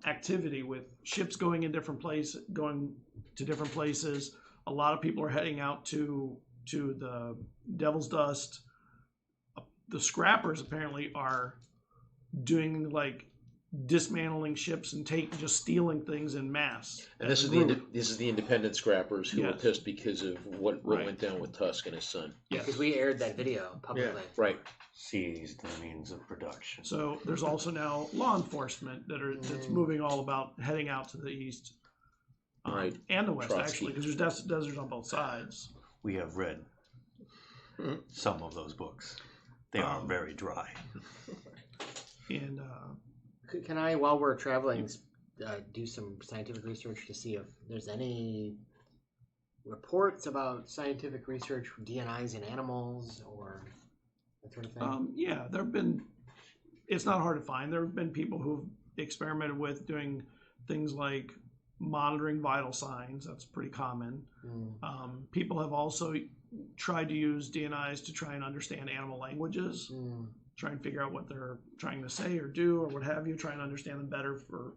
activity with ships going to different places. A lot of people are heading out to the Devil's Dust. The scrappers apparently are doing like dismantling ships and just stealing things in mass. And this is the independent scrappers who were pissed because of what went down with Tusk and his son. Yes, because we aired that video publicly. Yeah. Right. Seized the means of production. So there's also now law enforcement that's moving all about heading out to the east, and the west actually, because there's deserts on both sides. We have read some of those books. They are very dry. And can I, while we're traveling, do some scientific research to see if there's any reports about scientific research from DNIs in animals or that sort of thing? Yeah, there have been. It's not hard to find. There have been people who've experimented with doing things like monitoring vital signs. That's pretty common. People have also tried to use DNIs to try and understand animal languages. Try and figure out what they're trying to say or do or what have you, try and understand them better for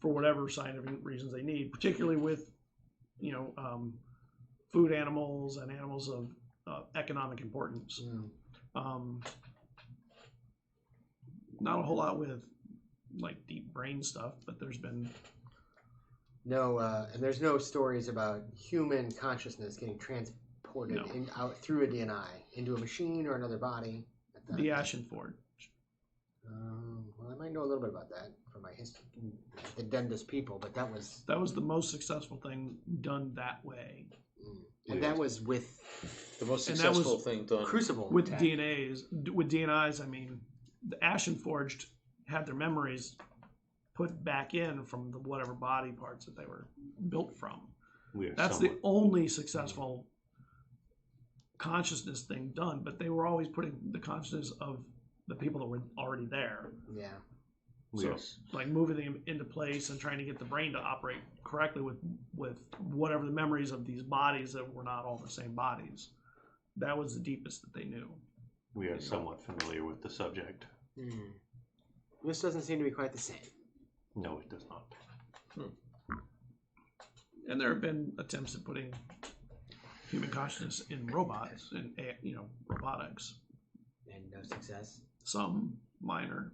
whatever scientific reasons they need, particularly with, food animals and animals of economic importance. Not a whole lot with like deep brain stuff, but there's been and there's no stories about human consciousness getting transported out through a DNI into a machine or another body. The Ashen Forge. Well, I might know a little bit about that from my history, the Dendus people, but that was the most successful thing done that way. And that was with the most successful thing done. Crucible with DNAs. With DNIs, I mean, the Ashen Forged had their memories put back in from whatever body parts that they were built from. That's the only successful consciousness thing done, but they were always putting the consciousness of the people that were already there. Yeah. So like moving them into place and trying to get the brain to operate correctly with whatever the memories of these bodies that were not all the same bodies. That was the deepest that they knew. We are somewhat familiar with the subject. This doesn't seem to be quite the same. No, it does not. And there have been attempts at putting human consciousness in robots and robotics. And no success? Some minor.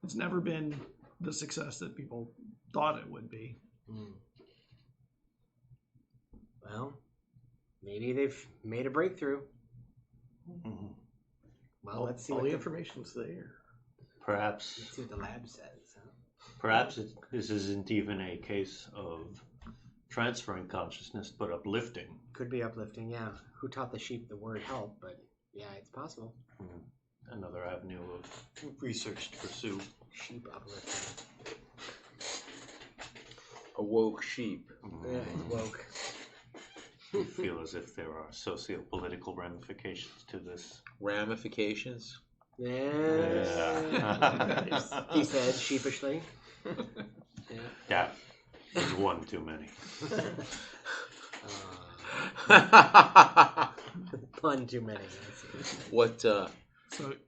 It's never been the success that people thought it would be. Well, maybe they've made a breakthrough. Well, let's see all what the information's there. Perhaps. Let's see what the lab says. Huh? Perhaps this isn't even a case of transferring consciousness, but uplifting. Could be uplifting, yeah. Who taught the sheep the word help? But yeah, it's possible. Another avenue of research to pursue. Sheep uplifting. A woke sheep. Yeah, woke. I feel as if there are socio-political ramifications to this. Ramifications? Yeah. He said sheepishly. That is one too many. Pun too many. What? So,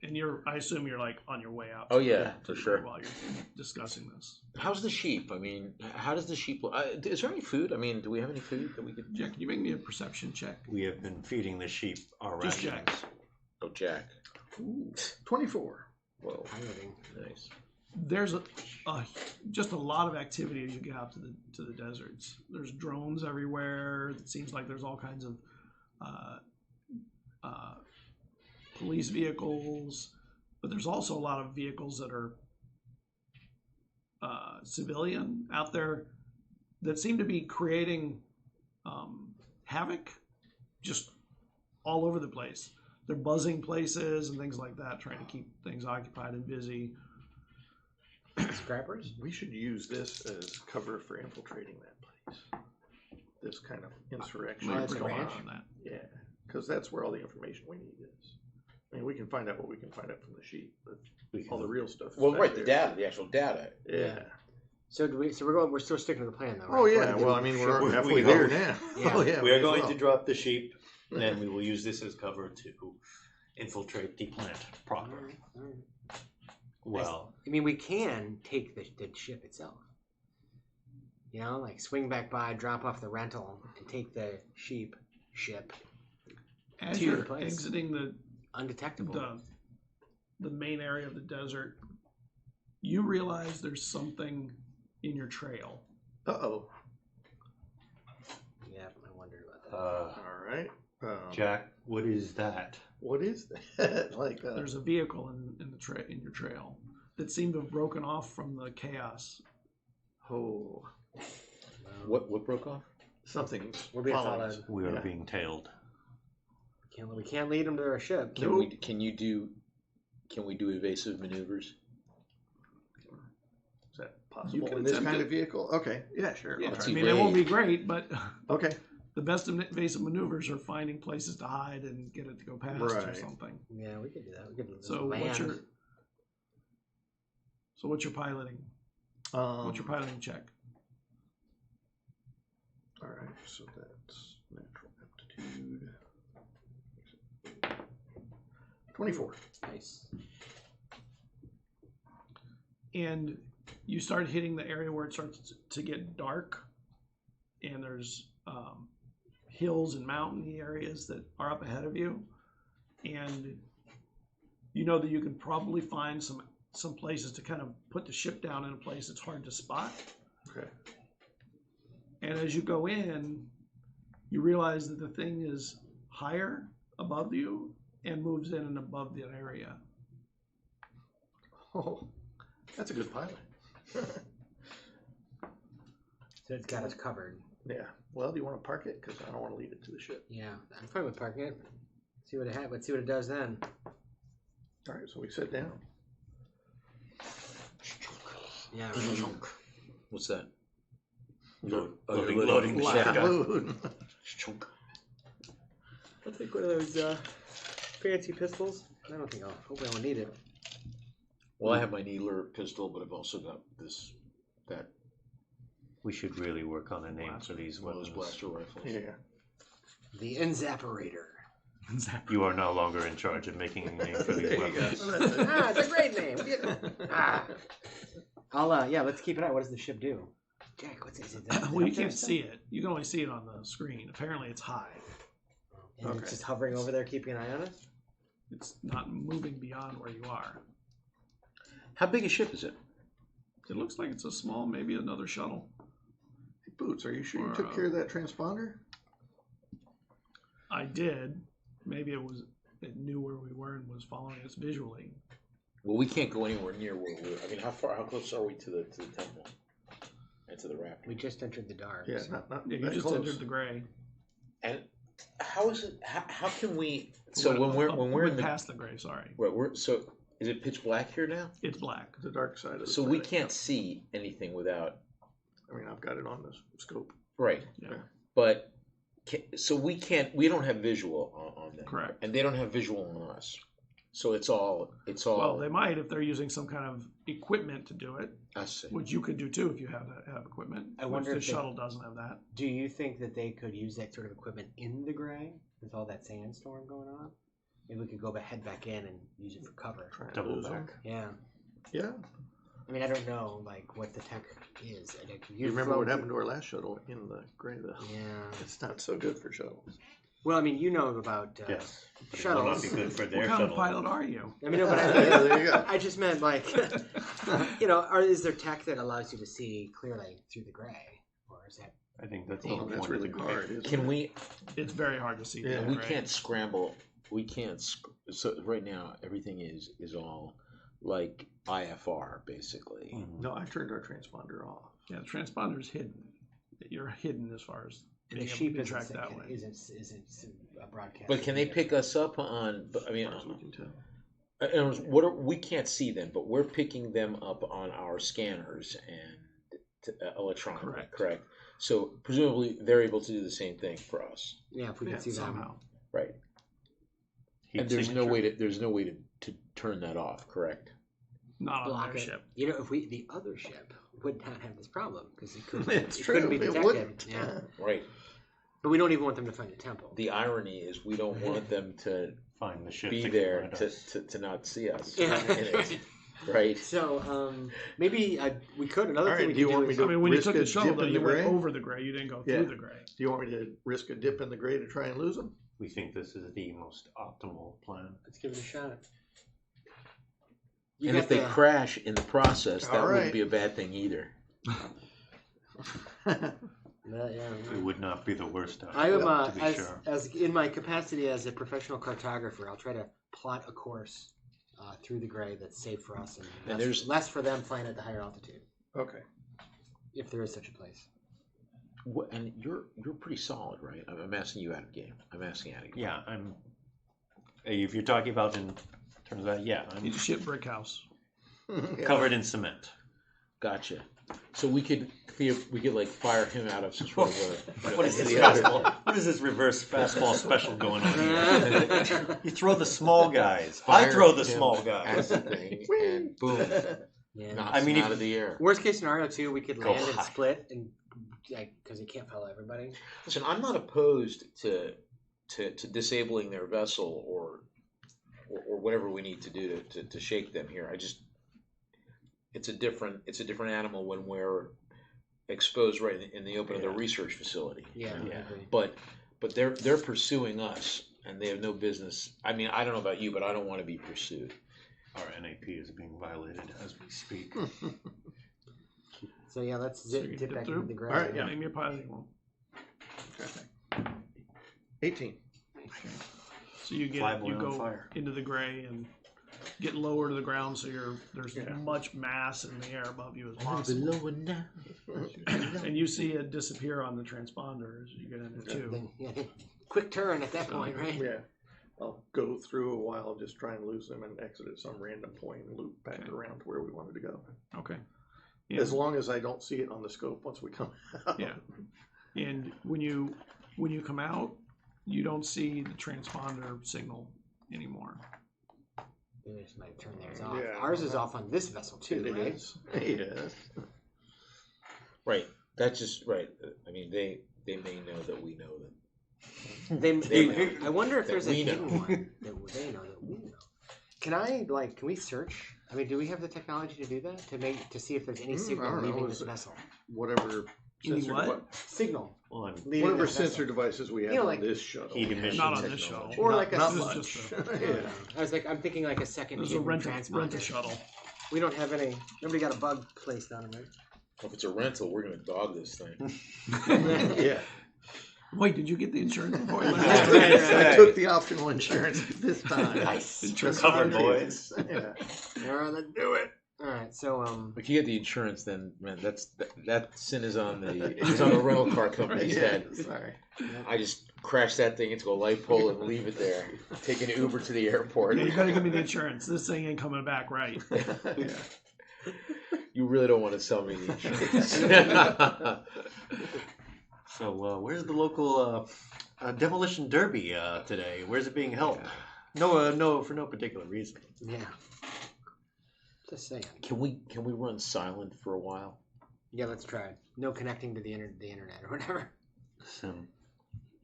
and I assume you're like on your way out. Oh yeah, for sure. While you're discussing this. How's the sheep? I mean, how does the sheep look? Is there any food? I mean, do we have any food that we could? Jack, can you make me a perception check? We have been feeding the sheep our Just rations. Jack. Oh, Jack. Ooh, 24. Whoa. Nice. There's just a lot of activity as you get out to the deserts. There's drones everywhere. It seems like there's all kinds of police vehicles, but there's also a lot of vehicles that are civilian out there that seem to be creating havoc just all over the place. They're buzzing places and things like that, trying to keep things occupied and busy. Scrappers? We should use this as cover for infiltrating that place. This kind of insurrection. Might bring a on that. Yeah, because that's where all the information we need is. I mean, we can find out what we can find out from the sheet, but all the real stuff. Well, right, the actual data. Yeah. So we're still sticking to the plan, though. Right? Oh yeah. Well, I mean, we're halfway there now. Yeah. Oh, yeah. We are going to drop the sheep, and we will use this as cover to infiltrate the plant proper. Well, I mean, we can take the ship itself. You know, like swing back by, drop off the rental, and take the ship As to you're the place. exiting Undetectable. the main area of the desert, you realize there's something in your trail. Uh-oh. Yeah, I wondered about that. All right. Jack, what is that? What is that? Like, There's a vehicle in your trail that seemed to have broken off from the chaos. oh, What broke off? something's We're being following followed. us. We are Yeah. being tailed. We can't lead them to our ship. Can we do evasive maneuvers? Is that possible can in this attempt kind it. of vehicle? Okay. Yeah, sure. Yeah, I'll I try. mean, they won't be great, but Okay. the best invasive maneuvers are finding places to hide and get it to go past or Right. something. Yeah, we could do that. We could So land. what's your piloting? What's your piloting check? All right, so that's natural aptitude. 24. Nice. And you start hitting the area where it starts to get dark, and there's hills and mountainy areas that are up ahead of you, and you know that you can probably find some places to kind of put the ship down in a place that's hard to spot. Okay. And as you go in, you realize that the thing is higher above you and moves in and above that area. Oh, that's a good pilot. So it's got us covered. Yeah. Well, do you want to park it? Because I don't want to lead it to the ship. Yeah, I'm fine with parking it. See what it Let's see what it does then. All right, so we sit down. Yeah. What's that? Loading loading the the ship. Load. I'll take one of those fancy pistols. I don't think hopefully I won't need it. Well, I have my needler pistol, but I've also got that We should really work on a name for these one of those weapons. blaster rifles. Yeah. The Inzapparator. You are no longer in charge of making a name for these There you weapons. go. It's a great name. Let's keep it out. What does the ship do? Jack, what's it? Well, you can't see it. You can only see it on the screen. Apparently, it's high. And Okay. it's just hovering over there, keeping an eye on us? It's not moving beyond where you are. How big a ship is it? It looks like it's a small, maybe another shuttle. Hey, Boots, are you sure you Or, took care of that transponder? I did. Maybe it knew where we were and was following us visually. Well, we can't go anywhere near where we're. I mean, how close are we to the temple and to the raptor? We just entered the dark. Yeah, so- not Yeah, you that just close. entered the gray. And how is it? How can we? So when we're in the past the gray, sorry, so is it pitch black here now? it's black. The dark side of the So we planet. can't see anything without. I mean, I've got it on the scope. Right. Yeah. But so we can't. We don't have visual on them. Correct. And they don't have visual on us. So it's all. Well, they might if they're using some kind of equipment to do it, I see. which you could do too if you have equipment. I wonder which if the they- shuttle doesn't have that. Do you think that they could use that sort of equipment in the gray with all that sandstorm going on? Maybe we could head back in and use it for cover. Try and Double lose 'em. back. Yeah. Yeah. I mean, I don't know what the tech is. You remember what happened to our last shuttle in the gray, though? Yeah. It's not so good for shuttles. Well, I mean, you know about Yes. But it will not shuttles. be good for What their kind shuttle. of pilot are you? I mean, no, but Yeah, there you go. I just meant is there tech that allows you to see clearly through the gray, or is that? I think that's Oh, the whole that's point really of the hard. isn't Can it? we? It's very hard to see. Yeah, that, We right? can't scramble. We can't. So right now everything is all like IFR basically. Mhm. No, I turned our transponder off. Yeah, the transponder is hidden. You're hidden as far as And being the able sheep to isn't, track that way. isn't a broadcast. But can they pick us up on? I mean, As far as we can tell. in other words, we can't see them, but we're picking them up on our scanners and electronically. Correct. So presumably they're able to do the same thing for us, Yeah, if we Yeah, can see somehow. right? Heat And there's no signature. way to turn that off, correct? Not on block their it. ship. You know, if the other ship would not have this problem because it couldn't. It's it true. couldn't be It detected. wouldn't. Yeah, Right. but we don't even want them to find the temple. The irony is we don't want them to Find the ship be to there find us. to not see us. Yeah. And Right. So maybe we could. Another All thing right, we could do is. I mean, when you risk took a the shuttle, dip though, in you the went gray? over the gray. You didn't go Yeah. through the gray. Do you want me to risk a dip in the gray to try and lose them? We think this is the most optimal plan. Let's give it a shot. And if they crash in the process, that All right. wouldn't be a bad thing either. It would not be the worst I am to be sure. as in my capacity as a professional cartographer, I'll try to plot a course through the gray that's safe for us and there's less for them flying at the higher altitude, Okay. if there is such a place. And you're pretty solid, right? I'm asking you out of game. I'm asking out of game. Yeah, if you're talking about in terms of that, yeah, I'm You just ship brick house. covered in cement. Gotcha. So we could like fire him out of some sort of a. What is this fastball? What is this reverse fastball special going on here? You throw the small guys. I throw the small guys. As the thing, and boom, Yeah. knocks him out of the air. Worst case scenario too, we could Go land and high. split, and because you can't follow everybody. Listen, I'm not opposed to disabling their vessel or whatever we need to do to shake them here. I just it's a different animal when we're exposed right in the open of the research facility. Yeah, Yeah. I agree. But they're pursuing us, and they have no business. I mean, I don't know about you, but I don't want to be pursued. Our NAP is being violated as we speak. So yeah, let's So you dip dip back through? into the gray. All right, yeah. Name your piloting roll. 18. So you Flyboy you on go fire. into the gray and get lower to the ground, so there's much mass in the air above you as possible. Below and down. And you see it disappear on the transponder as you get into two. Then, yeah, quick turn at that point, right? Yeah. I'll go through a while, just try and lose them and exit at some random point and loop back around to where we wanted to go. Okay. Yeah. As long as I don't see it on the scope once we come out. Yeah. And when you come out, you don't see the transponder signal anymore. Maybe just might turn theirs off. Yeah. Ours is off on this vessel too, It right? is. Yes. Right. That's just right. I mean, they may know that we know them. I wonder if that there's a we know. hidden one that they know that we know. Can we search? I mean, do we have the technology to do that? To see if there's any I signal don't know. leaving Is this it- vessel? Whatever Any sensor what? Signal. On leaving whatever this vessel. sensor devices we have You know, on like this shuttle. heat emission Not on this technology. shuttle. Or Not- like a- this Not is much. just a, Yeah. I'm thinking like a second this is a hidden rent transponder. a shuttle. We don't have any. Nobody got a bug placed on them, If it's a rental, we're going to dog this thing. Yeah. Wait, did you get the insurance before you I left? took the optional insurance this time. Insurance covered, card. boys. Yeah. right? All right, let's do it. All right, so If you get the insurance, then man, that sin is on the rental car company's head. Sorry. I just crash that thing into a light pole and leave it there. Take an Uber to the airport. Yeah, you gotta give me the insurance. This thing ain't coming back right. Yeah. You really don't want to sell me the insurance. So where's the local demolition derby today? Where's it being held? No, for no particular reason. yeah, just saying. Can we run silent for a while? Yeah, let's try it. No connecting to the internet or whatever, Sim.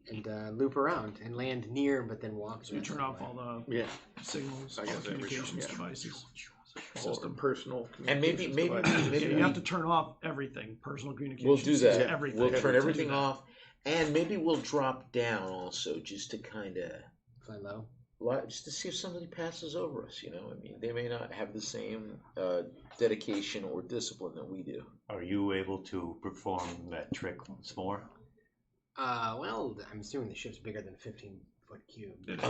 and loop around and land near, but then walk. So you turn off all the Yeah. signals, I all guess every communications shuttle, yeah. devices. All the personal. And maybe communications devices. Yeah, you have to turn off everything. Personal we'll communications. do that. Everything. We'll turn To everything do that. off, and maybe we'll drop down also just to kind of. Fly low. Just to see if somebody passes over us, you know. I mean, they may not have the same dedication or discipline that we do. Are you able to perform that trick once more? Well, I'm assuming the ship's bigger than a 15-foot cube. It is.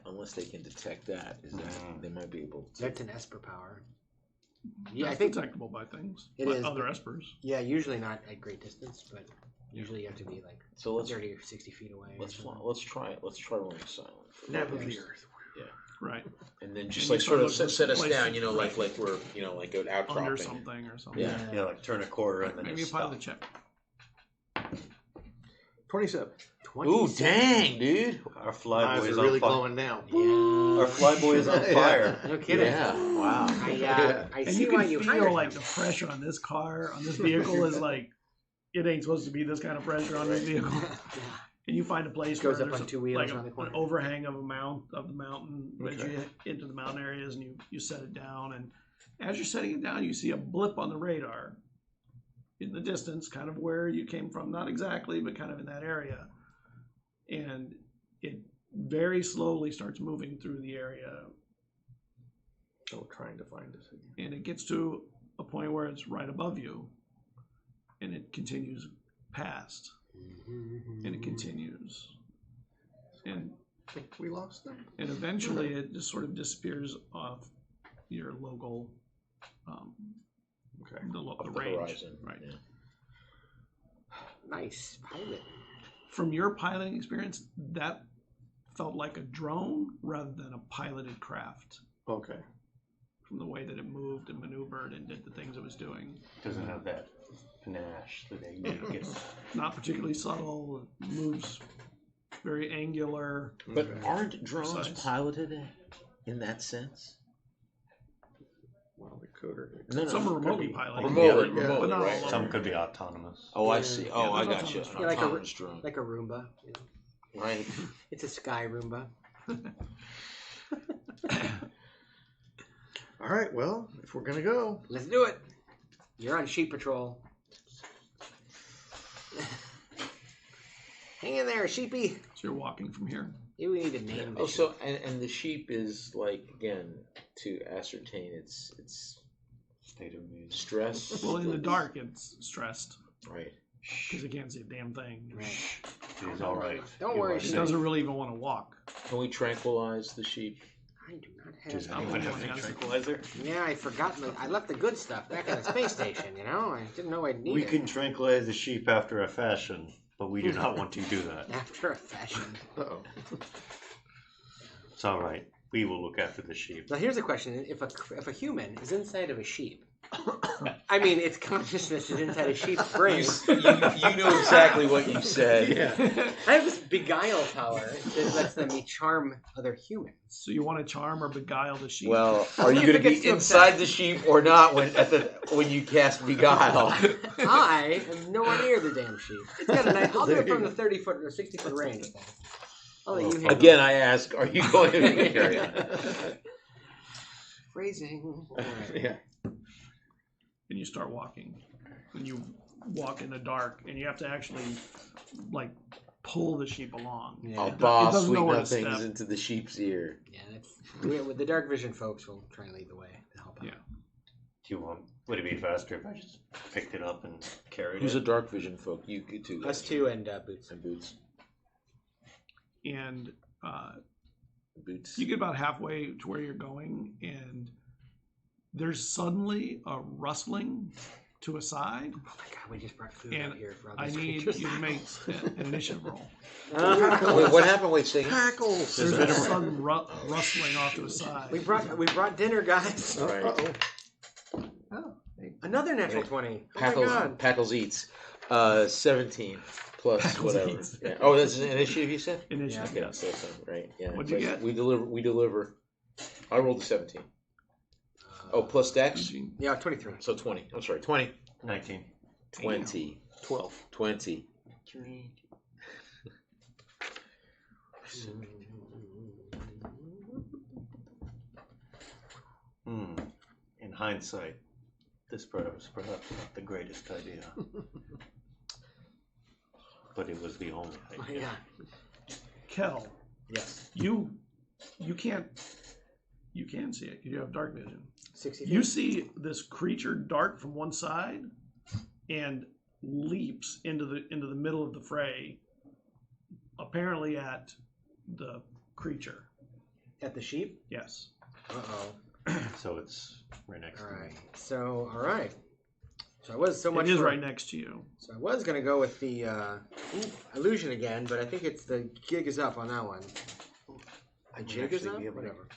Unless they can detect that, they might be able to. That's an Esper power. Yeah, I That's think. detectable by things. It Like is, other but- espers. Yeah, usually not at great distance, but usually you have to be like So let's 30 or 60 feet away. or let's fly, something. let's try it. Let's try running silent, Nap of the earth. Right. and then just And like you sort of start set us looking down, you know, places, like we're like an outcropping. Under something or something. Yeah. Yeah, like turn a quarter and then Maybe just a pilot stop. check. 27. 20 Ooh, dang, dude! Our Eyes flyboy is are really on fire. glowing now. Yeah. Our flyboy is on Yeah. fire. No kidding. Yeah, wow. I And see you why can you feel hired like him. the pressure on this car, on this vehicle, is like it ain't supposed to be this kind of pressure on this vehicle. And you find a place Goes where up there's on two wheels like around the corner. an overhang of the mountain as Okay. you hit into the mountain areas, and you set it down, and As you're setting it down, you see a blip on the radar in the distance, kind of where you came from. Not exactly, but kind of in that area. And it very slowly starts moving through the area. So trying to find us again. And it gets to a point where it's right above you. And it continues past. And it continues. And I think we lost them. And eventually it just sort of disappears off your local, Okay. the Up the range. horizon. Right. Yeah. Nice pilot. From your piloting experience, that felt like a drone rather than a piloted craft. Okay. From the way that it moved and maneuvered and did the things it was doing. Doesn't have that panache that they get. Not particularly subtle. It moves very angular. But aren't drones Precise. piloted in that sense? Well, the coder. No, Some are could remotely be. piloted. Remotely, Yeah, remotely, but not right? all of Some them. could be autonomous. Oh, I see. Oh, I there's got you. autonomous An Yeah, like a- autonomous drone. Like a Roomba. You know? Right. It's a sky Roomba. All right. Well, if we're gonna go, Let's do it. You're on sheep patrol. Hang in there, sheepy. So you're walking from here. We need to name Oh, this. so and the sheep is like again to ascertain its State of being. stress. Well, in the dark, it's stressed Right. because it can't see a damn thing. Right. He's all right. Don't You worry, are It sheep. safe. doesn't really even want to walk. Can we tranquilize the sheep? I do not Does have. anyone have Oh, any yes. tranquilizer? Yeah, I forgot. I left the good stuff back at the space station. You know, I didn't know I'd need We it. can tranquilize the sheep after a fashion, but we do not want to do that. After a fashion. uh-oh. It's all right. We will look after the sheep. Now here's a question: if a human is inside of a sheep, I mean, its consciousness is inside a sheep's brain. You know exactly what you said. I have this beguile power that lets them charm other humans. So you want to charm or beguile the sheep? Well, are you If going it to gets be too inside upset. the sheep or not when you cast beguile? I am nowhere near the damn sheep. It's got a nice. I'll do it from the 30-foot or 60-foot range. I'll let you handle Again, it. I ask, are you going to be here? Phrasing. Yeah. And you start walking. And you walk in the dark, and you have to actually, like, pull the sheep along. Yeah. I'll It boss doesn't know sweet where to nothings step. into the sheep's ear. Yeah, with the dark vision folks will try and lead the way to help out. Yeah. Do you want? Would it be faster if I just picked it up and carried Who's a it? dark vision folk? You two. Us guys. two and Boots. And Boots. And Boots. you get about halfway to where you're going, and there's suddenly a rustling to a side, Oh my god, we just brought food and out here for all I these need creatures. you to make an initiative roll. Wait, what happened? Wait, say. Hackles. There's a sudden rustling off to the side. We brought dinner, guys. Right. Oh, Another natural 20. Oh my Packles, god. Packles eats. 17 plus Packles whatever. eats. Yeah. Oh, that's an initiative you said? Initiative, Okay, yes. so right. Yeah. What'd you get? We deliver. I rolled a 17. Oh, plus Dex? Eugene. Yeah, 23. So 20. I'm sorry, 20. 19. 20. 12. 20. In hindsight, this was perhaps not the greatest idea. But it was the only idea. Yeah. Kel, Yes. you can see it. You have dark vision. 60 You feet. see this creature dart from one side and leaps into the middle of the fray, apparently at the creature. At the sheep? Yes. Uh-oh. So it's right next to me. Alright. So, alright. So I was so much It is for- right next to you. So I was going to go with the illusion again, but I think it's the gig is up on that one. I The might jig is actually up? be able to- Whatever.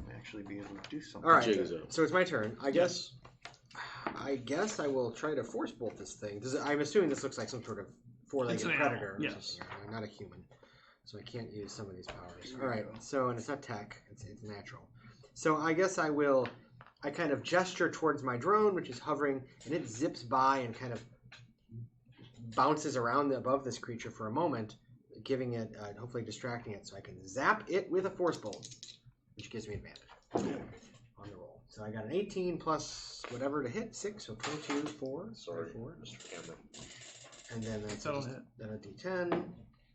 might actually be able to do something. Alright. Jig is up. So it's my turn. I guess I will try to force bolt this thing. I'm assuming this looks like some sort of four-legged It's an predator. animal, Or yes. something. I'm not a human. So I can't use some of these powers. Alright, so, and it's not tech, it's natural. So I guess I kind of gesture towards my drone, which is hovering, and it zips by and kind of bounces around above this creature for a moment, giving it, hopefully distracting it, so I can zap it with a force bolt, which gives me advantage on the roll. So I got an 18 plus whatever to hit, 6, so 22, 4. Sorry, 4. Mr. Cameron. And then that's That'll just, hit. then a D10.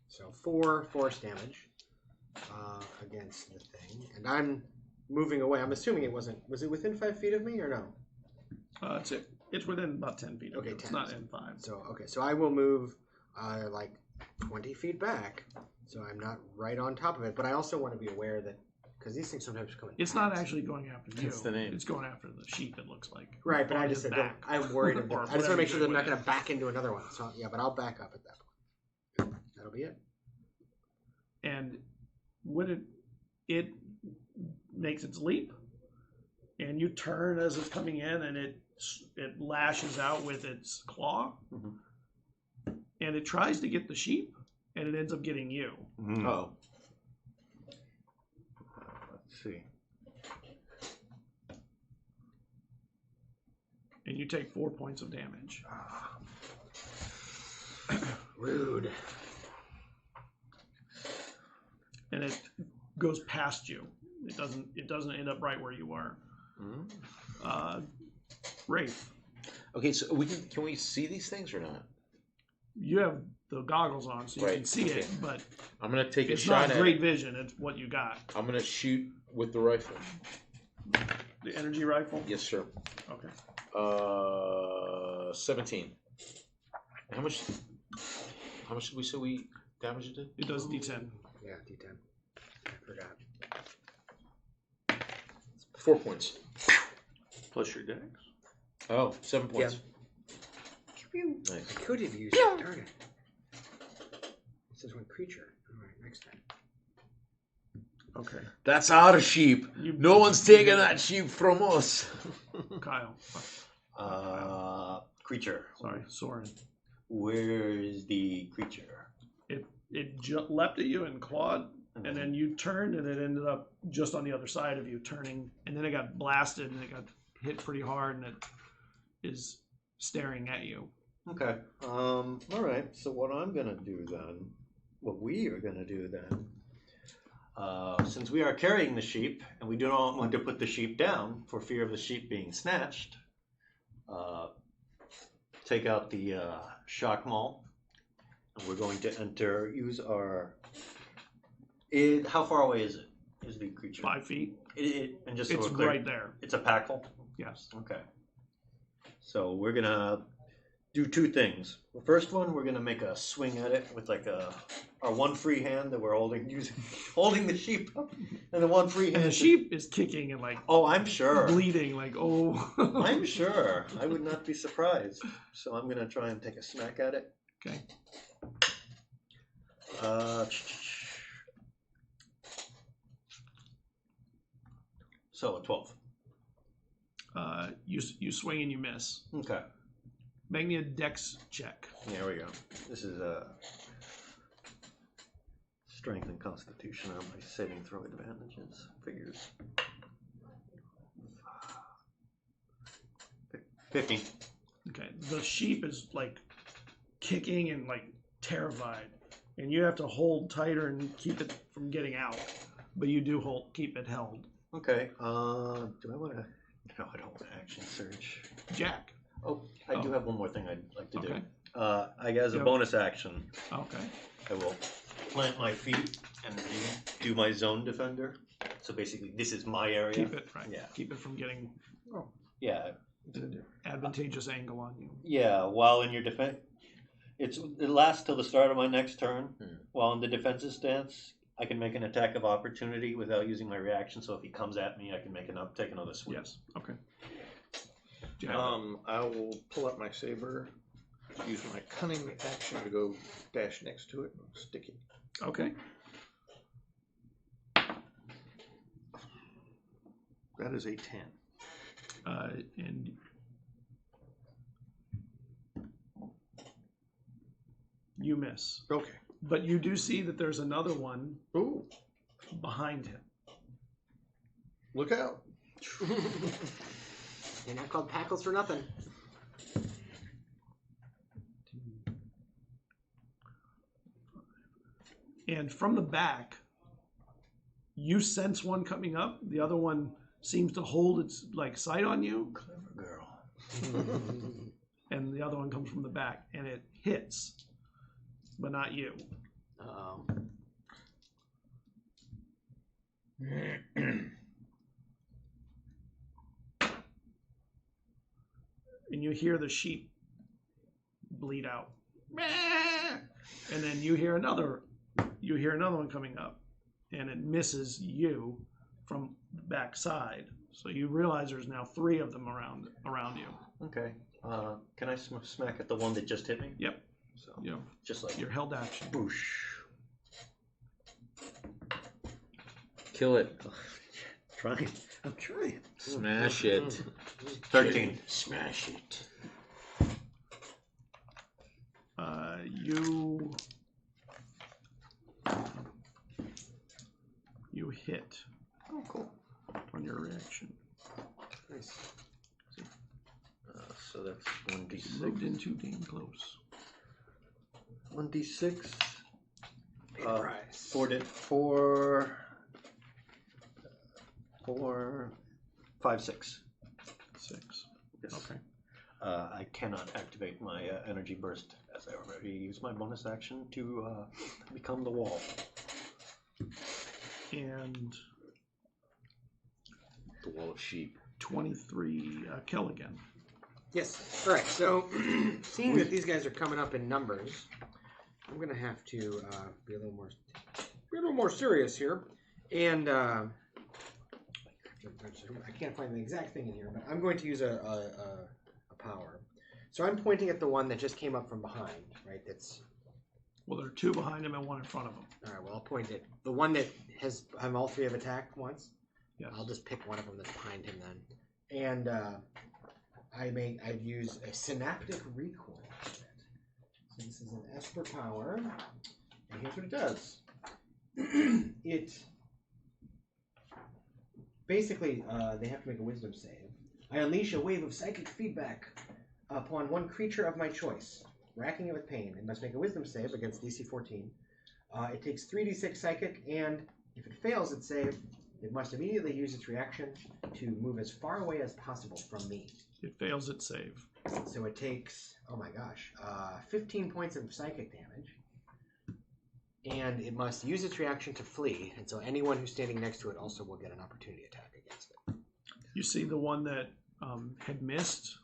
So 4 force damage against the thing. And I'm moving away. I'm assuming it wasn't. Was it within 5 feet of me or no? It's within about 10 feet. Okay, It's 10. not in 5. So okay, so I will move like 20 feet back, so I'm not right on top of it. But I also want to be aware that because these things sometimes come in. It's not actually going after you. That's the name. It's going after the sheep. It looks like. Right, but On I just his said don't, back. I'm worried. About, Or I just want to whatever make sure you're that I'm not doing going to back into another one. So yeah, but I'll back up at that point. That'll be it. And when it makes its leap, and you turn as it's coming in, and it lashes out with its claw, and it tries to get the sheep, and it ends up getting you. Oh. Let's see. And you take 4 points of damage. Rude. And it goes past you. It doesn't end up right where you are. Wraith, Okay, so can we see these things or not? you have the goggles on, so you Right, can see okay. it, but I'm gonna take a it's shot not at great it. vision. It's what you got. I'm gonna shoot with the rifle. The energy rifle. Yes, sir. Okay. 17. How much did we say we damage it did? It does D10. Yeah, D10. I forgot. 4 points. Plus your dex. Oh, 7 points. I Nice. could have used it. Darn it. This is one creature. All right, next time. Okay. That's our sheep. No one's taking that sheep from us. Kyle. Creature. Sorry, Soren. Where is the creature? It leapt at you and clawed, and then you turned, and it ended up just on the other side of you, turning, and then it got blasted, and it got hit pretty hard, and it is staring at you. Okay. All right. So what I'm gonna do then, what we are gonna do then, since we are carrying the sheep and we do not want to put the sheep down for fear of the sheep being snatched, take out the shock maul, and we're going to use our. How far away is it? Is the creature 5 feet. And just so It's we're clear, right there. it's a packle. Yes. Okay. So we're gonna do two things. The first one, we're gonna make a swing at it with like our one free hand that we're holding the sheep up, and the one free And hand. the sheep is kicking and like Oh, I'm sure. bleeding, like oh. I'm sure. I would not be surprised. So I'm gonna try and take a smack at it. Okay. So a 12. You swing and you miss. Okay. Make me a dex check. There we go. This is strength and constitution are my saving throw advantages. Figures. 15. Okay. The sheep is like kicking and like terrified, and you have to hold tighter and keep it from getting out. But you do keep it held. Okay. Do I want to? No, I don't want to action search. Jack. Oh, I do have one more thing I'd like to do. Okay. I guess as a Yep. bonus action, Okay. I will plant my feet and do my zone defender. So basically, this is my area. Keep it right. Yeah. Keep it from getting Yeah. the advantageous angle on you. Yeah. While in your defense, it lasts till the start of my next turn. While in the defensive stance, I can make an attack of opportunity without using my reaction. So if he comes at me, I can take another swing. Yes. Okay. Jack. I will pull up my saber, use my cunning action to go dash next to it and stick it. Okay. That is a 10. And you miss. Okay. But you do see that there's another one Ooh, behind him. look out. They're not called packles for nothing. And from the back, you sense one coming up. The other one seems to hold its like sight on you, Clever girl. and the other one comes from the back, and it hits, but not you. Uh-oh. And you hear the sheep bleed out, and then you hear another one coming up, and it misses you from the back side. So you realize there's now 3 of them around you. Okay. Can I smack at the one that just hit me? Yep. So Yeah. just like Your held action. boosh. Kill it. Trying. I'm trying. Smash it. 13. Smash it. You hit Oh, cool. on your reaction. Nice. So that's 1d6. Moved in too damn close. 1d6. Price. 4, 5, 6. 6. Yes. Okay. I cannot activate my energy burst as I already used my bonus action to become the wall. And The wall of sheep. 23. Kill again. Yes. All right. So, seeing that these guys are coming up in numbers, I'm gonna have to be a little more serious here, and I can't find the exact thing in here, but I'm going to use a power. So I'm pointing at the one that just came up from behind, right? That's Well, there are 2 behind him and 1 in front of him. all right. Well, I'll point at the one that has all 3 have attacked once. Yes. I'll just pick one of them that's behind him then, and I'd use a synaptic recoil. So this is an Esper power, and here's what it does. It basically they have to make a wisdom save. I unleash a wave of psychic feedback upon one creature of my choice, racking it with pain. It must make a wisdom save against DC 14. It takes 3d6 psychic, and if it fails its save, it must immediately use its reaction to move as far away as possible from me. It fails its save. So it takes, oh my gosh, 15 points of psychic damage. And it must use its reaction to flee. And so anyone who's standing next to it also will get an opportunity attack against it. You see the one that had missed,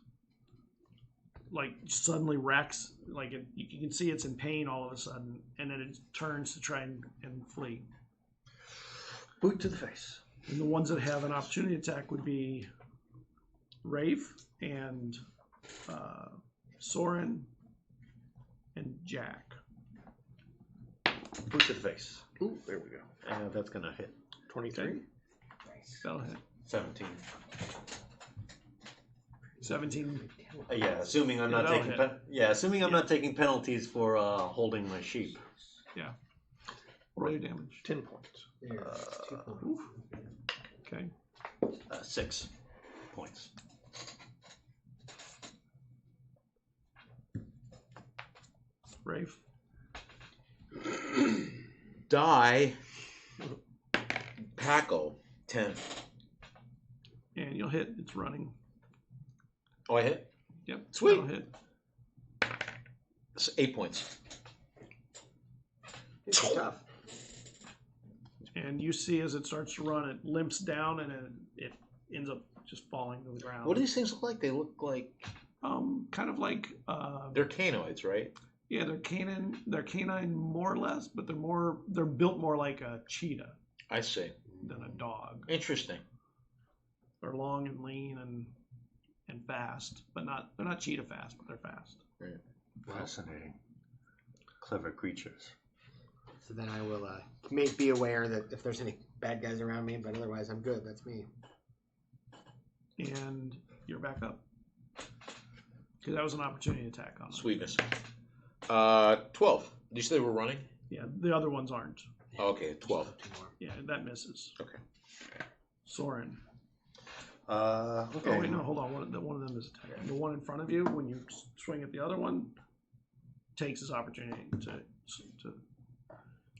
like suddenly racks, like you can see it's in pain all of a sudden, and then it turns to try and flee. Boot to the face. And the ones that have an opportunity attack would be Rafe and Soren and Jack. Boot to the face. Ooh, there we go. That's going to hit. 23. Nice. That'll hit. 17. 17. Yeah, assuming I'm Yeah, not that'll taking hit. assuming I'm not taking penalties for holding my sheep. Roll your damage. 10 points. There's 2 points. Oof. Okay. 6 points. Rafe. Die. Paco. 10. And you'll hit. It's running. Oh, I hit? Yep. Sweet. That'll hit. That's 8 points. It's tough. And you see as it starts to run, it limps down and it ends up just falling to the ground. What do these things look like? They look like Kind of like they're canoids, right? yeah, they're canine more or less, but they're built more like a cheetah I see. than a dog. Interesting. They're long and lean and fast, but they're not cheetah fast, but they're fast. Fascinating. Clever creatures. So then I will be aware that if there's any bad guys around me, but otherwise I'm good. That's me. And you're back up. Because that was an opportunity attack on them. Sweetness. 12. Did you say they were running? Yeah, the other ones aren't. Oh, okay, 12. Two more. Yeah, that misses. Okay. Soren. Okay. Oh wait, no, hold on. One of them is attacking. The one in front of you, when you swing at the other one, takes his opportunity to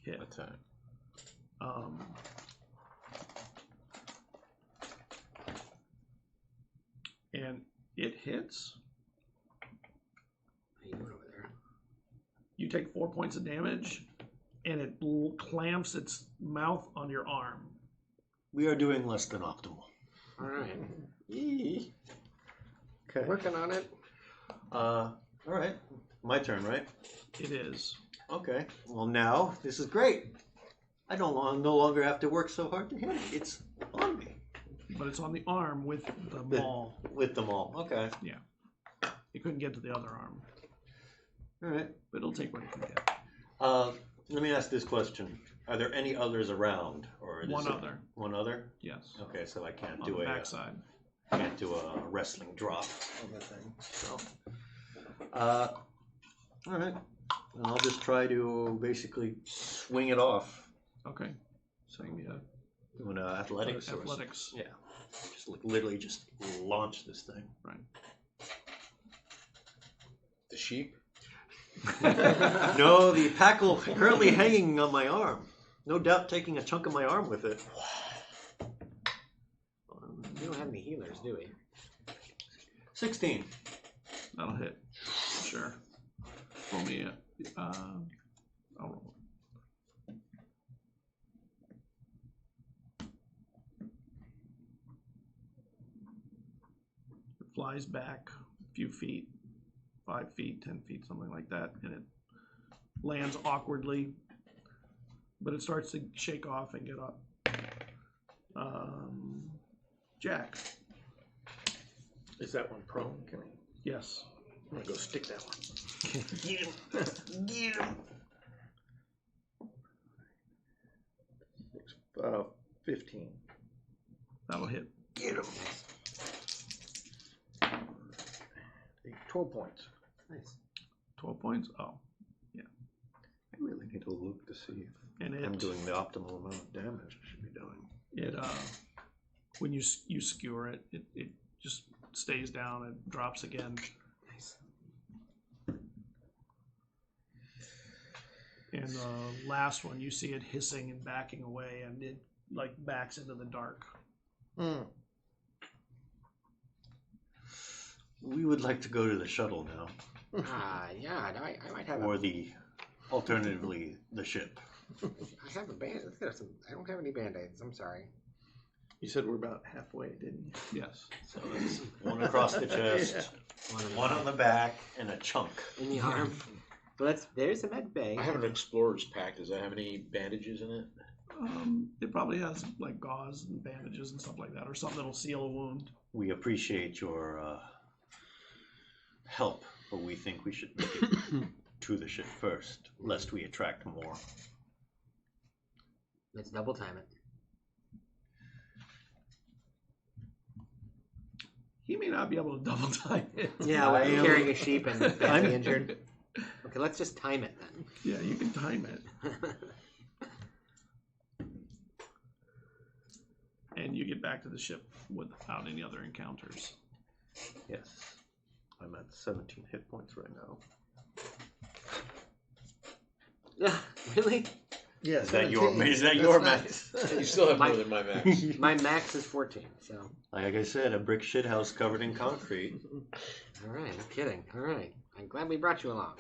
hit. Attack. and it hits. How you doing over there? You take 4 points of damage, and it clamps its mouth on your arm. We are doing less than optimal. All right. Okay. Working on it. All right. My turn, right? It is. Okay. Well, now this is great. I no longer have to work so hard to hit it. It's on me. But it's on the arm with the maul. With the maul. Okay. Yeah. You couldn't get to the other arm. All right. But it'll take what it can get. Let me ask this question: are there any others around, or is One it other. One other? Yes. Okay, so I can't On do the a backside. can't do a wrestling drop of the thing. So, all right. And I'll just try to basically swing it off. Okay. So you need Doing athletics. or athletics. yeah. Just literally just launch this thing. Right. The sheep? No, the packle currently hanging on my arm. No doubt taking a chunk of my arm with it. We don't have any healers, do we? 16. That'll hit. Sure. Roll me a. I'll roll. It flies back a few feet, 5 feet, 10 feet, something like that, and it lands awkwardly, but it starts to shake off and get up. Jack. Is that one prone? Can I? Yes. I'm gonna go stick that one. Get him. Get him. 15. That'll hit. Get him. 12 points. Nice. 12 points? Oh. I really need to look to see if And I'm it, doing the optimal amount of damage I should be doing. it when you skewer it, it just stays down and drops again. Nice. And the last one, you see it hissing and backing away, and it like backs into the dark. We would like to go to the shuttle now, Yeah, I might have or alternatively, the ship. I have a band. I don't have any band-aids. I'm sorry. You said we're about halfway, didn't you? Yes. So it's one across the chest, one on the back, and a chunk. In the arm. But there's a med bay. I have an explorer's pack. Does that have any bandages in it? It probably has like gauze and bandages and stuff like that, or something that'll seal a wound. We appreciate your help, but we think we should make it to the ship first, lest we attract more. Let's double time it. He may not be able to double time it. Yeah, I we're am- carrying a sheep and I'm- badly injured. Okay, let's just time it then. Yeah, you can time it. And you get back to the ship without any other encounters. Yes. I'm at 17 hit points right now. Really? Yeah. Is that your max? You still have My- more than my max. My max is 14, so. Like I said, a brick shithouse covered in concrete. All right, I'm kidding. All right. I'm glad we brought you along.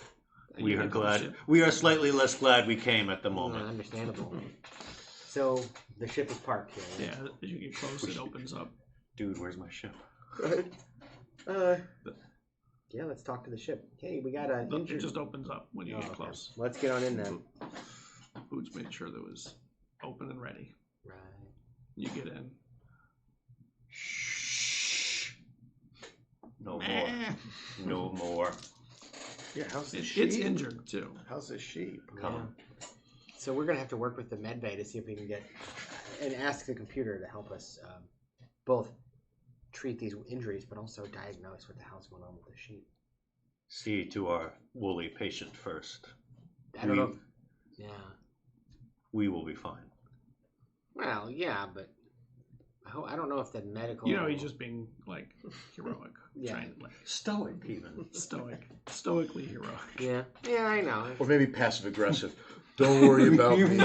And We you are get to the glad. ship. We are slightly less glad we came at the moment. Understandable. So the ship is parked here. Right? Yeah, as you get close, it opens up. Dude, where's my ship? Yeah, let's talk to the ship. Hey, we got a It injured. just opens up when you Oh, get okay. close. Let's get on in then. Boots made sure that it was open and ready. Right. You get in. Shh. No more. No more. Yeah, how's the It's sheep? injured too. How's the sheep? Come. So we're gonna have to work with the med bay to see if we can get and ask the computer to help us both treat these injuries, but also diagnose what the hell's going on with the sheep. See to our woolly patient first. I don't know. Yeah. We will be fine. Well, yeah, but I don't know if the medical. You know, he's just being like heroic. Yeah. Trying, like, Stoic, even. stoically heroic. Yeah. Yeah, I know. Or maybe passive aggressive. Don't worry about me.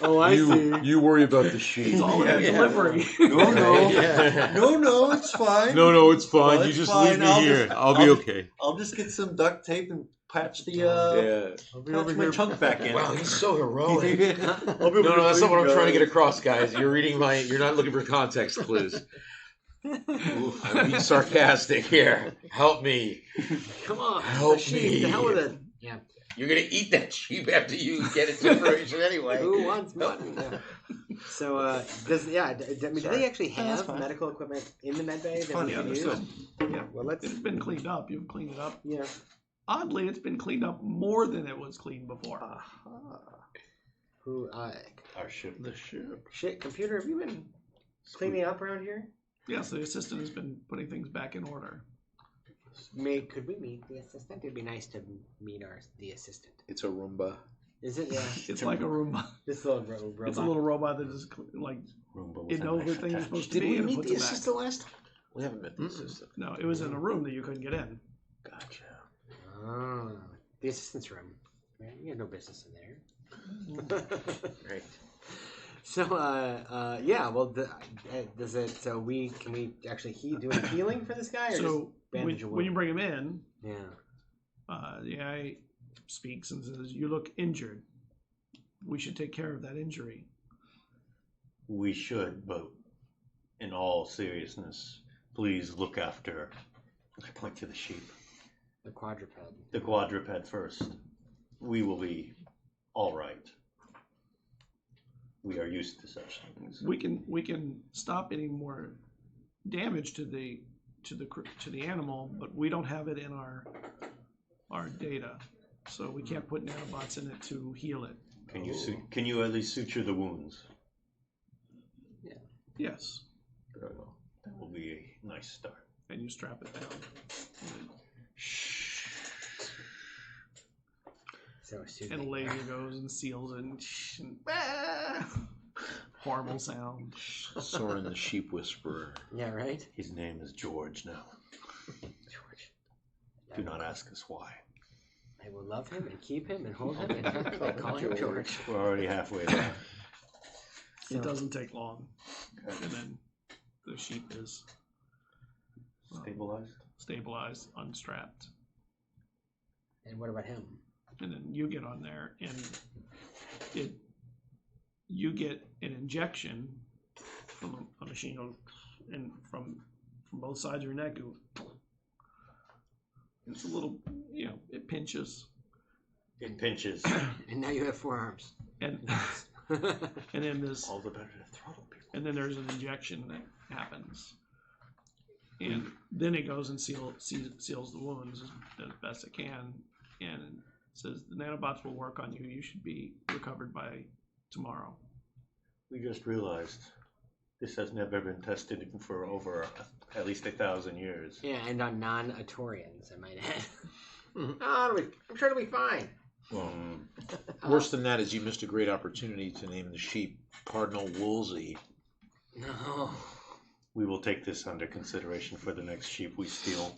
Oh, I see. You worry about the sheep. It's all in the delivery. No, it's fine. No, it's fine. No, you it's just fine. leave me I'll here. just- I'll be I'll- okay. I'll just get some duct tape and patch the Yeah. patch my chunk back in. Wow, he's so heroic. I'll be No, that's not what I'm trying to get across. across, guys. You're not looking for context clues. I'm being sarcastic here. Help me. Come on, Help the sheep. me. The hell with it. Yeah. You're gonna eat that sheep after you get its information anyway. Who wants mutton? Yeah. So, do they actually that's have fine. medical equipment in the med bay that Fine, we Yeah, can there's use? some. Yeah. Well, let's. It's been cleaned up. You've cleaned it up. Yeah. Oddly, it's been cleaned up more than it was cleaned before. Who? Our ship. The ship. Shit, computer. Have you been cleaning up around here? Yes, the assistant has been putting things back in order. Could we meet the assistant? It'd be nice to meet the assistant. It's a Roomba. Is it? Yeah. It's like a Roomba. This little robot. It's a little robot that just like Roomba with it a knows knife where things are attached. supposed to Did be we and it meet puts the it back. assistant last time? We haven't met the assistant. No, it was in a room that you couldn't get in. Gotcha. Oh, the assistant's room. Right? You have no business in there. Right. So, yeah. Well, does it? So can we actually do a healing for this guy? Or So just bandage a when wound? you bring him in, Yeah. the guy speaks and says, "You look injured. We should take care of that injury." We should, but in all seriousness, please look after. I point to the sheep. The quadruped. The quadruped first. We will be all right. We are used to such things. We can stop any more damage to the animal, but we don't have it in our data, so we can't put nanobots in it to heal it. Can you at least suture the wounds? Yes, That will be a nice start. and you strap it down. So And a lady goes and seals it, and horrible sound. Soren the sheep whisperer. Yeah, right. His name is George now. George. Do not ask us why. I will love him and keep him and hold him and call him George. We're already halfway there. It doesn't take long, and then the sheep is Stabilized. unstrapped, And what about him? and then you get on there, and you get an injection from a machine, and from both sides of your neck. It's a little, it pinches, It pinches. And now you have 4 arms. and then this. All the better to throttle people. And then there's an injection that happens, and then it goes and seals the wounds as best it can, and says the nanobots will work on you. You should be recovered by tomorrow. We just realized this has never been tested for over at least 1,000 years. Yeah, and on non-Atorians, I might add. I'm sure it'll be fine. Well, worse than that is you missed a great opportunity to name the sheep Cardinal Woolsey. No. We will take this under consideration for the next sheep we steal.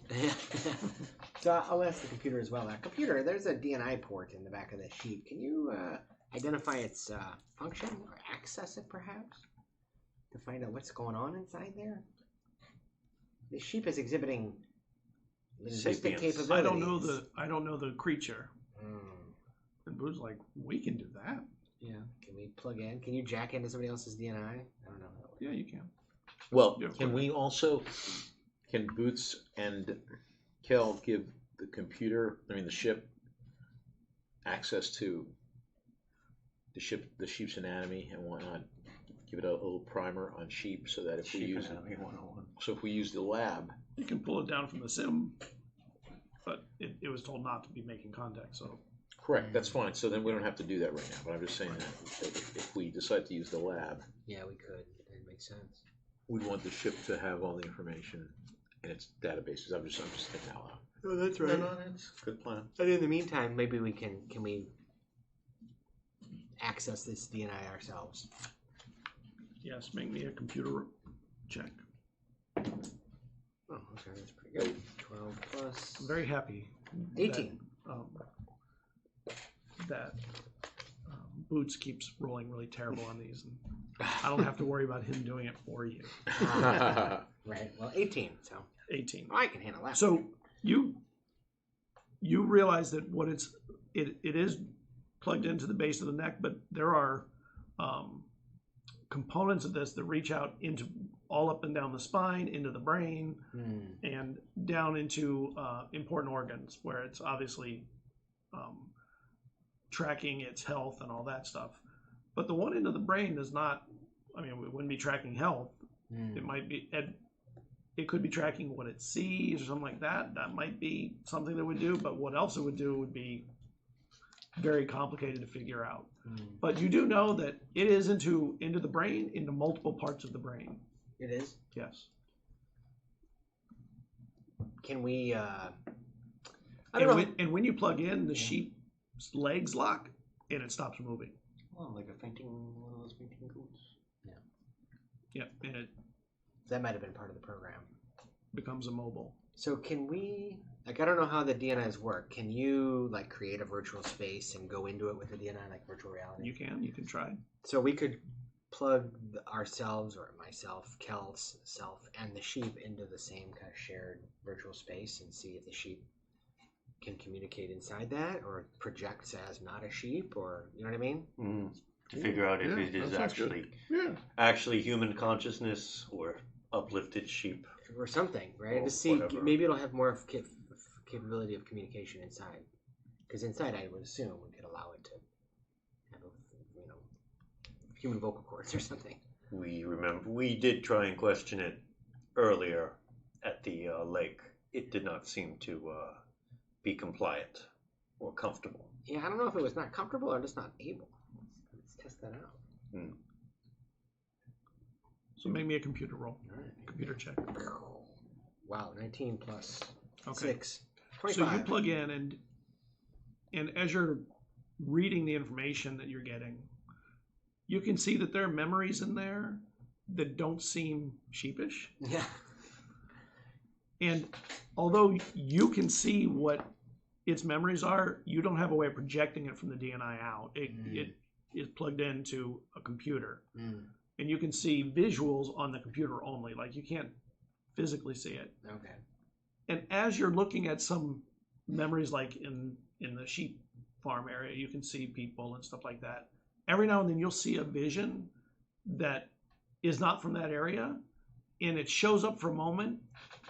So I'll ask the computer as well. Computer, there's a DNI port in the back of the sheep. Can you identify its function or access it perhaps to find out what's going on inside there? The sheep is exhibiting linguistic Sapience. capabilities. I don't know the creature. Mm. And Boo's like, we can do that. Yeah. Can we plug in? Can you jack into somebody else's DNI? I don't know. Yeah, you can. Well, Yeah, can we also, can Boots and Kel give the ship, access to the sheep's anatomy and whatnot? Give it a little primer on sheep so that if we Sheep use Anatomy 101. so if we use the lab, You can pull it down from the sim, but it was told not to be making contact. So correct, that's fine. So then we don't have to do that right now. But I'm just saying that if we decide to use the lab, Yeah, we could. It makes sense. we want the ship to have all the information in its databases. I'm just thinking out loud. Oh, that's No, it's a good plan. But in the meantime, maybe we can we access this DNI ourselves? yes, make me a computer check. Oh, okay, that's pretty good. 12 plus I'm very happy. 18. That Boots keeps rolling really terrible on these. And I don't have to worry about him doing it for you. Right. Well, 18. So 18. I can handle that. So you realize that it is plugged into the base of the neck, but there are components of this that reach out into all up and down the spine, into the brain, and down into important organs where it's obviously tracking its health and all that stuff. But the one into the brain does not, I mean, it wouldn't be tracking health. It might be, it could be tracking what it sees or something like that. That might be something that would do, but what else it would do would be very complicated to figure out. But you do know that it is into the brain, into multiple parts of the brain. It is? Yes. Can we, and when you plug in, the sheep's legs lock and it stops moving. Oh, like one of those fainting goats. Yeah, and it that might have been part of the program. becomes immobile. So can we, like, I don't know how the DNIs work. Can you, like, create a virtual space and go into it with the DNI, like virtual reality? You can try. So we could plug ourselves, or myself, Kel's self, and the sheep into the same kind of shared virtual space and see if the sheep can communicate inside that or projects as not a sheep, or, you know what I mean? To figure out if Yeah, it is that sounds good. actually human consciousness or uplifted sheep. Or something, right? Or To see, whatever. maybe it'll have more capability of communication inside. Because inside, I would assume we could allow it to have, human vocal cords or something. We did try and question it earlier at the lake. It did not seem to be compliant or comfortable. Yeah, I don't know if it was not comfortable or just not able. Let's test that out. So make me a computer roll. All right. Computer check. Wow, 19 plus Okay. 6. 25. So you plug in, and as you're reading the information that you're getting, you can see that there are memories in there that don't seem sheepish. Yeah. And although you can see what its memories are, you don't have a way of projecting it from the DNI out. It is plugged into a computer. And you can see visuals on the computer only. Like, you can't physically see it. Okay. And as you're looking at some memories, like in the sheep farm area, you can see people and stuff like that. Every now and then you'll see a vision that is not from that area, and it shows up for a moment,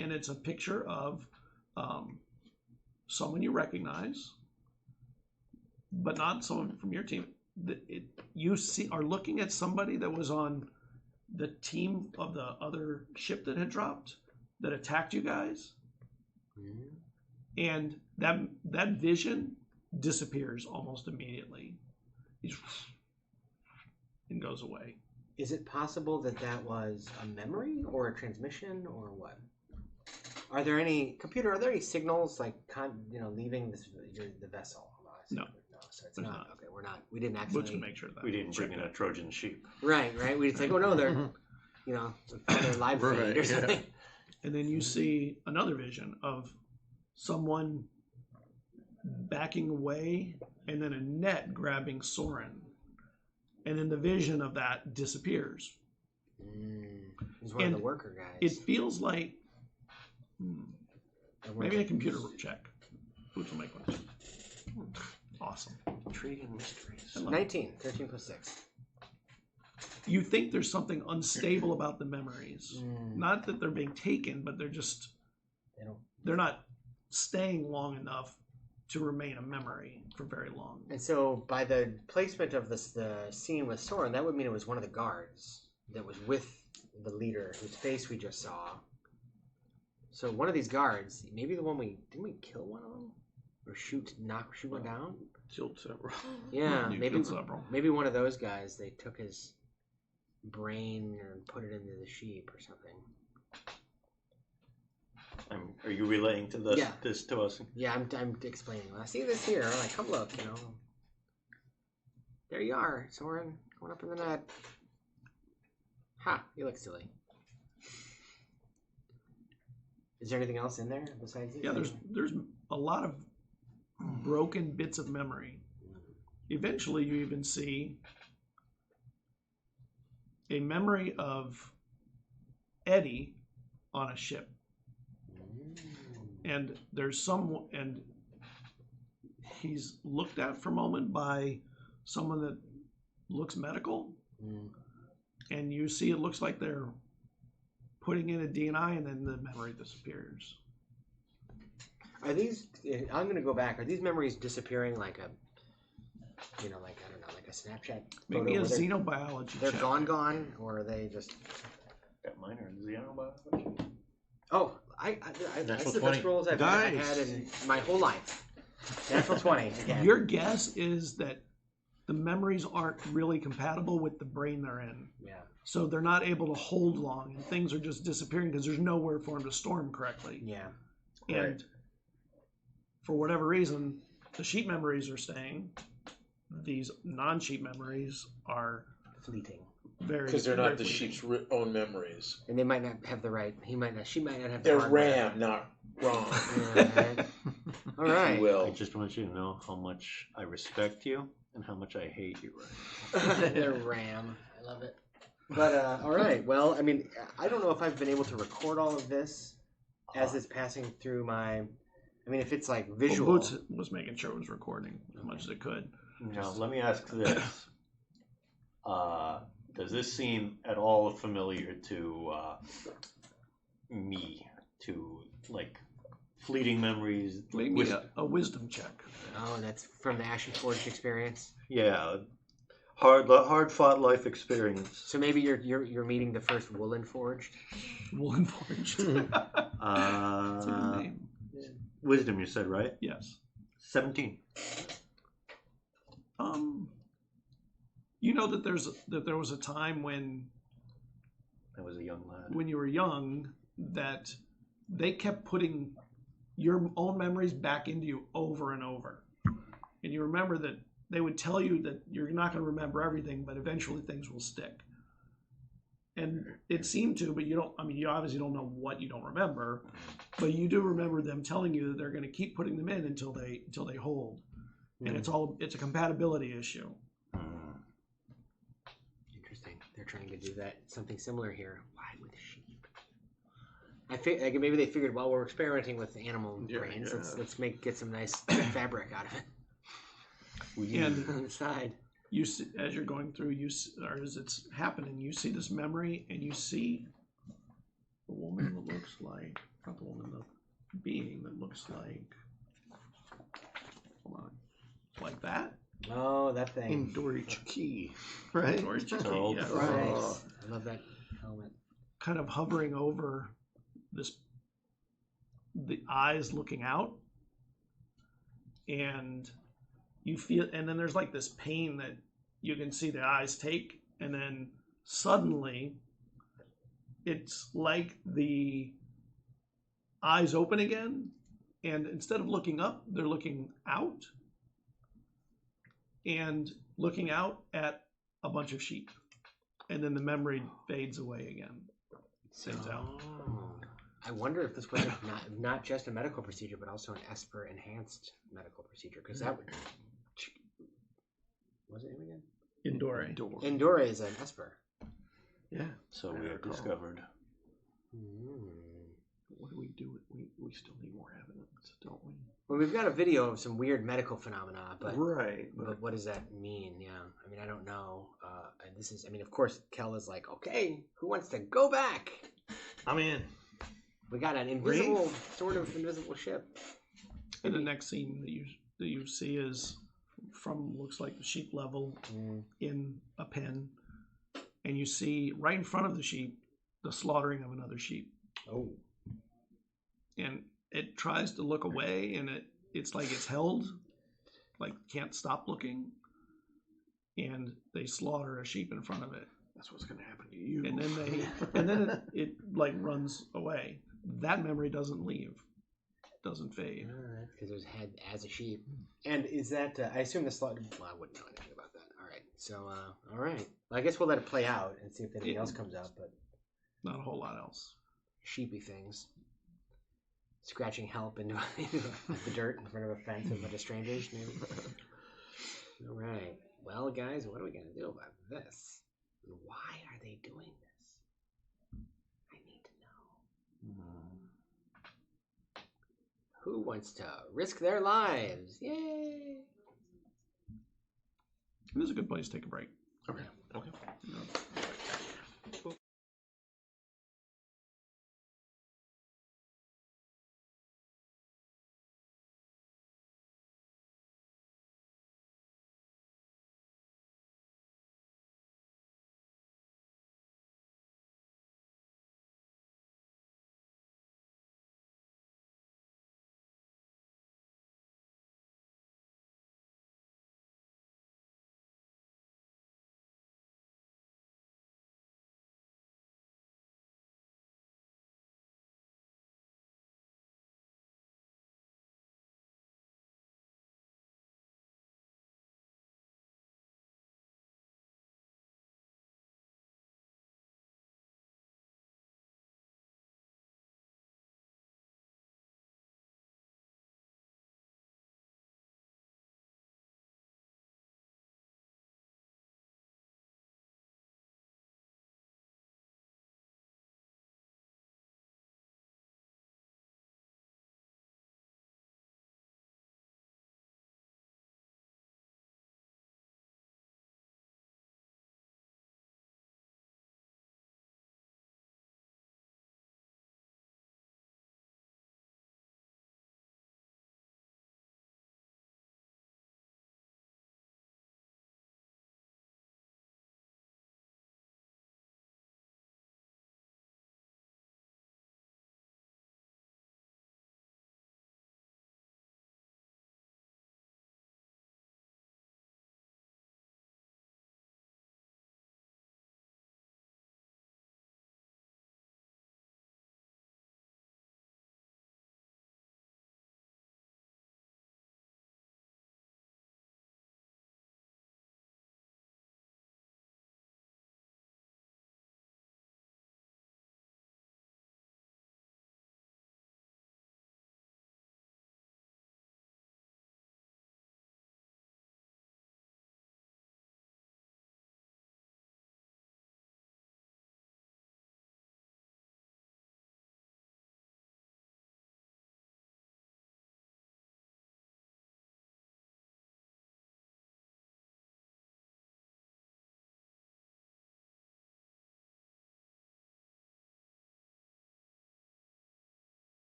and it's a picture of someone you recognize, but not someone from your team. You are looking at somebody that was on the team of the other ship that had dropped, that attacked you guys, and that vision disappears almost immediately. And goes away. Is it possible that that was a memory or a transmission or what? Are there any signals like leaving the vessel? No. So it's There's not. not. Okay, we're not. We didn't Boots actually. can make sure that We didn't bring in a Trojan sheep. Right. We just like, oh no, they're they're live feed Right, or yeah. something. And then you see another vision of someone backing away, and then a net grabbing Soren, and then the vision of that disappears. He's one of the worker guys. It feels like maybe a computer check. Boots will make one. Awesome. Intriguing mysteries. 19, 13 plus 6. You think there's something unstable about the memories. Not that they're being taken, but they're not staying long enough to remain a memory for very long. And so by the placement of the scene with Soren, that would mean it was one of the guards that was with the leader whose face we just saw. So one of these guards, maybe the one didn't we kill one of them? Or shoot one down? Killed several. Yeah, You maybe killed several. maybe one of those guys, they took his brain and put it into the sheep or something. Are you relaying to this to us? Yeah, I'm explaining. I see this here. I'm like, come look, There you are, Soren, going up in the net. Ha, you look silly. Is there anything else in there besides this? Yeah, there's a lot of broken bits of memory. eventually you even see a memory of Eddie on a ship. And and he's looked at for a moment by someone that looks medical. And you see it looks like they're putting in a DNI, and then the memory disappears. Are these, I'm going to go back, are these memories disappearing like a, I don't know, like a Snapchat photo? Maybe a xenobiology They're check. gone, or are they just... Got mine or xenobiology? Oh, that's the 20. best rolls I've had in my whole life. Natural 20 again. Your guess is that the memories aren't really compatible with the brain they're in. Yeah. So they're not able to hold long, and things are just disappearing because there's nowhere for them to store them correctly. Yeah. And for whatever reason, the sheet memories are staying. These non-sheet memories are Fleeting. very Because they're very not the fleeting. sheep's own memories. And they might not have the right, she might not have the They're hardware. RAM, not wrong. Yeah, all right. If you I will. just want you to know how much I respect you and how much I hate you, right? They're RAM. I love it. But, all right. Well, I mean, I don't know if I've been able to record all of this as it's passing through my... I mean, if it's like visual... Well, Boots was making sure it was recording as much as it could. Now, let me ask this. Does this seem at all familiar to me? To, like, fleeting memories? Make me a wisdom check. Oh, that's from the Ashen Forged experience. Yeah. Hard-fought life experience. So maybe you're meeting the first Woolen Forged. Woolen Forged. That's a good name. Wisdom, you said, right? Yes. 17. You know that there was a time when I was a young lad. when you were young that they kept putting your own memories back into you over and over. And you remember that they would tell you that you're not going to remember everything, but eventually things will stick. And it seemed to, but you don't, I mean, you obviously don't know what you don't remember, but you do remember them telling you that they're going to keep putting them in until they hold. And it's a compatibility issue. Interesting. They're trying to do that. Something similar here. Why with sheep? Like maybe they figured while we're experimenting with animal brains, let's get some nice fabric out of it. And On the side. you see, as you're going through, or as it's happening, you see this memory, and you see a woman that looks like, not the woman, the being that looks like, hold on, like that. Oh, that thing. Indorichiki, right? Indorichiki, yes. Nice. I love that helmet. Kind of hovering over the eyes looking out, and you feel, and then there's like this pain that you can see the eyes take, and then suddenly it's like the eyes open again, and instead of looking up, they're looking out, and looking out at a bunch of sheep, and then the memory fades away again. Fades out. I wonder if this was not just a medical procedure, but also an Esper enhanced medical procedure, because that would... What's it name again? Indore. Endure is an Esper. Yeah. So we have discovered. What do we do? We still need more evidence, don't we? Well, we've got a video of some weird medical phenomena, but Right. but what does that mean? Yeah, I mean, I don't know. And this is, I mean, of course, Kel is like, okay, who wants to go back? I'm in. We got an invisible, sort of invisible ship. And the next scene that you see is from, looks like the sheep level in a pen, and you see right in front of the sheep the slaughtering of another sheep. Oh. And it tries to look away, and it's like it's held, like can't stop looking, and they slaughter a sheep in front of it. That's what's going to happen to you. And then it like runs away. That memory doesn't leave, doesn't fade. Because it was had as a sheep. And is that, I assume the slaughter, well, I wouldn't know anything about that. All right. So, all right. Well, I guess we'll let it play out and see if anything else comes out, but. Not a whole lot else. Sheepy things. Scratching help into the dirt in front of a fence with a bunch of strangers, maybe. All right. Well, guys, what are we going to do about this? And why are they doing this? I need to know. Who wants to risk their lives? Yay! This is a good place to take a break. Okay. Okay.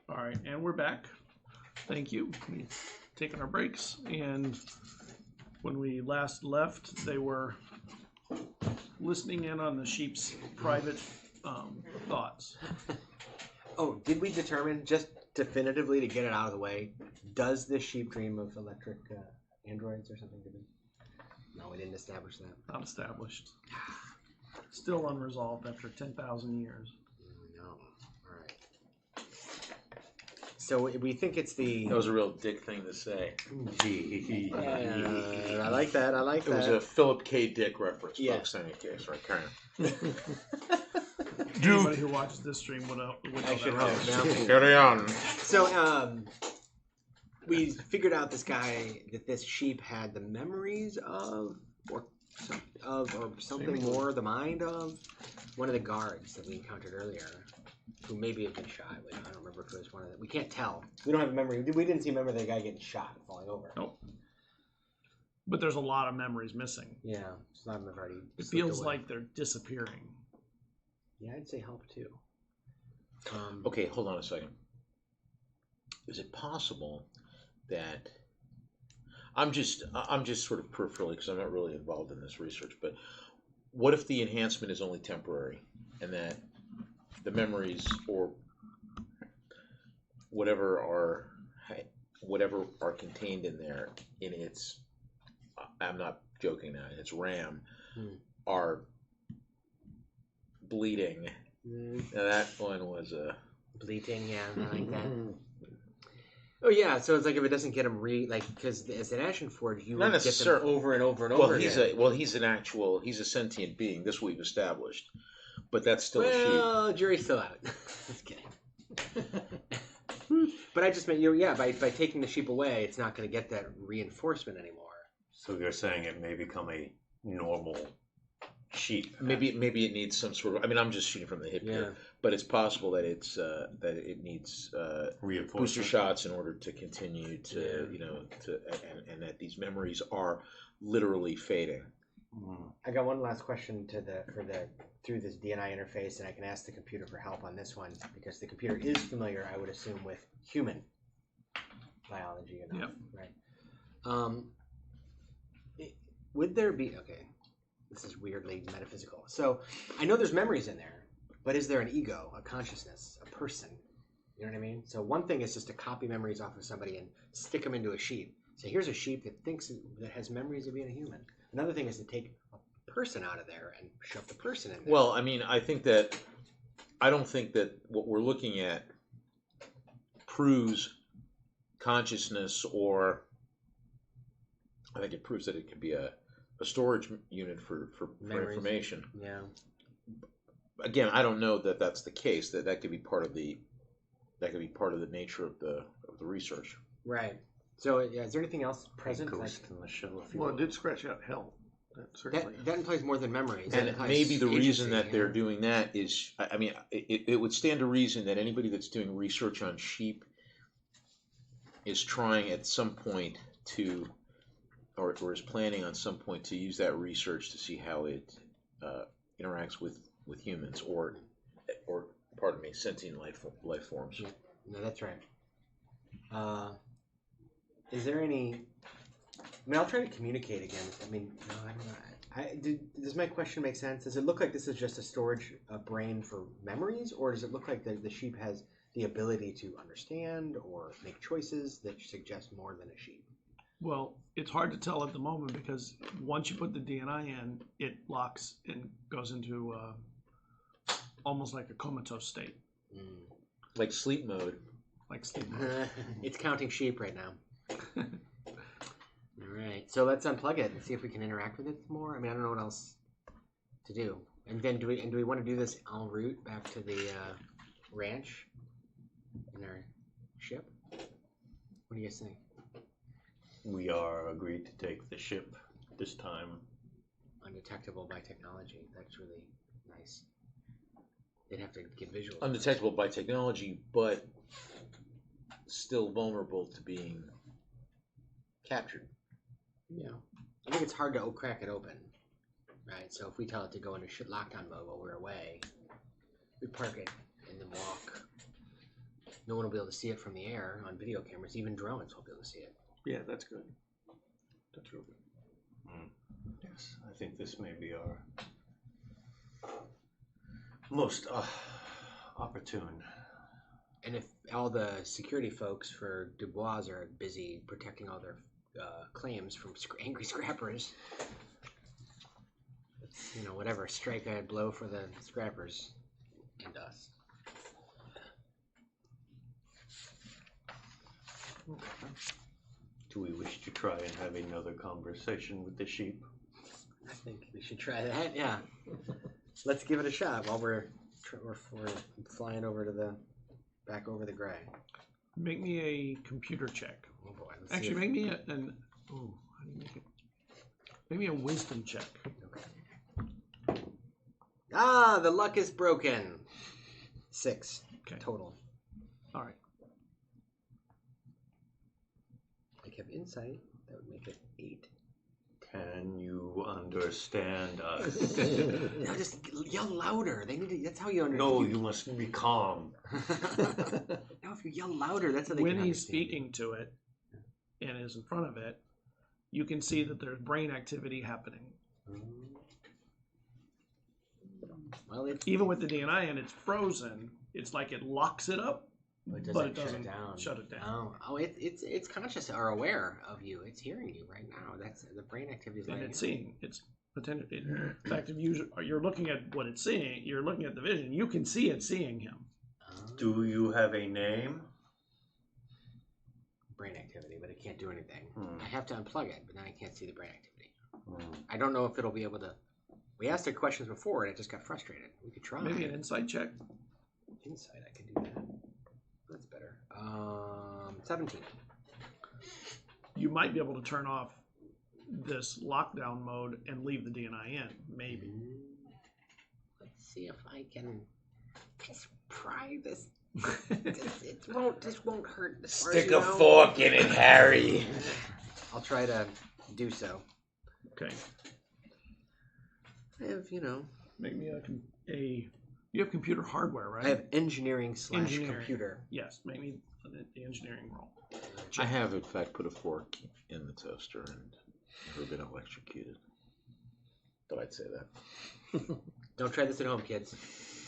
All right, and we're back. Thank you. We've taken our breaks, and when we last left, they were listening in on the sheep's private thoughts. Oh, did we determine just definitively to get it out of the way? Does this sheep dream of electric androids or something? No, we didn't establish that. Not established. Still unresolved after 10,000 years. No. All right. So we think it's the. That was a real dick thing to say. I like that. I like It that. was a Philip K. Dick reference, Yeah. folks. In any case, right? Carry on. Anybody who watches this stream would know I should that hope. reference. Now. Carry on. So, we figured out that this sheep had the memories of, or something more, the mind of one of the guards that we encountered earlier, who maybe have been shot. I don't remember if it was one of them. We can't tell. We don't have a memory. We didn't see a memory of the guy getting shot and falling over. Nope. But there's a lot of memories missing. Yeah, some of them have already. It slipped feels away. like they're disappearing. Yeah, I'd say help too. Okay, hold on a second. Is it possible that I'm just sort of peripherally, because I'm not really involved in this research, but what if the enhancement is only temporary and that the memories or whatever are contained in there in its, I'm not joking now, in its RAM are bleeding. Now that one was a bleating, yeah, I like that. Oh yeah, so it's like if it doesn't get him because as an Ashen Forge, you Not would get them over and over and over again. He's a sentient being. This we've established, but that's still a sheep. Well, jury's still out. Just kidding. But I just meant by taking the sheep away, it's not going to get that reinforcement anymore. So you're saying it may become a normal sheep. Maybe it needs some sort of. I mean, I'm just shooting from the hip here, but it's possible that it needs booster shots in order to continue to and that these memories are literally fading. I got one last question through this DNI interface, and I can ask the computer for help on this one because the computer is familiar, I would assume, with human biology enough, right? Would there be this is weirdly metaphysical. So I know there's memories in there, but is there an ego, a consciousness, a person? You know what I mean? So one thing is just to copy memories off of somebody and stick them into a sheep. So here's a sheep that has memories of being a human. Another thing is to take a person out of there and shove the person in there. Well, I mean, I don't think that what we're looking at proves consciousness, or I think it proves that it could be a storage unit for information. Yeah. Again, I don't know that that's the case. That could be part of the nature of the research. Right. So is there anything else present? Ghost in the show. Well, it did scratch out hell. That implies more than memories. And maybe the reason that they're doing that is, I mean, it would stand to reason that anybody that's doing research on sheep is trying at some point to, or is planning on some point to use that research to see how it interacts with humans or pardon me, sentient life forms. Yeah. No, that's right. Is there any? I mean, I'll try to communicate again. I mean, no, I don't know. Does my question make sense? Does it look like this is just a storage brain for memories, or does it look like the sheep has the ability to understand or make choices that suggest more than a sheep? Well, it's hard to tell at the moment because once you put the DNI in, it locks and goes into almost like a comatose state. Like sleep mode. Like sleep mode. It's counting sheep right now. All right, so let's unplug it and see if we can interact with it more. I mean, I don't know what else to do. And then do we want to do this en route back to the ranch in our ship? What do you guys think? We are agreed to take the ship this time. Undetectable by technology. That's really nice. They'd have to get visuals. Undetectable by technology, but still vulnerable to being captured. Yeah. I think it's hard to crack it open, right? So if we tell it to go into lockdown mode while we're away, we park it and then walk no one will be able to see it from the air on video cameras. Even drones won't be able to see it. Yeah, that's good. That's real good. Yes, I think this may be our most opportune. And if all the security folks for Dubois are busy protecting all their claims from angry scrappers, whatever, strike a blow for the scrappers and us. Do we wish to try and have another conversation with the sheep? I think we should try that. Yeah, let's give it a shot while we're flying back over the gray. Make me a computer check. Oh boy! Actually, make me how do you make it? Make me a wisdom check. Okay. Ah, the luck is broken. 6 total. All right. I have insight. That would make it 8. Can you understand us? No, just yell louder. They need to. That's how you understand. No, you must be calm. No, if you yell louder, that's how they When can he's understand speaking to it and is in front of it, you can see that there's brain activity happening. Well, Even with the DNI and it's frozen, it's like it locks it up, but it doesn't shut it down. Oh, it's conscious or aware of you. It's hearing you right now. That's the brain activity is And letting it's you know. seeing. It's potential. In fact, if you're looking at what it's seeing, you're looking at the vision. You can see it seeing him. Do you have a name? Brain activity, but it can't do anything. I have to unplug it, but then I can't see the brain activity. I don't know if it'll be able to. We asked it questions before, and it just got frustrated. We could try. Maybe an insight check. Insight, I can do that. That's better. 17. You might be able to turn off this lockdown mode and leave the DNI in. Maybe. Let's see if I can just pry this. This won't hurt. Stick a fork in it, Harry. I'll try to do so. Okay. I have, Make me a. You have computer hardware, right? I have engineering / computer. Yes. Make me the engineering roll. I have, in fact, put a fork in the toaster and never been electrocuted. Thought I'd say that. Don't try this at home, kids.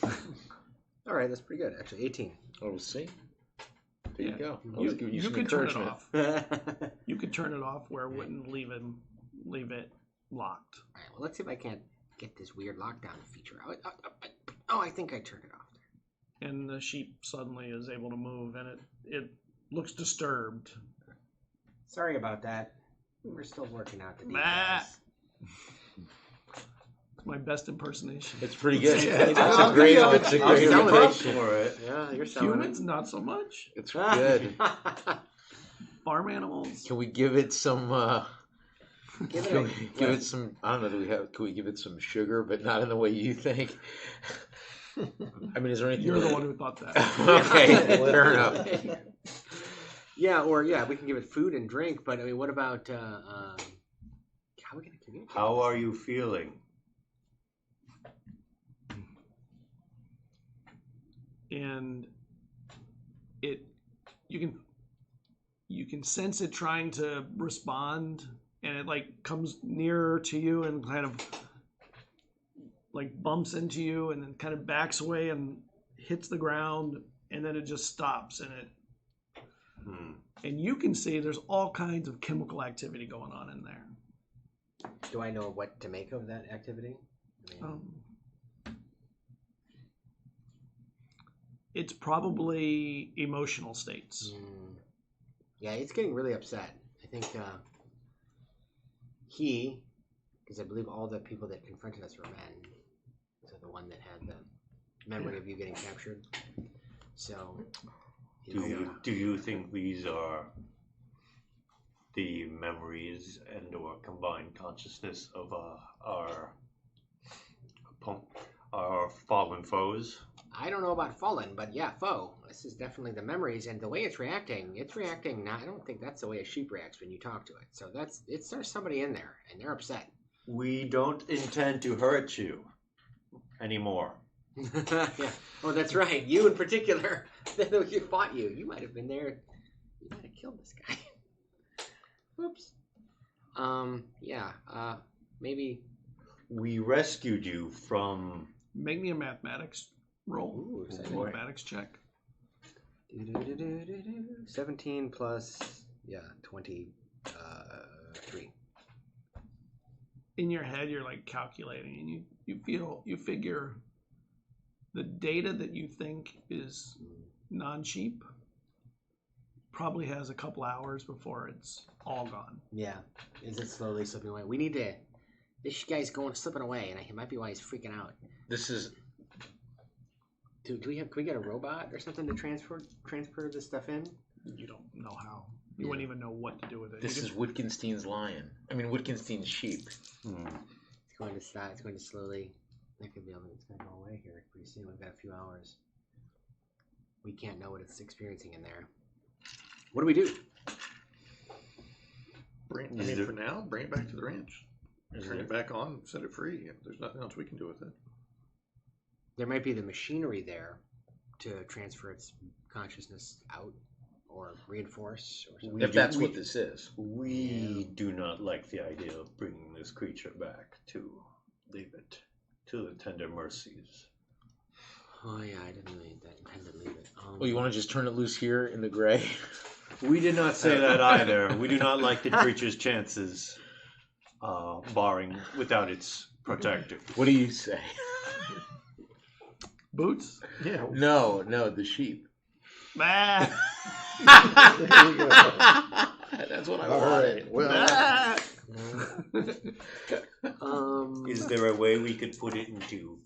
All right, that's pretty good, actually. 18. Oh, see? There you go. You could turn it off. You could turn it off where it wouldn't leave it locked. All right, well, let's see if I can't get this weird lockdown feature. I think I turned it off there. And the sheep suddenly is able to move, and it looks disturbed. Sorry about that. We're still working out the details. It's my best impersonation. It's pretty good. Yeah. It's a great imitation. For it. Yeah, you're selling Humans, not so much. It's good. Farm animals. Can we give it some? Give it some. I don't know. Can we give it some sugar, but not in the way you think? I mean, is there anything? You're the one who thought that. Okay, fair enough. Yeah, we can give it food and drink. But I mean, what about how are we going to communicate? How are you feeling? And you can sense it trying to respond, and it like comes nearer to you and kind of like bumps into you and then kind of backs away and hits the ground, and then it just stops, and and you can see there's all kinds of chemical activity going on in there. Do I know what to make of that activity? It's probably emotional states. Yeah, it's getting really upset. I think because I believe all the people that confronted us were men. So the one that had the memory of you getting captured. So, do you think these are the memories and or combined consciousness of our fallen foes? I don't know about fallen, but yeah, foe. This is definitely the memories and the way it's reacting. It's reacting now. I don't think that's the way a sheep reacts when you talk to it. So there's somebody in there, and they're upset. We don't intend to hurt you anymore. Yeah. Oh, that's right. You in particular. They fought you. You might have been there. You might have killed this guy. Whoops. Yeah. Maybe. We rescued you from. Make me a mathematics roll. Ooh, exciting. Mathematics check. 17 plus 23. In your head, you're like calculating, and you figure the data that you think is non-cheap probably has a couple hours before it's all gone. Yeah. Is it slowly slipping away? We need to. This guy's slipping away, and it might be why he's freaking out. This is Can we get a robot or something to transfer this stuff in? You don't know how. You wouldn't even know what to do with it. this is Wittgenstein's lion. I mean Wittgenstein's sheep. It's going to stop. It's going to slowly. It's going to go away here pretty soon. We've got a few hours. We can't know what it's experiencing in there. What do we do? For now, bring it back to the ranch. Turn it back on, set it free. There's nothing else we can do with it. There might be the machinery there to transfer its consciousness out or reinforce or something. If that's what this is. We do not like the idea of bringing this creature back to leave it to the tender mercies. Oh yeah, I didn't really intend to leave it. Oh, you want to just turn it loose here in the gray? We did not say that either. We do not like the creature's chances, barring without its protector. What do you say? Boots? Yeah. No, the sheep. Bah! That's what I All wanted. right. Well, Is there a way we could put it into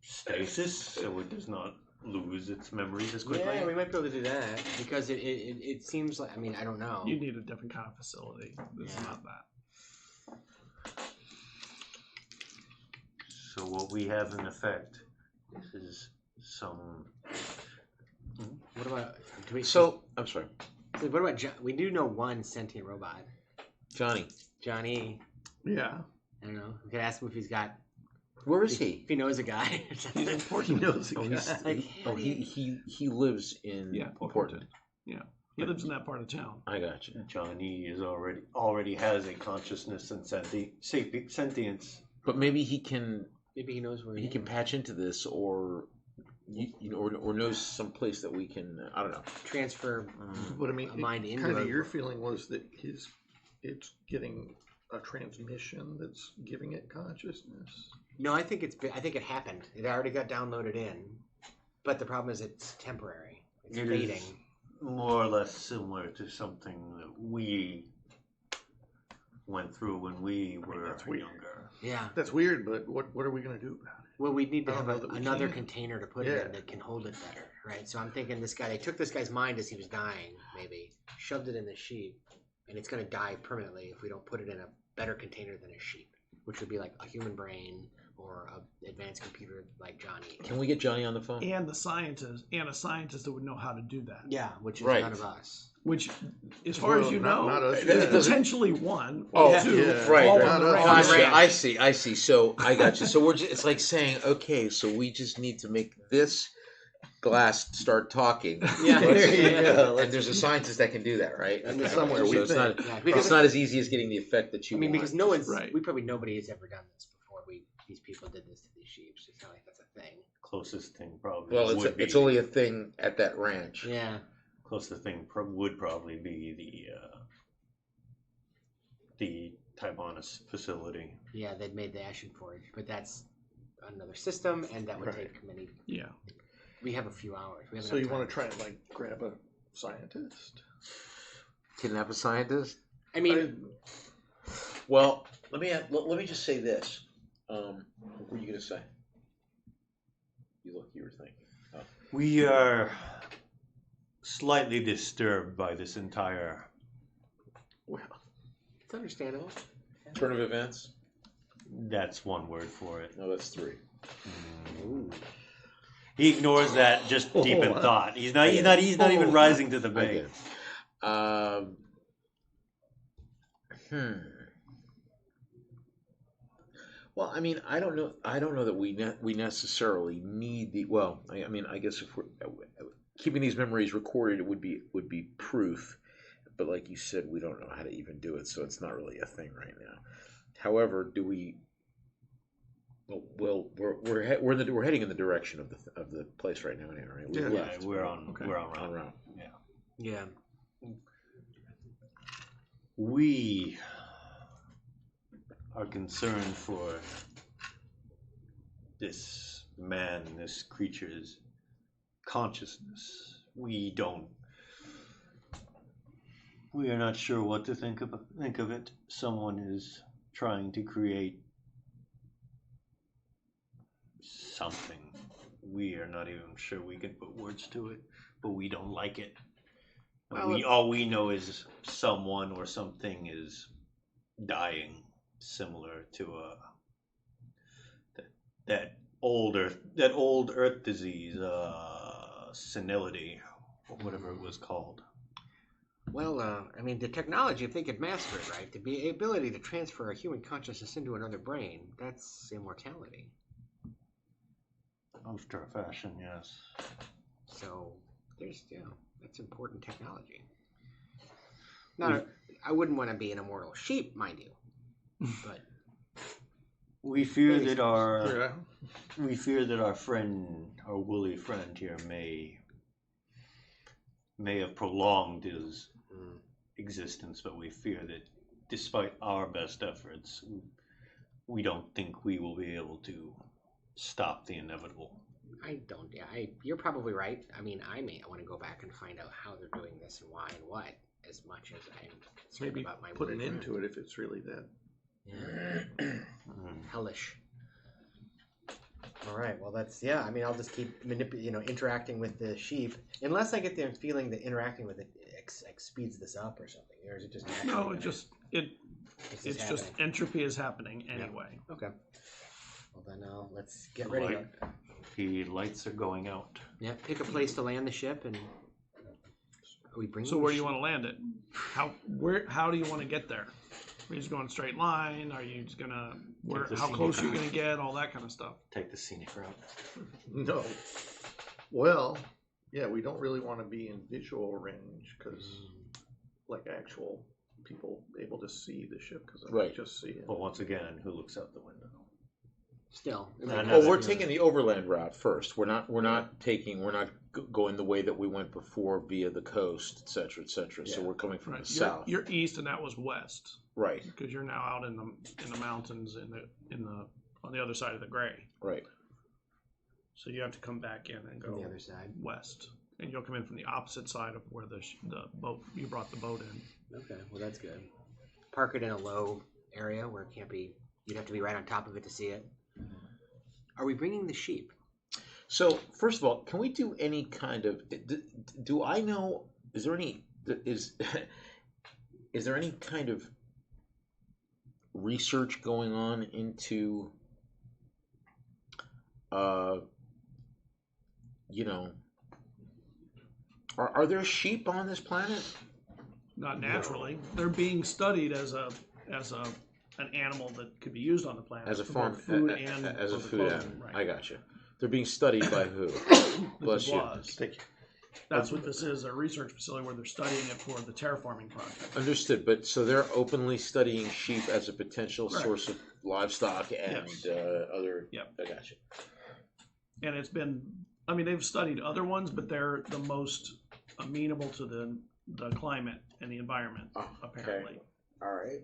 stasis so it does not lose its memories as quickly? Yeah, we might be able to do that because it seems like, I mean, I don't know. You need a different kind of facility. This is not that. So what we have in effect is some. What about? I'm sorry, What about? We do know one sentient robot, Johnny. Johnny. Yeah. I don't know. We could ask him if he's got. Where is he? If he knows a guy. he knows Oh, he lives in Portland. Yeah, he lives in that part of town. I got you. Johnny is already has a consciousness and sentience. But maybe he can. Maybe he knows where He can patch into this, or or knows some place that we can. I don't know. transfer. But I mean, a mind into kind of it. your feeling was that it's getting a transmission that's giving it consciousness. No, I think it happened. It already got downloaded in, but the problem is it's temporary. It's It fading. is more or less similar to something that we went through when we were that's weird. younger. Yeah. That's weird, but what are we going to do about it? Well, we need to I don't have know that we another can. container to put it Yeah. in that can hold it better, right? So I'm thinking they took this guy's mind as he was dying, maybe, shoved it in the sheep, and it's going to die permanently if we don't put it in a better container than a sheep, which would be like a human brain or an advanced computer like Johnny. Can we get Johnny on the phone? And a scientist that would know how to do that. Yeah, which is Right. none of us. Which, as far as you know, not us. That is doesn't- potentially one Oh, or two. yeah. Right. all right. on the Not us. range. I see. So I got you. So it's like saying, okay, so we just need to make this glass start talking. Yeah. And there's a scientist that can do that, right? And Okay. somewhere we So it's think. not. Yeah, It's because, not as easy as getting the effect that you I mean, want. because no one's, Right. nobody has ever done this before. These people did this to these sheep. So it's not like that's a thing. Closest thing probably. Well, would be, it's only a thing at that ranch. Yeah. closest thing would probably be the Tibonus facility. Yeah, they'd made the Ashen Forge, but that's another system, and that would Right. take many. Yeah. We have a few hours. We have So you enough want to time. try and like grab a scientist? Kidnap a scientist? I mean, Well, let me just say this. What were you gonna say? You were thinking. Oh. We are slightly disturbed by this entire. Well, it's understandable. Turn of events? That's one word for it. No, that's 3. Ooh. He ignores that just deep in thought. He's not even rising to the bait. Well, I mean, I don't know that we necessarily need the. Well, I mean, I guess if we're keeping these memories recorded would be proof, but like you said, we don't know how to even do it, so it's not really a thing right now. However, do we? Well, we're heading in the direction of the place right now, anyway, right? We left. We're on route. Yeah. We are concerned for this creature's consciousness. We are not sure what to think of it. Someone is trying to create something. We are not even sure we can put words to it, but we don't like it. Well, All we know is someone or something is dying, similar to that old Earth disease, senility, or whatever it was called. Well, I mean, the technology, if they could master it, right, the ability to transfer a human consciousness into another brain, that's immortality. After a fashion, yes. So that's important technology. I wouldn't want to be an immortal sheep, mind you, but we fear that our friend, our woolly friend here, may have prolonged his existence, but we fear that despite our best efforts, we don't think we will be able to stop the inevitable. You're probably right. I mean, I may want to go back and find out how they're doing this and why and what, as much as I'm concerned Maybe about my put an woolly end friend. to it if it's really that. Yeah. Hellish. All right. Well, I mean, I'll just keep interacting with the sheep, unless I get the feeling that interacting with it speeds this up or something. Or is it just No, it's just entropy is happening anyway. Yeah. Okay. Well, then let's get ready. The lights are going out. Yeah. Pick a place to land the ship, and are we bringing? So where do you want to land it? How do you want to get there? Are you just going straight line? Are you just gonna how close are you gonna get? All that kind of stuff. Take the scenic route. No. Well, yeah, we don't really want to be in visual range because, like, actual people able to see the ship because I Right. just see it. But once again, who looks out the window? Still. Well, we're taking the overland route first. We're not going the way that we went before via the coast, et cetera, et cetera. So we're coming from the south. You're east, and that was west. Right. Because you're now out in the mountains on the other side of the gray. Right. So you have to come back in and go From the other side. west, and you'll come in from the opposite side of where the boat you brought the boat in. Okay. Well, that's good. Park it in a low area where it can't be. You'd have to be right on top of it to see it. Are we bringing the sheep? So first of all, can we do any kind of? Do I know? Is there any kind of research going on into? Are there sheep on this planet? Not naturally. They're being studied as an animal that could be used on the planet As a for farm, both food and as a for the food clothing, animal. right. I got you. They're being studied by who? Bless you. Thank you. That's what this is, a research facility where they're studying it for the terraforming project. Understood, but so they're openly studying sheep as a potential Correct. source of livestock and Yes. other. Yep. I got you. And it's been, I mean, they've studied other ones, but they're the most amenable to the climate and the environment, apparently. All right.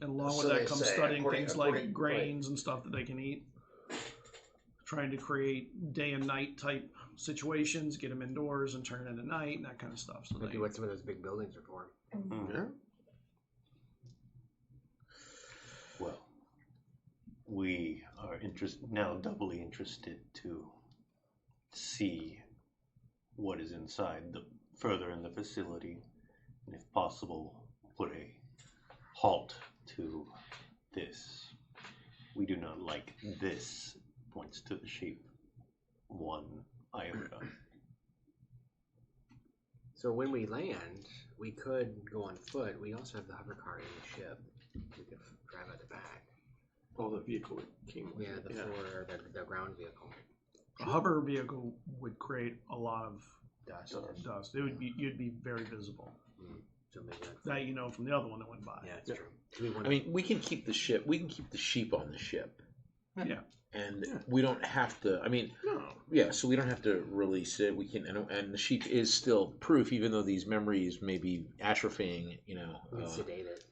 And along So with they that comes say, studying according- things according- like grains and stuff that they can eat. Trying to create day and night type situations, get them indoors and turn it into night and that kind of stuff. So Maybe they, what some of those big buildings are for. Yeah. Well, we are now doubly interested to see what is inside further in the facility, and if possible, put a halt to this. We do not like this. Points to the sheep. One iota. So when we land, we could go on foot. We also have the hover car in the ship. We could drive out the back. Oh, the vehicle that came with Yeah, it. the ground vehicle. A hover vehicle would create a lot of Dust. It would be you'd be very visible. So maybe that's, That you know from the other one that went by. yeah, it's true. I mean, we can keep the ship. We can keep the sheep on the ship. Yeah. And we don't have to. I mean, No. yeah. So we don't have to release it. We can, and the sheep is still proof, even though these memories may be atrophying. You know. We can sedate it.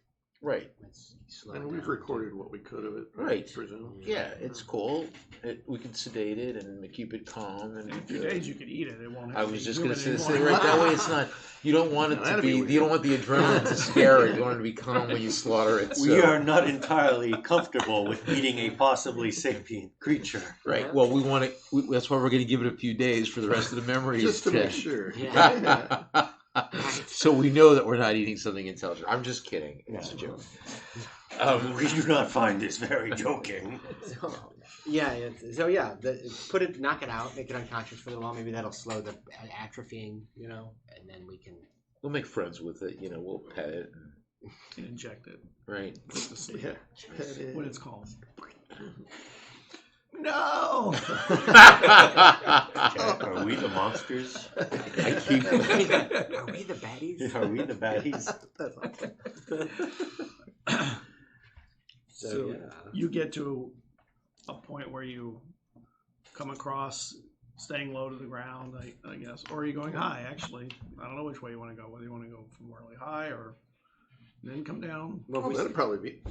Right. Let's slow And it we've down. recorded what we could of it. Right. I presume. Yeah, it's cool. We can sedate it and keep it calm. And In a few days you could eat it. It won't have I to was be just going to human say anymore. right that way. It's not. You don't want it No, to that'd be. be You weird. don't want the adrenaline to scare it. You want it to be calm when you slaughter it. We so- are not entirely comfortable with eating a possibly sapient creature. Right. Well, we want to. That's why we're going to give it a few days for the rest of the memories. Just to make sure. Yeah. So we know that we're not eating something intelligent. I'm just kidding. It's a joke. We do not find this very joking. So, put it, knock it out, make it unconscious for a little while. Maybe that'll slow the atrophying, and then we can. We'll make friends with it. We'll pet it. And inject it. Right. Just to see Yeah. what it's called. No. Are we the monsters? I keep. Are we the baddies? Are we the baddies? So you get to a point where you come across staying low to the ground, I guess, or are you going high? Actually, I don't know which way you want to go. Whether you want to go from really high or then come down. Well, that'd probably be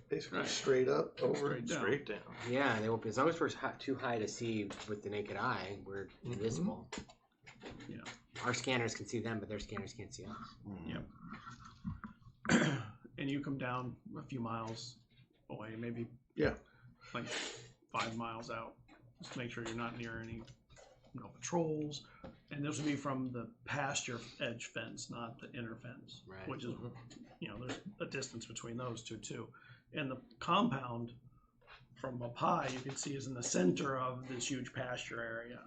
basically straight up, over, Straight and down. straight down. Yeah, they won't be. As long as we're too high to see with the naked eye, we're invisible. Yeah. Our scanners can see them, but their scanners can't see us. Yep. And you come down a few miles away, maybe like 5 miles out. Just to make sure you're not near any patrols. And this would be from the pasture edge fence, not the inner fence, Right. which is there's a distance between those two too. And the compound from up high you can see is in the center of this huge pasture area.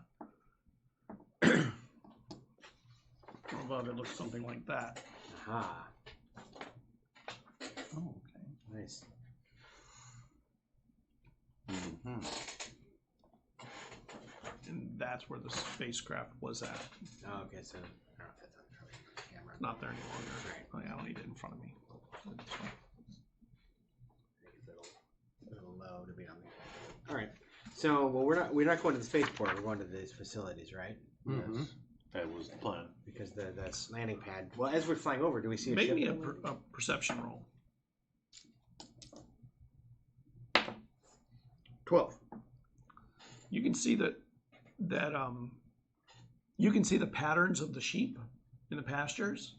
From above it looks something like that. Aha. Oh, okay. Nice. Mm-hmm. And that's where the spacecraft was at. Oh, okay, so I don't know if that's on the camera. Not there any longer. Right. Oh, yeah, I don't need it in front of me. I think it's a little low to be on the. All right. So, well, we're not going to the spaceport. We're going to these facilities, right? Yes, that was the plan. Because the landing pad. Well, as we're flying over, do we see a Make ship? me a perception roll. 12. You can see that you can see the patterns of the sheep in the pastures,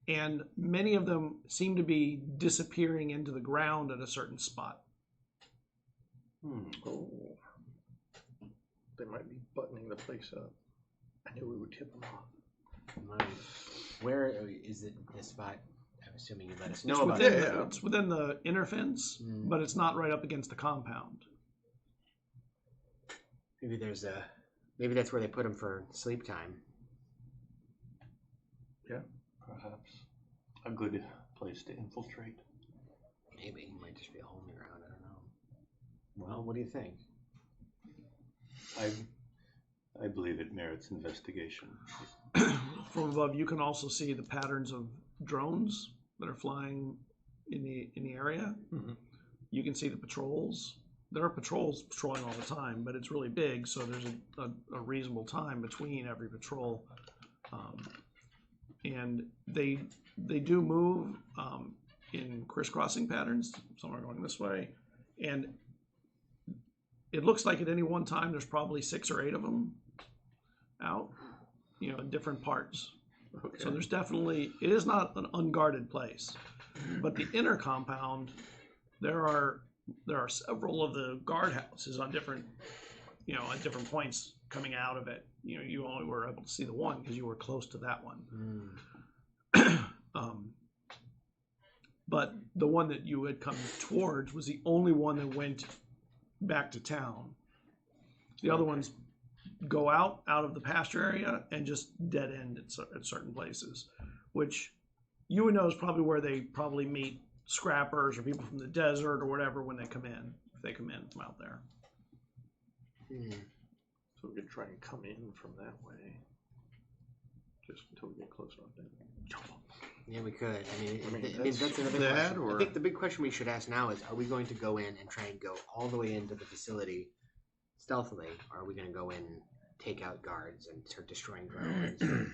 and many of them seem to be disappearing into the ground at a certain spot. Oh. They might be buttoning the place up. I knew we would tip them off. Right. Where is it? This spot? I'm assuming you let us know It's about within, it. it's within the inner fence, Mm. but it's not right up against the compound. Maybe there's a. Maybe that's where they put them for sleep time. Perhaps a good place to infiltrate. Maybe it might just be a hole in the ground. I don't know. Well, what do you think? I believe it merits investigation. From above, you can also see the patterns of drones that are flying in the area. Mhm. You can see the patrols. There are patrols patrolling all the time, but it's really big, so there's a reasonable time between every patrol. And they do move in crisscrossing patterns. Some are going this way, and it looks like at any one time there's probably 6 or 8 of them out, in different parts. Okay. So there's definitely, it is not an unguarded place, but the inner compound, there are several of the guardhouses on different, at different points coming out of it. You only were able to see the one because you were close to that one. But the one that you had come towards was the only one that went back to town. The other ones go out of the pasture area and just dead end at certain places, which you would know is probably where they probably meet scrappers or people from the desert or whatever when they come in, if they come in from out there. So we could try and come in from that way. Just until we get close enough to jump up. Yeah, we could. I mean, that's that's another that, question. or- I think the big question we should ask now is, are we going to go in and try and go all the way into the facility stealthily, or are we going to go in, take out guards, and start destroying drones, and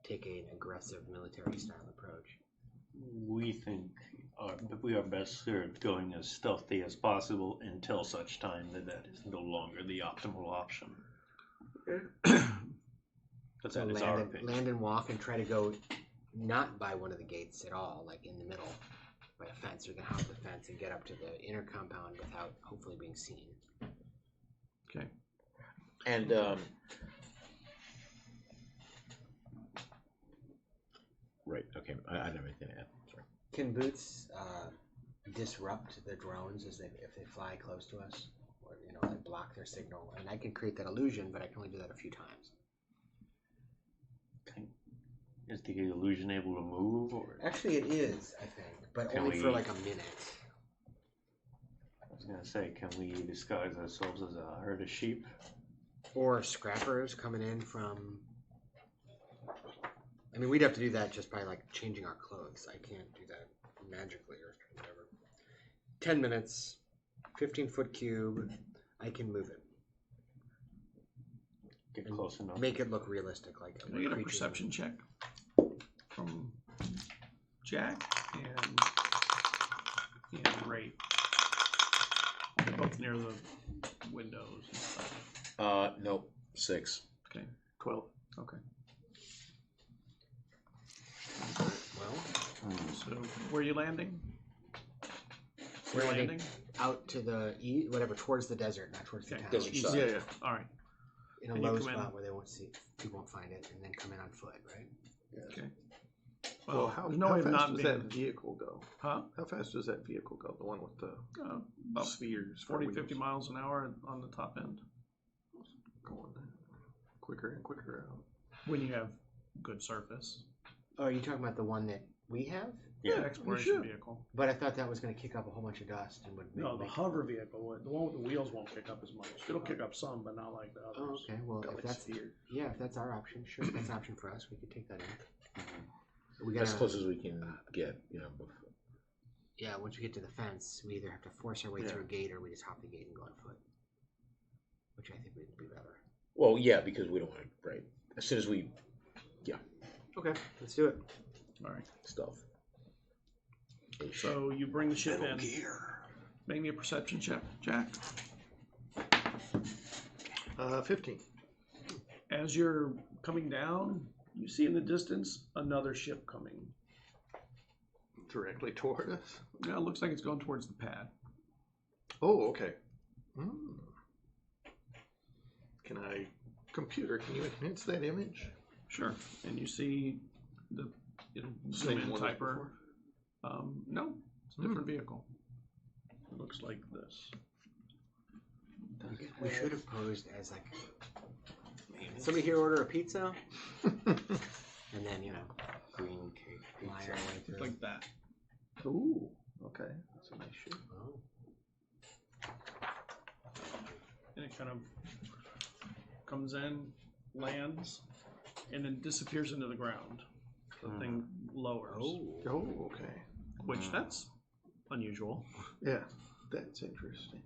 take an aggressive military-style approach? We think we are best served going as stealthy as possible until such time that is no longer the optimal option. But So that is our opinion. land and walk and try to go not by one of the gates at all, like in the middle, by a fence. You're going to hop the fence and get up to the inner compound without hopefully being seen. Okay. And right. Okay. I don't have anything to add. Sorry. Can boots disrupt the drones if they fly close to us, or like block their signal? And I can create that illusion, but I can only do that a few times. Is the illusion able to move? Or Actually, it is, I think, but Can only for we- like a minute. I was gonna say, can we disguise ourselves as a herd of sheep? Or scrappers coming in from. I mean, we'd have to do that just by like changing our clothes. I can't do that magically or whatever. 10 minutes, 15-foot cube. I can move it. Get And close enough. Make it look realistic, like Can I get a creature. perception check from Jack and Ray? They're both near the windows and stuff. Nope. 6. Okay. 12. Okay. Well, So where are you landing? we're Landing? landing out to the whatever, towards the desert, not towards the Okay. town. Desert side. Yeah, yeah. All right. In a And you low come in- spot where they won't see, people won't find it, and then come in on foot, right? Okay. Well, how, there's no how way of fast not does being. that vehicle go? Huh? How fast does that vehicle go? The one with the About spheres. for 40, wheels? 50 miles an hour on the top end Going quicker and quicker out. when you have good surface. Oh, are you talking about the one that we have? Yeah, you exploration should. vehicle. But I thought that was going to kick up a whole bunch of dust and would make. No, the hover vehicle, the one with the wheels won't pick up as much. It'll kick up some, but not like the Oh, others. okay. Well, Got if like that's sphere. yeah, if that's our option, sure, if that's an option for us. We could take that in. We As gotta, close as we can get. Before. yeah. Once we get to the fence, we either have to force our way Yeah. through a gate or we just hop the gate and go on foot, which I think would be better. Well, yeah, because we don't want to. Right. As soon as we Okay, let's do it. All right. stealth. So you bring the ship in. Gear. Make me a perception check, Jack. 15. As you're coming down, you see in the distance another ship coming. Directly toward us. Yeah, it looks like it's going towards the pad. Oh, okay. Can I, computer, can you enhance that image? Sure. And you see the zoom in one as typer. before? No, it's a different vehicle. It looks like this. We should have posed as like somebody here order a pizza, and then green cake fly our way Looks through. like that. Ooh, okay. That's a nice shape. Oh. And it kind of comes in, lands, and then disappears into the ground. The thing lowers, Oh, okay. which that's unusual. Yeah, that's interesting.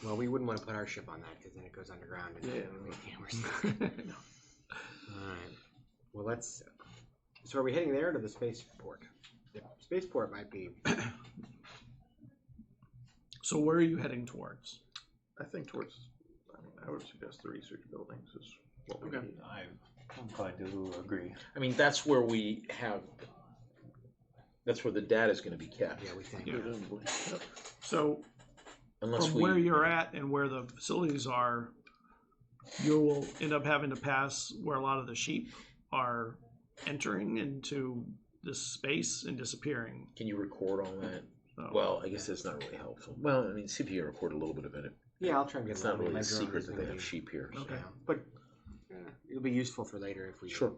Well, we wouldn't want to put our ship on that because then it goes underground and Yeah. we're stuck. All right. Well, let's. So, are we heading there to the spaceport? The spaceport might be. So where are you heading towards? I think towards, I would suggest the research buildings is what we Okay. need. I'm inclined to agree. I mean, that's where we have. That's where the data is going to be kept. Yeah, we think. Yeah. Presumably. Yep. So Unless from we. where you're at and where the facilities are, you will end up having to pass where a lot of the sheep are entering into this space and disappearing. Can you record all that? So, Well, I guess that's not really helpful. Well, I mean, see if you can record a little bit of it. Yeah, I'll try and get It's one. not really My a drone secret is that gonna they have be- sheep here. So. Okay. Yeah, but it'll be useful for later if we. Sure.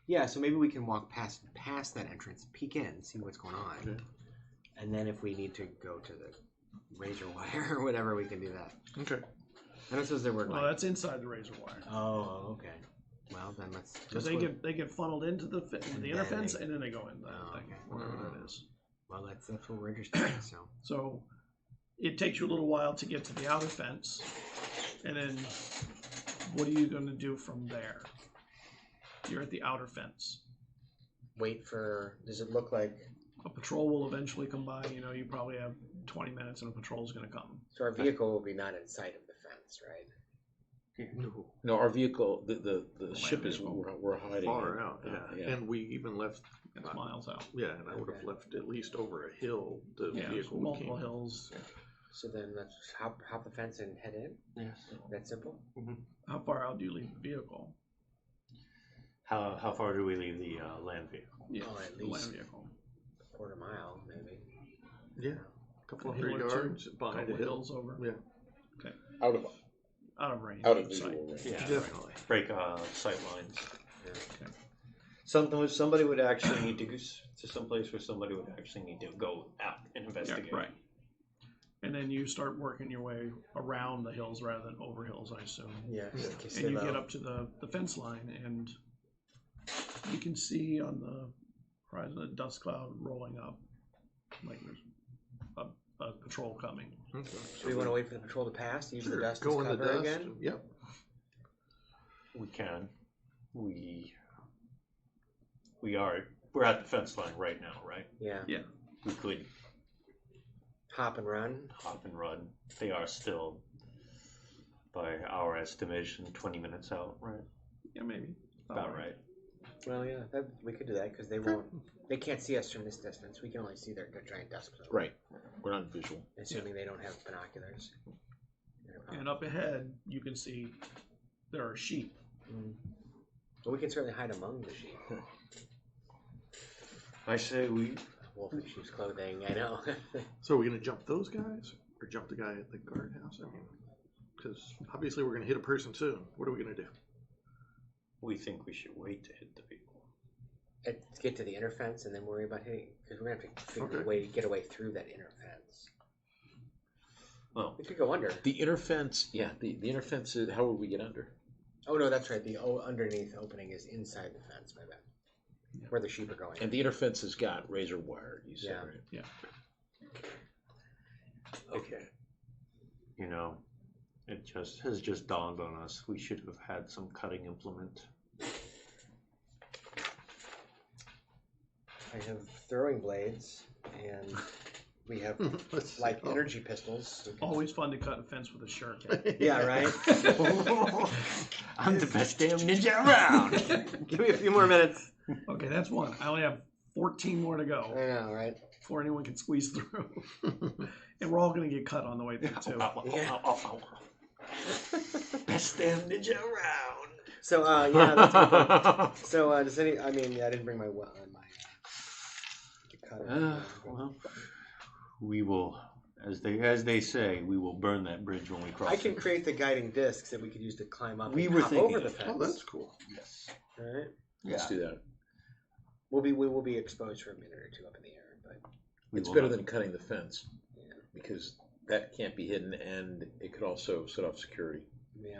Yeah, so maybe we can walk past that entrance, peek in, see what's going on, Okay. and then if we need to go to the razor wire or whatever, we can do that. Okay. And this was their word. Well, that's inside the razor wire. Oh, okay. Well, then let's. Because they get funneled into the inner fence, and then they go in the thing, okay. whatever that is. Well, that's what we're interested in. So it takes you a little while to get to the outer fence, and then what are you going to do from there? You're at the outer fence. Wait for. Does it look like A patrol will eventually come by. You know, you probably have 20 minutes, and a patrol's going to come. so? Our vehicle will be not in sight of the fence, right? No, our vehicle, the ship is we're hiding Far it. out, yeah. Yeah. And we even left. It's miles out. Yeah, and I would have Okay. left at least over a hill the Yeah, vehicle multiple came. hills. So then let's hop the fence and head in. Yes. That simple. How far out do you leave the vehicle? How far do we leave the land vehicle? Yeah, Oh, at the land least vehicle. a quarter mile, maybe. Yeah. A couple A of hill hundred or two, yards behind couple a hill. hills over. Yeah. Out of range. out of sight. visual range. Yeah, Definitely. break sight lines. Somebody would actually need to go to some place where somebody would actually need to go out and investigate. Yeah, right. And then you start working your way around the hills rather than over hills, I assume. Yeah. And you get up to the fence line, and you can see on the horizon a dust cloud rolling up, like there's a patrol coming. Okay. Do we want to wait for the patrol to pass? Use the Sure. dust Go as in the cover dust. again. Yep. We can. We're at the fence line right now, right? Yeah. Yeah. We could Hop and run. hop and run. They are still, by our estimation, 20 minutes out, right? Yeah, maybe. About right. Well, yeah, we could do that because they won't. They can't see us from this distance. We can only see their giant dust cloud. Right. We're not visual. Assuming they don't have binoculars. And up ahead, you can see there are sheep. Well, we can certainly hide among the sheep. I say we. Wolf in sheep's clothing. I know. So are we going to jump those guys or jump the guy at the guardhouse? I mean, because obviously we're going to hit a person soon. What are we going to do? We think we should wait to hit the people. Let's get to the inner fence and then worry about hitting. Because we're going to have to figure a Okay. way to get away through that inner fence. Well, We could go under. The inner fence, yeah, the inner fence is, how would we get under? Oh, no, that's right. The underneath opening is inside the fence, my bad. Yeah. Where the sheep are going. And the inner fence has got razor wire, you said, Yeah. right? okay. You know, it has just dawned on us. We should have had some cutting implement. I have throwing blades, and we have Let's like see. energy pistols. Always fun to cut a fence with a shark. Yeah, right? I'm the best damn ninja around. Give me a few more minutes. Okay, that's one. I only have 14 more to I go know, right? before anyone can squeeze through. And we're all going to get cut on the way through, too. Best damn ninja around. So, yeah, that's a good point. So, does any? I mean, I didn't bring my cutter. Well, we will, as they say, we will burn that bridge when we cross. I can it. create the guiding discs that we could use to climb up. We and were hop thinking over the of fence. Oh, that's cool. Yes. All right. Let's do that. We will be exposed for a minute or two up in the air, but It's better than cutting the fence because that can't be hidden, and it could also set off security. yeah.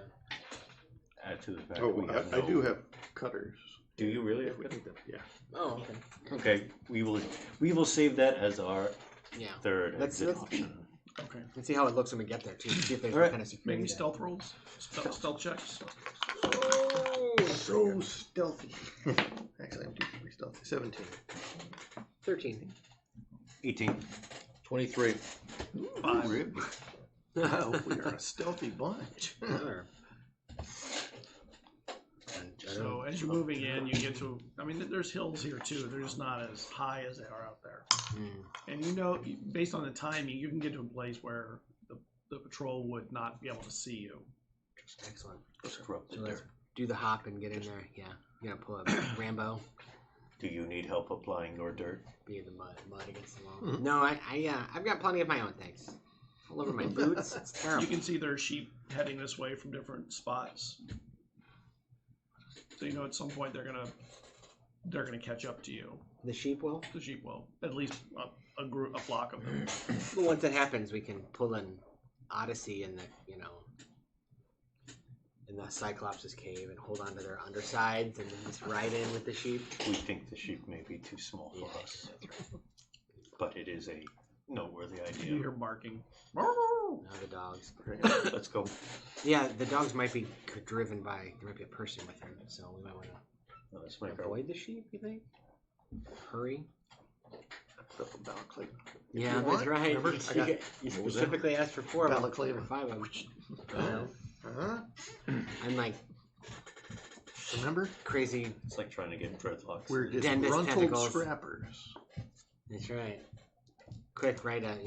Add to the fact Oh, we have I do have cutters. Do you really? If we need them. Yeah. Oh, okay. Okay, we will save that as our Yeah. third Let's- exit let's- option. Okay. Let's see how it looks when we get there too. See if there's All any right. kind of security. Maybe there. stealth rolls? Stealth checks? Oh, So stealthy. Actually, I'm too stealthy. 17. 13. 18. 23. 5. Really? Oh, we are a stealthy bunch. Sure. So as you're moving in, you get to, I mean, there's hills here too. They're just not as high as they are out there. And you know, based on the timing, you can get to a place where the patrol would not be able to see you. Excellent. Scrub the So let's dirt. do the hop and get in there. Yeah. You gotta pull up Rambo. Do you need help applying your dirt? Be in the mud against the wall. No, I've got plenty of my own things. All over my boots. It's terrible. You can see there are sheep heading this way from different spots. So you know at some point they're gonna catch up to you. The sheep will? The sheep will. At least a flock of them. Well, once that happens, we can pull in Odyssey and the, in the Cyclops' cave and hold on to their undersides and then just ride in with the sheep. We think the sheep may be too small for us, but it is a noteworthy You idea. hear barking. Now the dogs. Let's go. Yeah, the dogs might be driven by, there might be a person with them, so we might want to Let's make our avoid the sheep, you think? Hurry. Stuff with balaclava. Yeah, you that's want, right. remember, You, I got- you what was that? specifically asked for 4 of them, Balaclava. or 5 of them. Huh? I'm like Remember? crazy. It's like trying to get dreadlocks. We're Dentist disgruntled tentacles. scrappers. That's right. Quick, right at,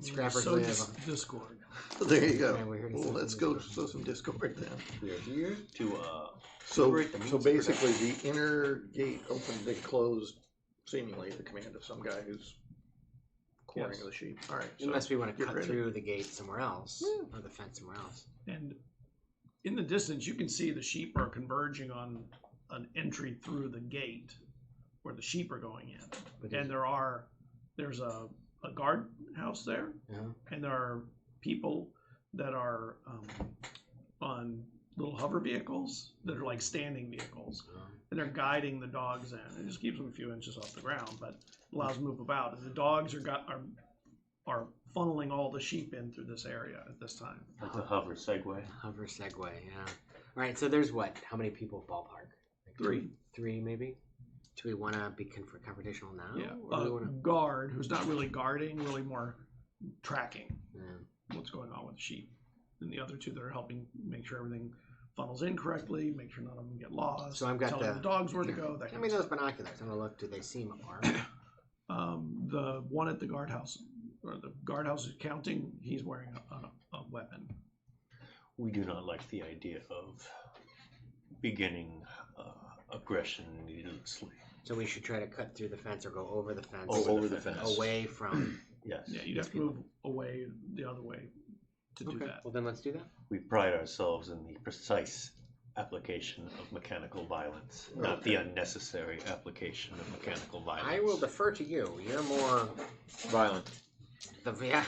Scrappers So live. Discord. There you go. Yeah, we're here to Well, sow some let's go discord. sow some discord then. We are here to So, liberate the means so of basically, the inner gate opened and closed, seemingly at the command of some guy who's quartering Yes. the sheep. All right. So Unless we want to get cut ready. through the gate somewhere else, or the fence somewhere else. And in the distance, you can see the sheep are converging on an entry through the gate where the sheep are going in. And there's a guard house there, Yeah. and there are people that are on little hover vehicles that are like standing vehicles, and they're guiding the dogs in. It just keeps them a few inches off the ground, but allows them to move about. And the dogs are funneling all the sheep in through this area at this time. like a hover Segway. Hover Segway, yeah. All right, so there's what? How many people ballpark? Like 3. 3 maybe? Do we want to be confrontational now? Yeah, Or do we a wanna... guard who's not really guarding, really more tracking Yeah. what's going on with the sheep. And the other 2 that are helping make sure everything funnels in correctly, make sure none of them get lost. So I've got telling the dogs where to go. That Give kind me of those stuff. binoculars. I'm going to look. Do they seem armed? The one at the guardhouse, or the guardhouse is counting. He's wearing a weapon. We do not like the idea of beginning aggression needlessly. So we should try to cut through the fence or go over the fence. Over the fence. Away from... Yes. Yeah, you'd have to move away the other way to do Okay, that. well then let's do that. We pride ourselves in the precise application of mechanical violence, not the unnecessary application of mechanical violence. I will defer to you. You're more... Violent. Yeah.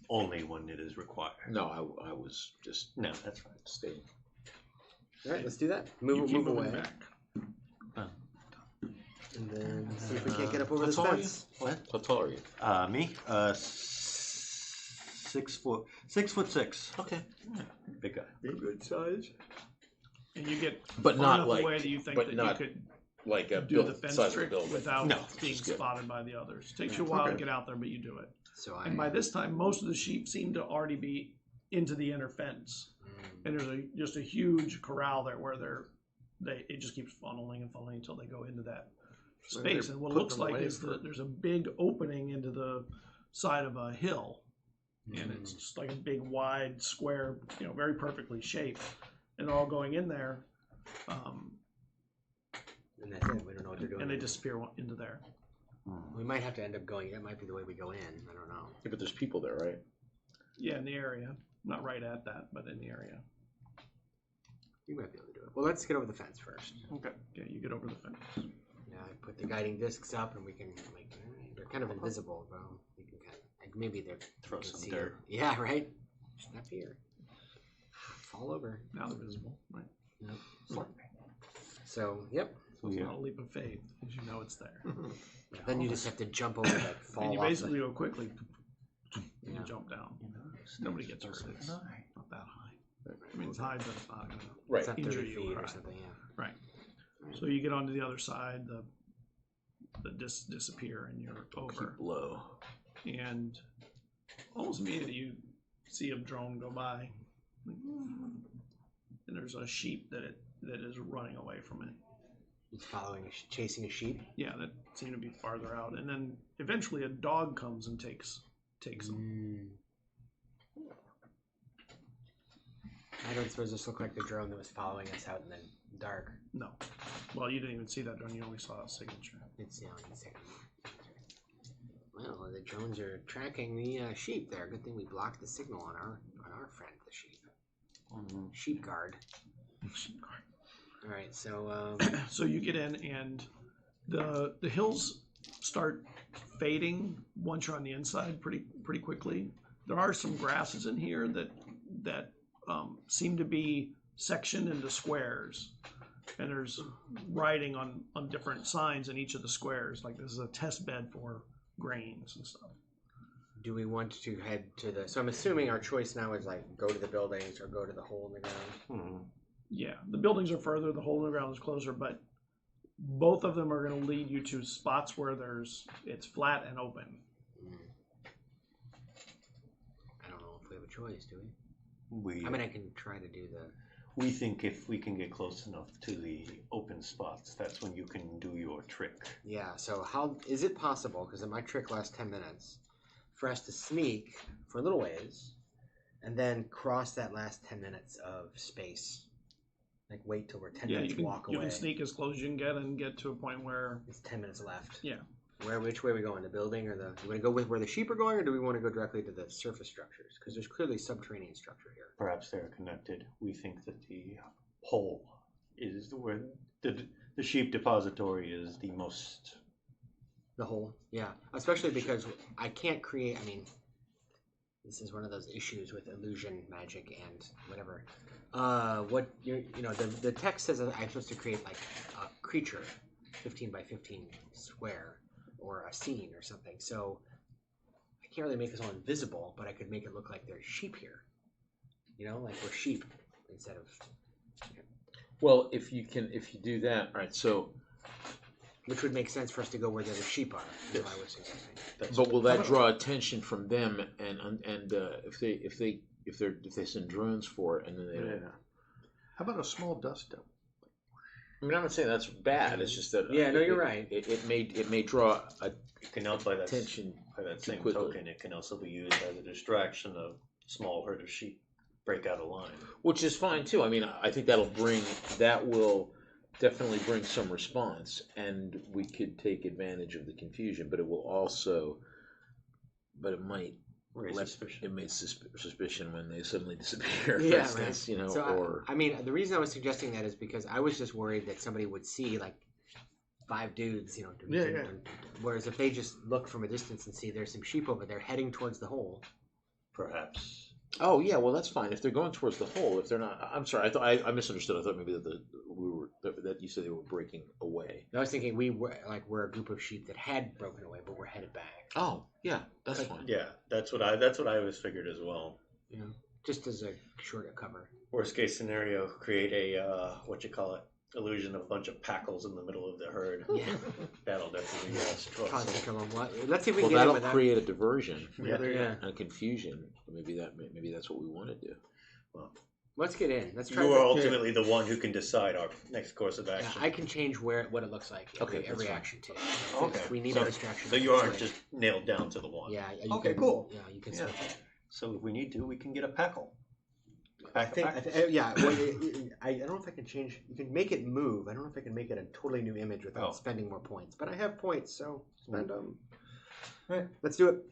Only when it is required. No, I was just No, that's right. stating. All right, let's do that. You Move keep moving away. back. And then see if we can't get up over How this tall are fence. What? How tall are you? Me? 6'6". Okay. Big guy. Good size. And you get But far not enough like, away that you think but that not you could like a do the built fence size of a trick building. without No, being just good. spotted by the others. Takes you a while to Okay. get out there, but you do it. So I... And by this time, most of the sheep seem to already be into the inner fence. And there's just a huge corral there where it just keeps funneling and funneling until they go into that So space. they're And what it putting looks them like away is for- that there's a big opening into the side of a hill. And it's just like a big wide square, very perfectly shaped. And they're all going in there. And that's it. We don't know what they're doing. And they disappear into there. We might have to end up going... That might be the way we go in. I don't know. Yeah, but there's people there, right? Yeah, in the area. Not right at that, but in the area. We might be able to do it. Well, let's get over the fence first. Okay. Yeah, you get over the fence. Yeah, I put the guiding discs up, and we can like they're kind of invisible, bro. We can kind of like maybe they're Throw we can some see dirt. them. Yeah, right. Step here. Fall over. Now they're visible, right? So, yep. So it's not a leap of faith, because you know it's there. Then you just have to jump over that fall And you off basically go quickly and Yeah. you jump down. Nobody gets hurt. It's not that high. I mean, it's high, but it's not going to. Right. It's not 30 injure you, feet or right. something, yeah. Right. So you get onto the other side, the disappear, and you're over. Keep low. And almost immediately you see a drone go by, and there's a sheep that is running away from it. He's chasing a sheep. Yeah, that seemed to be farther out, and then eventually a dog comes and takes them. I don't suppose this looked like the drone that was following us out in the dark. No, well, you didn't even see that drone. You only saw a signature. It's in a second. Well, the drones are tracking the sheep there. Good thing we blocked the signal on our friend, the sheep. Sheep guard. All right, so So you get in, and the hills start fading once you're on the inside pretty quickly. There are some grasses in here that seem to be sectioned into squares, and there's writing on different signs in each of the squares. Like this is a test bed for grains and stuff. Do we want to head to the... So I'm assuming our choice now is like go to the buildings or go to the hole in the ground. Yeah, the buildings are further, the hole in the ground is closer, but both of them are going to lead you to spots where it's flat and open. I don't know if we have a choice, do we? I mean, I can try to do the... We think if we can get close enough to the open spots, that's when you can do your trick. Yeah, so how is it possible, because my trick lasts 10 minutes, for us to sneak for a little ways and then cross that last 10 minutes of space? Like wait till we're 10 minutes walk away. You can sneak as close as you can get and get to a point where... It's 10 minutes left. Yeah. Which way are we going? The building or the... Do we want to go with where the sheep are going, or do we want to go directly to the surface structures? Because there's clearly subterranean structure here. Perhaps they're connected. We think that the hole is where the sheep depository is the most... The hole? Yeah. Especially because I can't create... I mean, this is one of those issues with illusion magic and whatever. The text says that I'm supposed to create like a creature, 15 by 15 square, or a scene or something. So I can't really make this all invisible, but I could make it look like there's sheep here. Like we're sheep instead of... Well, if you do that, all right, so... Which would make sense for us to go where the sheep are, yes. I would say something. But will that draw attention from them, and if they send drones for it, and then they don't... How about a small dust devil? I mean, I'm not saying that's bad. It's just that you're right. It may draw It can help by that attention. By that same quickly. token, it can also be used as a distraction of small herd of sheep break out of line, which is fine too. I mean, I think that will definitely bring some response, and we could take advantage of the confusion. But it will also, it might raise suspicion. It makes suspicion when they suddenly disappear. Yeah, for instance, right. So I mean, the reason I was suggesting that is because I was just worried that somebody would see like 5 dudes, whereas if they just look from a distance and see there's some sheep over there heading towards the hole, perhaps. Oh yeah, well that's fine if they're going towards the hole. If they're not, I'm sorry, I misunderstood. I thought maybe that you said they were breaking away. I was thinking we're a group of sheep that had broken away, but we're headed back. Oh yeah, that's fine. Yeah, that's what I always figured as well. Yeah, just as a short cover. Worst case scenario, create a illusion of a bunch of packles in the middle of the herd. Yeah, that'll definitely Let's see if we can get that'll with that. create a diversion. Yeah. And a confusion. Maybe that's what we want to do. Well, let's get in. Let's try. You are ultimately the one who can decide our next course of action. Yeah, I can change what it looks like. Every action too. Okay. We need a distraction. So you aren't just nailed down to the one. Yeah. Cool. Yeah, you can switch it. So if we need to, we can get a packle. I don't know if I can change. You can make it move. I don't know if I can make it a totally new image without spending more points. But I have points, so spend them. All right, let's do it.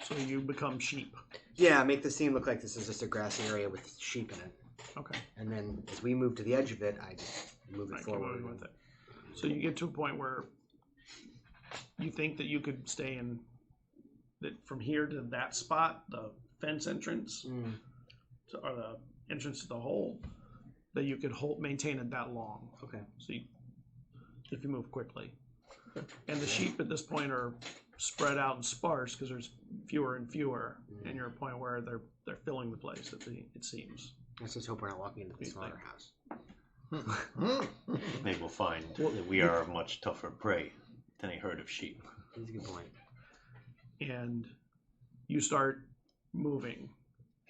So you become sheep. Yeah, make the scene look like this is just a grassy area with sheep in it. Okay. And then as we move to the edge of it, I just move it forward. With it. So you get to a point where you think that you could stay in that from here to that spot, the fence entrance. Or the entrance to the hole, that you could maintain it that long. Okay. So if you move quickly. And the sheep at this point are spread out and sparse because there's fewer and fewer, and you're at a point where they're filling the place, it seems. Let's just hope we're not walking into the slaughterhouse. Maybe we'll find that we are a much tougher prey than a herd of sheep. That's a good point. And you start moving.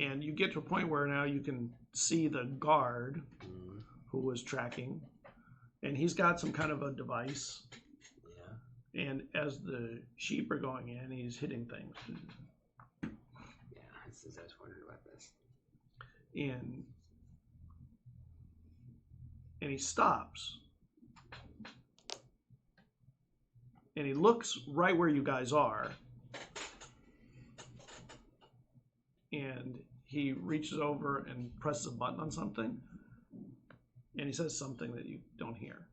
And you get to a point where now you can see the guard who was tracking, and he's got some kind of a device. Yeah. And as the sheep are going in, he's hitting things. Yeah, I was wondering about this. And he stops. And he looks right where you guys are. And he reaches over and presses a button on something, and he says something that you don't hear.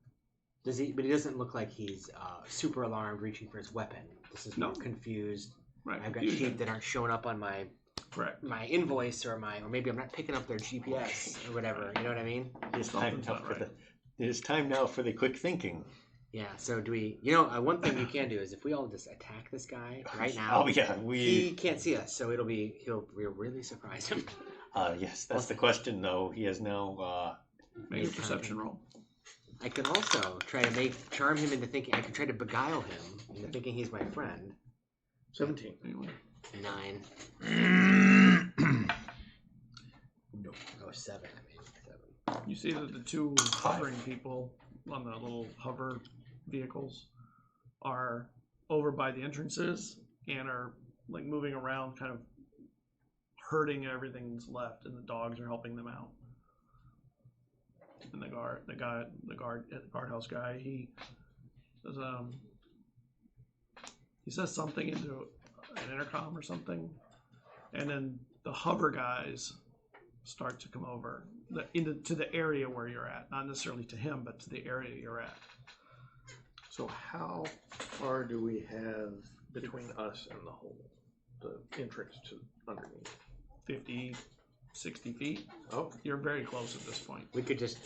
Does he? But he doesn't look like he's super alarmed, reaching for his weapon. This is more confused. Right, I've got sheep that aren't showing up on my Correct. my invoice or maybe I'm not picking up their GPS or whatever. You know what I mean? It's time Something's now not for right. it is time now for the quick thinking. Yeah. So do we? You know, one thing you can do is if we all just attack this guy right now. Oh yeah, He can't see us, so we'll really surprise him. yes, that's the question though. He has now Make a perception roll. I can also try to charm him into thinking. I can try to beguile him into thinking he's my friend. 17. Anyway. 9. no. Oh, 7. I mean 7. You see that the two hovering people on the little hover vehicles are over by the entrances and are like moving around, kind of hurting everything that's left, and the dogs are helping them out. And the guardhouse guy, he says something into an intercom or something, and then the hover guys start to come over to the area where you're at, not necessarily to him, but to the area you're at. So how far do we have between us and the hole, the entrance to underneath? 50, 60 feet. Oh, You're very close at this point. We could just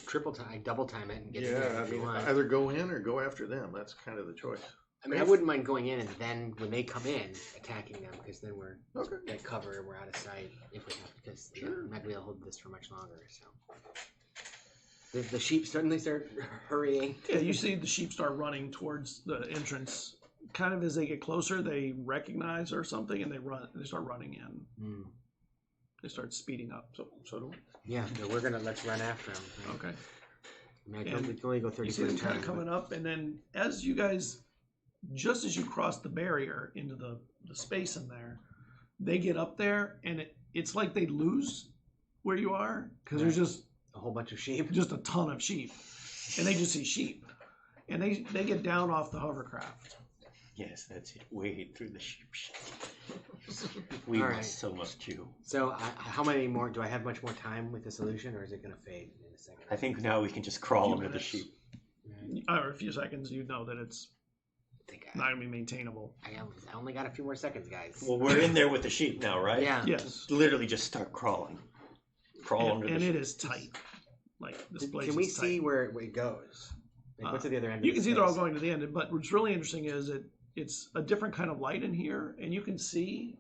double time it and get it in yeah. I if we mean, want. either go in or go after them. That's kind of the choice. I mean, I wouldn't mind going in and then when they come in, attacking them, because then we're Okay. get cover and we're out of sight if we have to, because we're not gonna be able to hold this for much longer. So the sheep suddenly start hurrying. Yeah, you see the sheep start running towards the entrance. Kind of as they get closer, they recognize or something, and they start running in. Mm. They start speeding up. So do we. Yeah, so let's run after them. Okay. I mean, I And can only go 30 You see feet them at a kind of time, coming up, and then as you guys, just as you cross the barrier into the space in there, they get up there, and it's like they lose where you are, because there's just a whole bunch of sheep. a ton of sheep, and they just see sheep, and they get down off the hovercraft. Yes, that's it. Wade through the sheep. We All right. so must you. So how many more? Do I have much more time with the solution, or is it going to fade in a second? I think now we can just crawl Few under the minutes. sheep. Or a few seconds, you know that it's I think not gonna be maintainable. I only got a few more seconds, guys. Well, we're in there with the sheep now, right? Yeah. Yes, Literally just start crawling. Crawl under and the it sheep. is tight. Like this place. Can we is see tight. where it goes? Like, what's at the other end? You of can the see they're all space? going to the end, but what's really interesting is it's a different kind of light in here, and you can see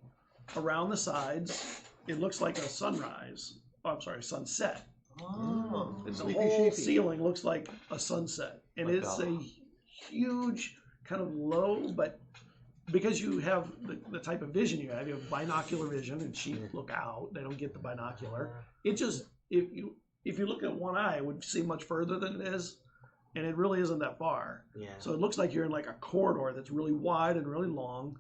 around the sides. It looks like a sunrise. Oh, I'm sorry, sunset. Oh. The Sleepy whole sheepy. ceiling looks like a sunset, and My it's God. a huge kind of low, but because you have the type of vision you have binocular vision, and sheep look out. They don't get the binocular. It just if you look at one eye, it would see much further than it is, and it really isn't that far. Yeah. So it looks like you're in like a corridor that's really wide and really long,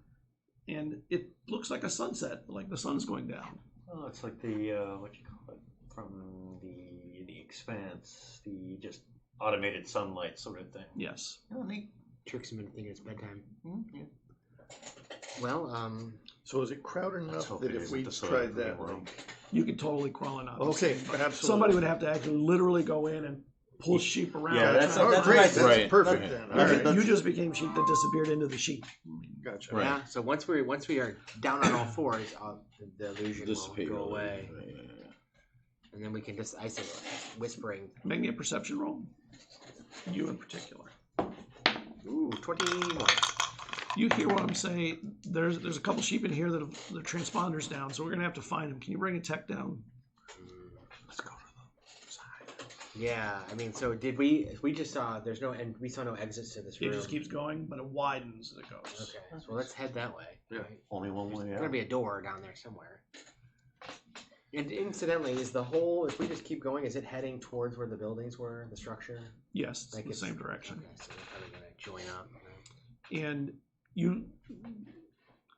and it looks like a sunset, like the sun's going down. Oh, it's like the what you call it from the Expanse, the just automated sunlight sort of thing. Yes. Oh, neat. Tricks him into thinking it's bedtime. Yeah. Well, So is it crowded Let's enough hope that it if isn't we the soil tried moving that world. way? You could totally crawl in out. Okay, absolutely. Somebody would have to actually literally go in and pull sheep around. Yeah, that's Oh, what great. I That's thought. Right. perfect Right. then. You, All ju- right. you just became sheep that disappeared into the sheep. Gotcha. Right. yeah. So once we are down on all fours, the illusion Dissipate. will go away, and then we can just isolate, whispering. Make me a perception roll. You in particular. Ooh, 21. You hear what I'm saying? There's a couple sheep in here that have their transponders down, so we're gonna have to find them. Can you bring a tech down? Let's go to the side. Yeah, I mean, so did we just saw we saw no exits to this It room. just keeps going, but it widens as it goes. Okay, so let's head that way. Yeah. Right? Only one way There's out. gotta be a door down there somewhere. And incidentally, is the hole, if we just keep going, is it heading towards where the buildings were, the structure? Yes, it's Like the it's- same direction. Okay, so we're probably gonna join up. Right? And you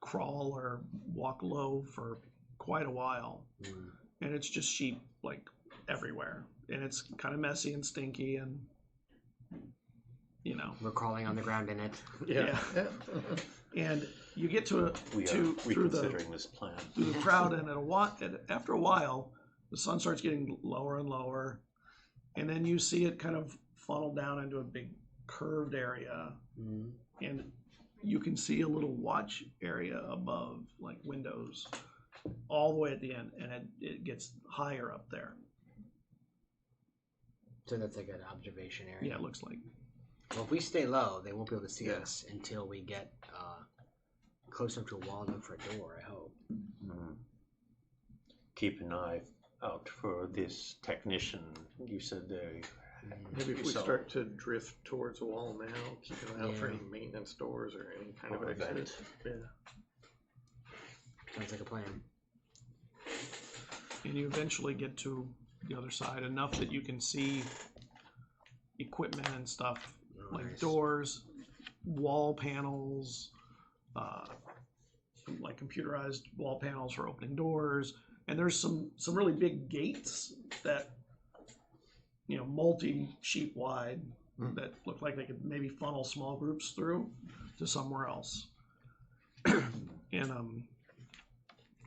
crawl or walk low for quite a while, Mm. and it's just sheep like everywhere, and it's kind of messy and stinky, and you know. We're crawling on the ground in it. Yeah. And you get to We are through reconsidering this plan. the crowd, and after a while, the sun starts getting lower and lower, and then you see it kind of funnel down into a big curved area, and you can see a little watch area above, like windows, all the way at the end, and it gets higher up there. So that's like an observation area. Yeah, it looks like. Well, if we stay low, they won't be able to see Yeah. us until we get close enough to a wall and look for a door, I hope. Keep an eye out for this technician. You said they. Maybe if we So- start to drift towards a wall now, keep an eye out for Yeah. any maintenance doors or any kind Or of exit. vent. Yeah. Sounds like a plan. And you eventually get to the other side enough that you can see equipment and stuff, like Nice. doors, wall panels, like computerized wall panels for opening doors. And there's some really big gates that, multi-sheep wide, that look like they could maybe funnel small groups through to somewhere else. And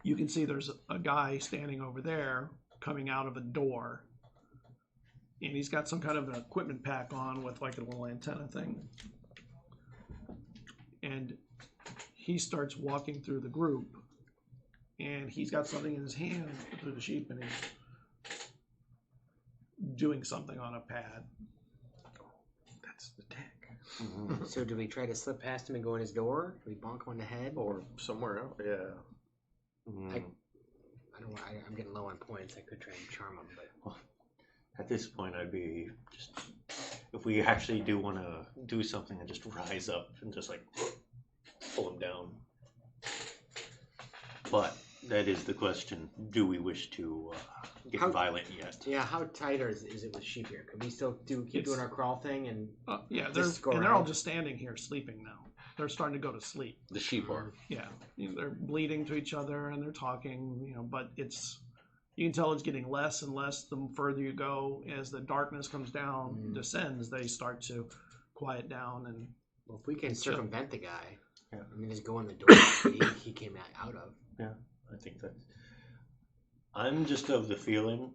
you can see there's a guy standing over there coming out of a door, and he's got some kind of an equipment pack on with like a little antenna thing, and he starts walking through the group, and he's got something in his hand through the sheep, and he's doing something on a pad. That's the tech. So do we try to slip past him and go in his door? Do we bonk him on the head? Or somewhere else. Yeah. I don't. I'm getting low on points. I could try and charm him, but At this point, I'd be just. If we actually do want to do something, I'd just rise up and just like pull him down. But that is the question. Do we wish to get violent yet? yeah. How tight is it with sheep here? Could we still keep It's- doing our crawl thing and? Yeah, Just go they're all around. just standing here sleeping now. They're starting to go to sleep. The sheep are. Yeah, they're bleeding to each other and they're talking, but you can tell it's getting less and less the further you go. As the darkness comes down, descends, they start to quiet down. And Well, if we can Chill. circumvent the guy, Yeah. I mean, just go in the door he came out of. Yeah, I think that. I'm just of the feeling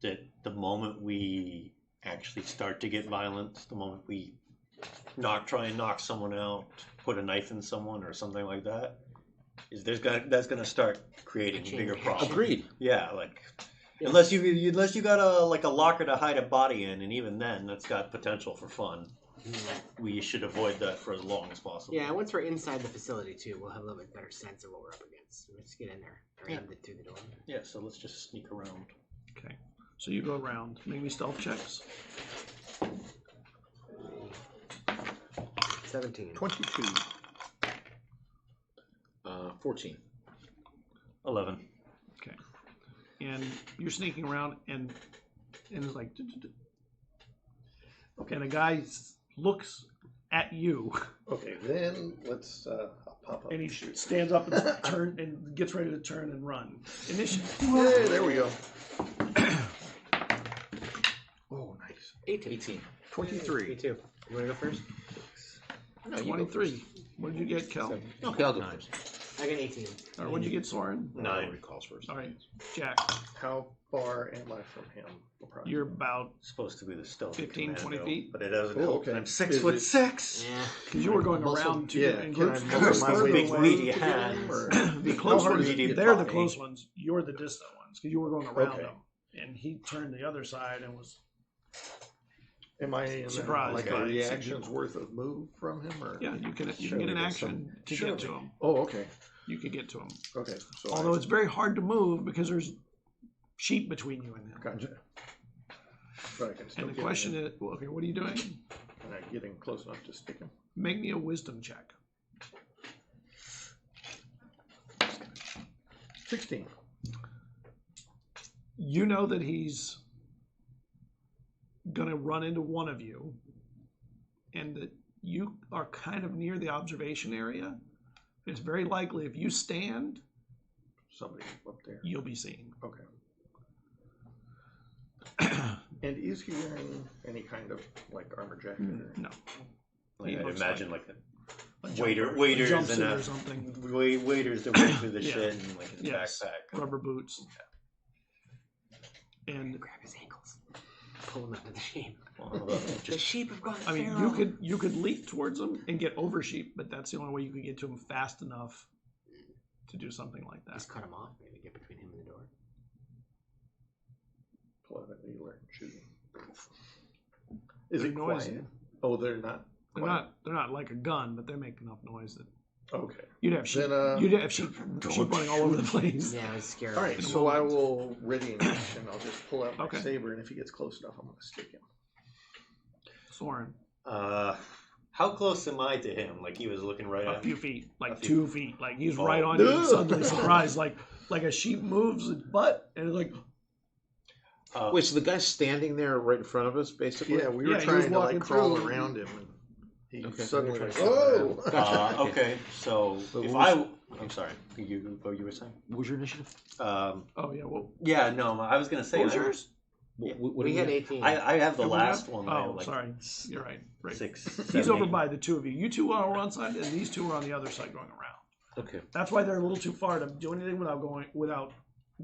that the moment we actually start to get violent, the moment we try and knock someone out, put a knife in someone or something like that, that's gonna start creating Chain bigger reaction. problems. Agreed. Yeah, unless you got a locker to hide a body in, and even then, that's got potential for fun. We should avoid that for as long as possible. Yeah, once we're inside the facility too, we'll have a little bit better sense of what we're up against. Let's get in there or Yeah. aim it through the door. Yeah. So let's just sneak around. okay, so you go around. Make me stealth checks. 17. 22. 14. 11. Okay, and you're sneaking around, and it's like, okay, and the guy looks at you, Okay, then let's I'll pop up. and he stands up and and gets ready to turn and run. Initiative. Hey, there we go. Oh, nice. 18. 23. Me too. You want to go first? No, you go 23. What did you get, Kel? first. Okay, I'll go first. I got 18. Or what did you get, Soren? 9. Recalls first. All right, Jack, How far am I from him? Approximately? you're about, Supposed to be the stealth 15, 20 commando, feet? but it doesn't Oh, help. okay. I'm 6 Is foot it- 6. Yeah. because you were going Muscle- around to yeah, in can I groups. muscle Who's my further way big away? meaty to get hands. him, or- The close hard ones, is it? they're the body? close ones. You're the distant ones because you were going around Okay. them, and he turned the other side and was. Am I in Surprised like by a it. reaction's worth of move from him, or? Yeah, you can Sure, get an we get action some- to sure. get to him. Oh, okay. You can get to him. Okay. So Although it's very hard to move because there's sheep between you and him. gotcha. But I can still And the get question him. is, well, okay, what are you doing? Can I get him close enough to stick him? Make me a wisdom check. 16. You know that he's gonna run into one of you, and that you are kind of near the observation area. It's very likely if you stand, Somebody up there. you'll be seen. Okay. And is he wearing any kind of like armor jacket? Or? No. Like, He I looks imagine like like a waiters jumpsuit and or something. waiters that went through the Yeah. shit and like his Yes. backpack. Rubber boots. And Grab his ankles. Pull him out of the sheep. Well, The just sheep have gone I mean, feral. you could leap towards him and get over sheep, but that's the only way you could get to him fast enough to do something like that. Just cut him off, maybe get between him and the door. Pleasantly learn shooting. Is They're it noisy. quiet? Oh, they're not. They're quiet. not like a gun, but they make enough noise that Okay. you'd have sheep. Then, You'd have sheep running all over the place. Yeah, I was scared. All right, In a so I moment. will ready an action. I'll just pull out my Okay. saber, and if he gets close enough, I'm going to stick him. Soren, How close am I to him? Like he was looking right a at few me? feet, like A few- 2 feet, like he's Oh. right on you. And suddenly surprised, like a sheep moves its butt, and it's like, Wait, so the guy's standing there right in front of us, basically? Yeah, we Yeah, were he trying was to like walking crawl through. around him, and he Okay. suddenly We were went, trying to- "Whoa!" Okay, so But if what I'm sorry, what you were saying? What was your initiative? oh yeah, well, Yeah, no, I was gonna say. what was yours? Yeah, What we do had have? 18. I have the Have we last got- one. Oh, like sorry, you're right. Right. 6. He's 7, over 8. by the two of you. You two are on one side, and these two are on the other side, going around. Okay. That's why they're a little too far to do anything without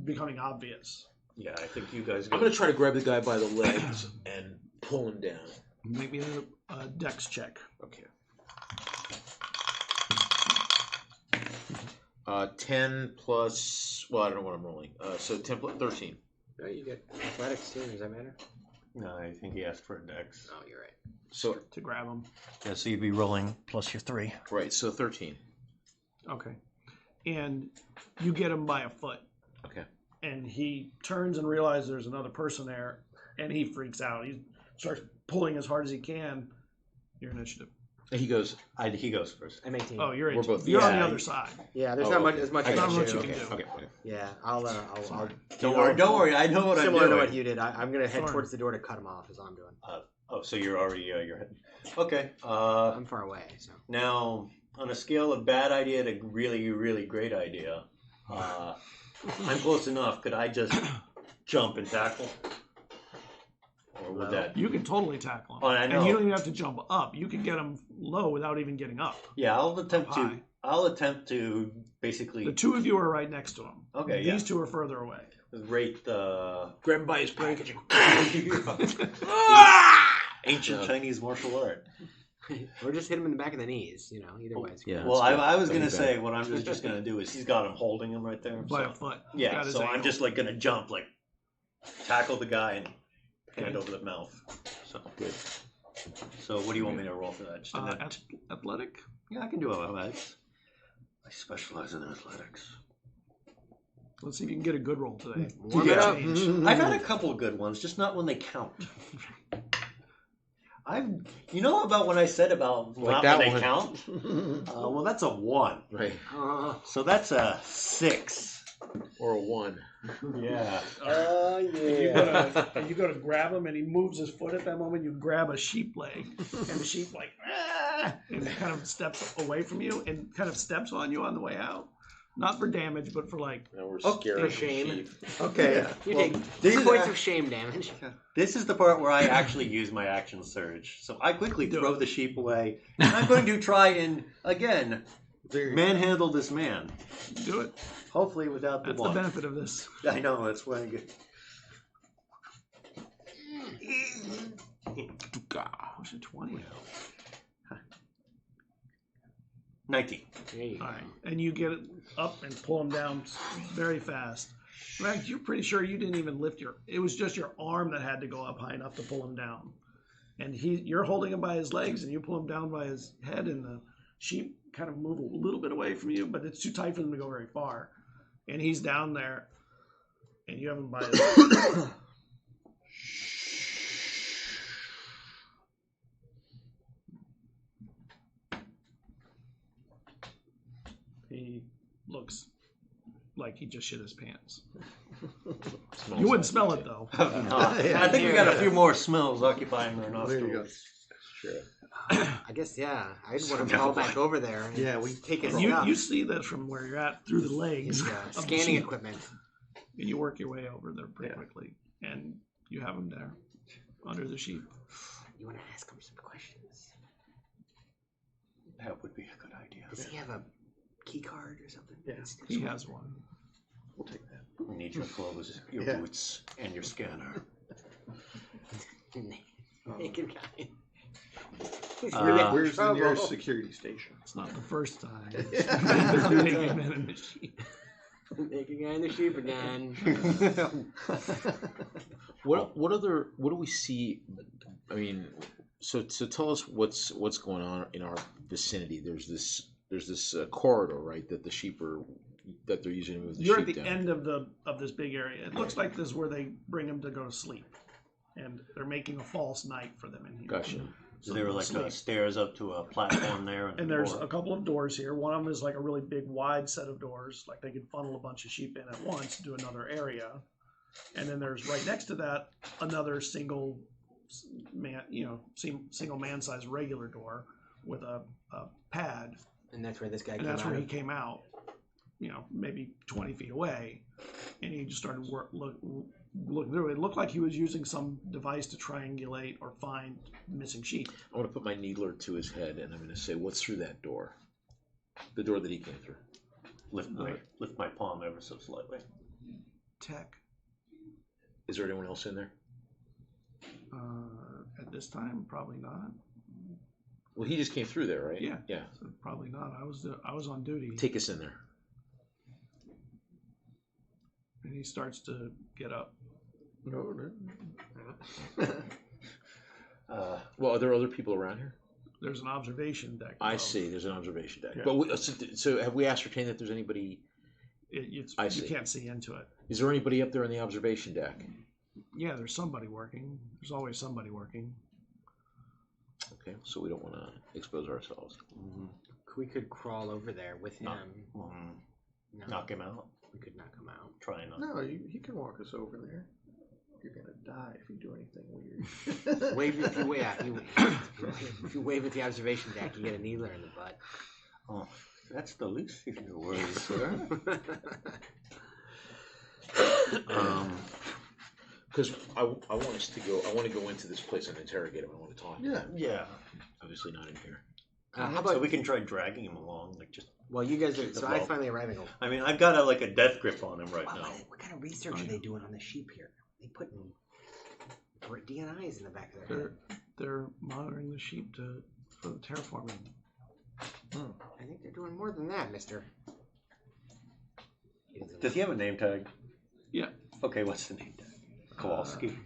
becoming obvious. Yeah, I think you guys. I'm going to try to grab the guy by the legs and pull him down. Make me a dex check. Okay. 10 plus, well, I don't know what I'm rolling. So 10 plus 13. No, you get athletics too. Does that matter? No, I think he asked for a dex. Oh, you're right. So, To grab him. Yeah, so you'd be rolling plus your 3. right, so 13. Okay. And you get him by a foot. Okay. And he turns and realizes there's another person there, and he freaks out. He starts pulling as hard as he can. Your initiative. And he goes, He goes first. I'm 18. Oh, you're We're 18. both- You're on yeah. the other side. Yeah, there's Oh, not okay. much as much I I got can what do. you can okay, do. okay, okay. Yeah, I'll Don't worry. I know what I'm similar doing. to what you did. I'm gonna head Sorry. towards the door to cut him off. Is all I'm doing. Oh, so you're already you're heading. Okay. I'm far away, so Now, on a scale of bad idea to really, really great idea, I'm close enough. Could I just jump and tackle? Or would that? You can totally tackle him. Oh, I And know. you don't even have to jump up. You can get him low without even getting up. Yeah, I'll attempt to. High. I'll attempt to basically. The two of you are right next to him. Okay, These yeah. two are further away. Rate the Grab him by his packaging. ancient Yeah. Chinese martial art. or just hit him in the back of the knees. You know, either way. It's Yeah. cool. Well, That's good. I was That'd gonna be say what I'm just gonna do is he's got him holding him right there. By So, a foot. yeah, Got his so I'm ankle. just like gonna jump, like tackle the guy and hand over the mouth. So Good. So what do you want me to roll for that? Just a net? Athletic? Yeah, I can do athletics. I specialize in athletics. Let's see if you can get a good roll today. Warm Yeah. it up. I've had a couple of good ones, just not when they count. You know about what I said about Like not that when they one. count? Well, that's a 1. Right. So that's a 6. Or a 1. Yeah. Oh You go to grab him, and he moves his foot at that moment. You grab a sheep leg, and the sheep like, and it kind of steps away from you and kind of steps on you on the way out. Not for damage, but for like, Now we're Okay. scaring the Shame. sheep. Okay. You well, take this 3 is points a- of shame damage. This is the part where I actually use my action surge. So I quickly Do throw it. the sheep away. And I'm going to try and, again, There you manhandle this man. do it. Hopefully without the That's the one. benefit of this. I know, that's why I get... What's it, 20? 19. There you go. All right, and you get it up and pull him down very fast. In fact, you're pretty sure you didn't even lift it was just your arm that had to go up high enough to pull him down. And you're holding him by his legs, and you pull him down by his head, and the sheep kind of move a little bit away from you, but it's too tight for them to go very far. And he's down there, and you have him by his He looks like he just shit his pants. Smells You wouldn't like smell it, it though. No, I think we got a few more smells occupying our There you go. nostrils. Sure. I guess, yeah. I'd want to crawl back over there. And Yeah, we take his And you stuff. see this from where you're at through the legs His, of the scanning sheep. equipment. And you work your way over there pretty Yeah. quickly, and you have him there under the sheep. You want to ask him some questions? That would be a good idea. Does he have a key card or something? Yeah. He has one. We'll take that. We need your clothes, your Yeah. boots, and your scanner. Naked guy. Where's the nearest security station? It's not the first time. They're making men in the sheep. Making guy in the sheep again. What do we see? I mean, so tell us what's going on in our vicinity. There's this corridor, right? That the sheep that they're using to move the You're sheep at the down. end of this big area. It looks like this is where they bring them to go to sleep, and they're making a false night for them in here. Gotcha. So there were like stairs up to a platform there. And there's a couple of doors here. One of them is like a really big, wide set of doors. Like they could funnel a bunch of sheep in at once to another area. And then there's right next to that another single man-sized regular door with a pad. And that's where this guy And came that's out. where he came out. Maybe 20 feet away, and he just started looking through it. It looked like he was using some device to triangulate or find missing sheep. I want to put my needler to his head, and I'm going to say, "What's through that door? The door that he came through." Lift my palm ever so slightly. Tech. Is there anyone else in there? At this time, probably not. Well, he just came through there, right? Yeah. Yeah. So probably not. I was on duty. Take us in there. And he starts to get up. No. Well, are there other people around here? There's an observation deck. I see. There's an observation deck. Yeah. But so have we ascertained that there's anybody? You see. can't see into it. Is there anybody up there on the observation deck? Yeah, there's somebody working. There's always somebody working. Okay, so we don't want to expose ourselves. Mm-hmm. We could crawl over there with him. No, Knock him out. we could knock him out. Try not. No, he can walk us over there. You're gonna die if you do anything weird. If you wave at the observation deck, you get a needler in the butt. Oh, that's the least of your worries, sir. Because I want us to go. I want to go into this place and interrogate him. I want to talk. Yeah. Obviously not in here. How about So we can try dragging him along, like just. Well, you guys are. So I Well, finally arriving. I mean, I've got a death grip on him right now. What kind of research are they doing on the sheep here? They putting DNIs in the back of their head. They're monitoring the sheep for the terraforming. I think they're doing more than that, Mister. Does he have a name tag? Yeah. Okay, what's the name tag? Kowalski.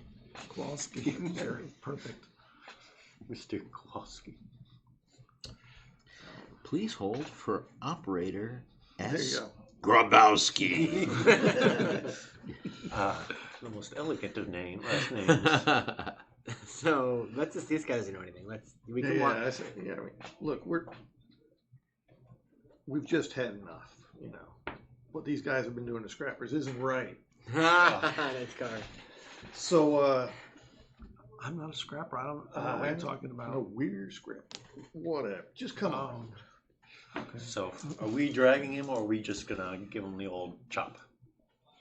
Kowalski. Very perfect. Mr. Kowalski. Please hold for operator There you go. Grabowski. The most elegant of last names. So let's just. This guy doesn't know anything. We can walk. I mean, look, we've just had enough. What these guys have been doing to scrappers isn't right. That's covered. So, I'm not a scrapper. I don't know what you're talking about. a weird scrap. Whatever. Just come on. Okay. So, are we dragging him, or are we just gonna give him the old chop?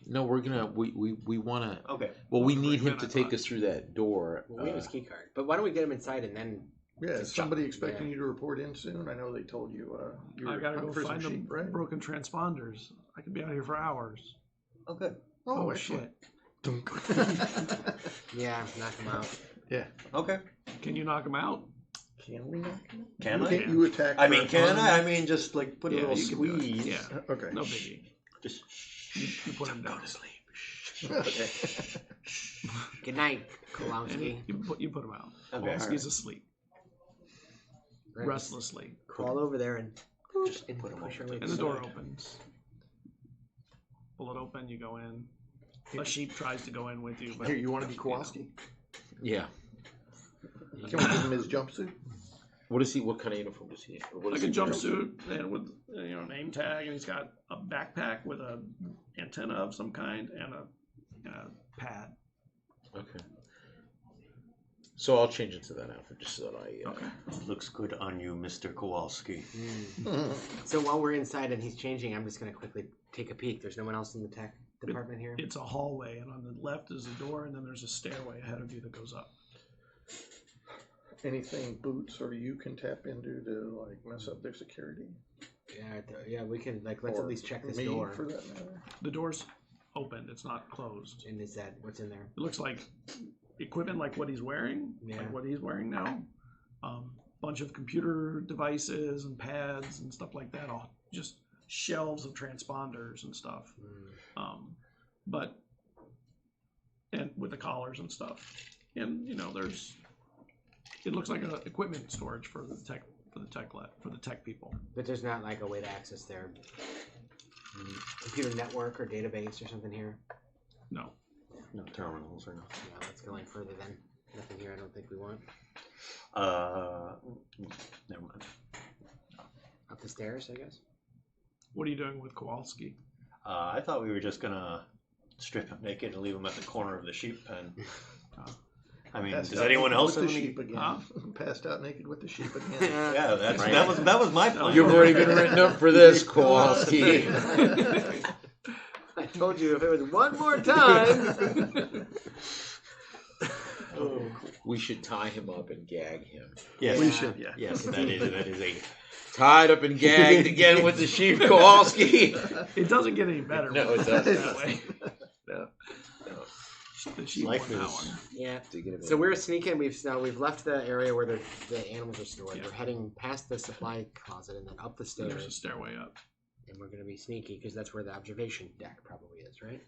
No, we're gonna. We want to. Okay. Well, we For need a him minute, to I take thought. us through that door. Well, we have his key card. But why don't we get him inside and then? Yeah, is Just somebody chop. expecting Yeah. you to report in soon? I know they told you you were I gotta hunting go for some find sheep, the right? broken transponders. I could be out here for hours. Okay. Oh, excellent. shit. Yeah, knock him out. Yeah. Okay. Can you knock them out? Can we knock him? Can I? Can't you attack? I mean, her can arm? I? I mean, just like put a little you can do it. squeeze. Yeah, Okay. no biggie. Just You put him down. to sleep. Okay. Good night, And Kowalski. you put him out. Okay, Kowalski's asleep, Right. restlessly. Crawl over there and Just put him push over your way to And the the door side. opens. Pull it open, you go in. A sheep tries to go in with you, but Here, you want to be Kowalski? Yeah. Can we give him his jumpsuit? What is he? What kind of uniform does he have? Or what like is a he wearing? jumpsuit and with name tag, and he's got a backpack with a antenna of some kind and a pad. Okay. So I'll change into that outfit just so that I. Okay. Looks good on you, Mr. Kowalski. So while we're inside and he's changing, I'm just gonna quickly take a peek. There's no one else in the tech department here. It's a hallway, and on the left is a door, and then there's a stairway ahead of you that goes up. Anything Boots or you can tap into to like mess up their security? Yeah, we can let's Or at least check this me, door. for that matter. The door's opened; it's not closed. And is that what's in there? It looks like equipment, like what he's wearing, Yeah. like what he's wearing now. bunch of computer devices and pads and stuff like that, all just shelves of transponders and stuff. But and with the collars and stuff, and it looks like an equipment storage for the tech people. But there's not like a way to access their computer network or database or something here. No. No terminals or nothing. Yeah, let's go in further then. Nothing here I don't think we want. Never mind. Up the stairs, I guess. What are you doing with Kowalski? I thought we were just gonna strip him naked and leave him at the corner of the sheep pen. I mean, Passed does out anyone naked else with have the any? sheep again? Huh? Passed out naked with the sheep again. Yeah, that was my plan. You've already been written up for this, Kowalski. I told you if it was one more time. We should tie him up and gag him. Yes, We should, yeah. Yes, that is a. Tied up and gagged again with the sheep, Kowalski. It doesn't get any better. No, it with doesn't. that way. No. The sheep Life won that is- one. Yeah. To get him So in. we're sneaking. We've left the area where the animals are stored. Yeah. We're heading past the supply closet and then up the There's a stairs. stairway up. And we're gonna be sneaky because that's where the observation deck probably is, right?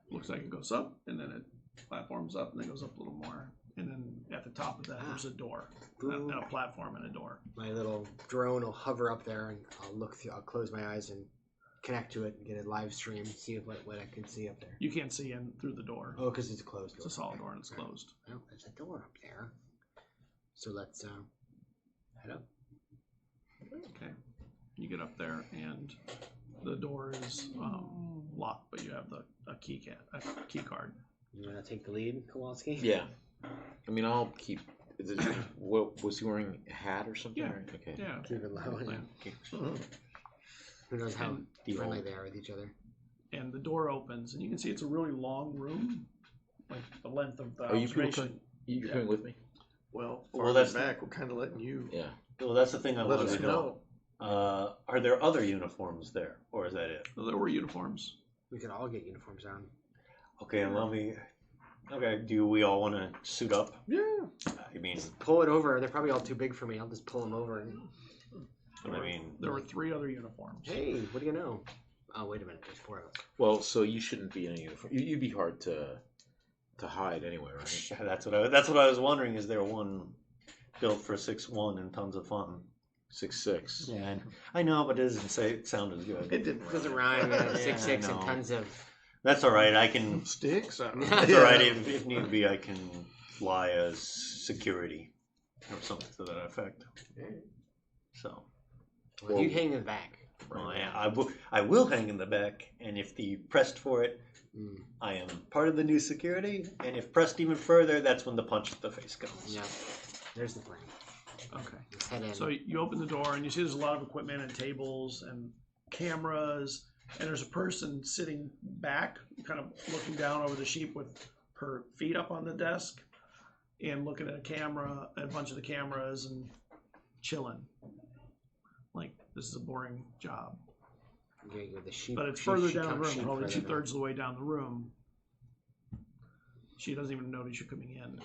Looks like it goes up, and then it platforms up, and then goes up a little more. And then at the top of that, there's a door. Boom. A platform and a door. My little drone will hover up there, and I'll look through. I'll close my eyes and connect to it and get a live stream. See what I can see up there. You can't see in through the door. Oh, because it's closed. It's a solid door and it's Right. closed. Well, there's a door up there. So let's head up. Okay. You get up there, and the door is locked, but you have a key card. You want to take the lead, Kowalski? Yeah. I mean, I'll keep. What was he wearing? A hat or something? Yeah. Or- Okay. Yeah. Keep it low. Yeah. Who knows how And friendly they are with each other. And the door opens, and you can see it's a really long room, like the length of the Are you people observation. You're coming with me? Well, Well, that's that's- back. We're kind of letting you Yeah. Well, that's the thing I let wanted us to know. know. Are there other uniforms there, or is that it? So there were uniforms. We could all get uniforms on. Okay, let me. Okay, do we all want to suit up? Yeah. I mean, Pull it over. They're probably all too big for me. I'll just pull them over. And... There were 3 other uniforms. Hey, what do you know? Oh, wait a minute. There's 4 of us. Well, so you shouldn't be in a uniform. You'd be hard to hide anyway, right? yeah, that's what I was wondering. Is there one built for 6'1" and tons of fun? 6'6". Yeah, I know, but it doesn't sound as good. It didn't. It doesn't rhyme. Yeah, 6'6" I and know. tons of. That's all right. I can. Sticks. I don't know. That's all right. If need be, I can fly as security or something to that effect. So. Well, you hang in the back. Well, I will hang in the back, and if the pressed for it, I am part of the new security, and if pressed even further, that's when the punch to the face comes. Yeah. There's the plan. Okay. Let's head in. So you open the door, and you see there's a lot of equipment and tables and cameras, and there's a person sitting back, kind of looking down over the sheep with her feet up on the desk and looking at a bunch of the cameras and chilling. Like, this is a boring job. Okay, with the sheep. But it's sheep- further sheep down the chunk room, sheep probably further down. 2/3 of the way down the room. She doesn't even notice you coming in.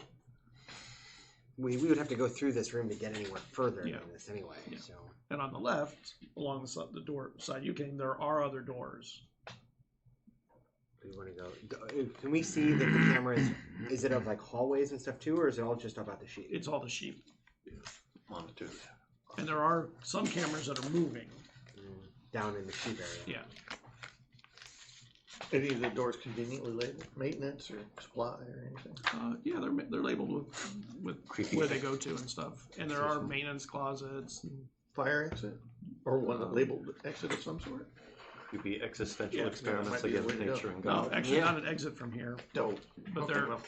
We would have to go through this room to get anywhere further Yeah. than this anyway. Yeah. So And on the left, along the door side you came, there are other doors. we want to go. Can we see that the camera is it of like hallways and stuff too, or is it all just about the sheep? It's all the sheep. Longitude. And there are some cameras that are moving. Down in the sheep area. Yeah. Any of the doors conveniently labeled maintenance or supply or anything? Yeah, they're labeled with Creepy. where they go to and stuff. And there are maintenance closets. And, Fire exit? Or one that labeled exit of some sort? Could be existential Yeah, experiments that might be the against way to go. nature and no, God. actually Yeah. not an exit from here, Dope. but Okay, they're well,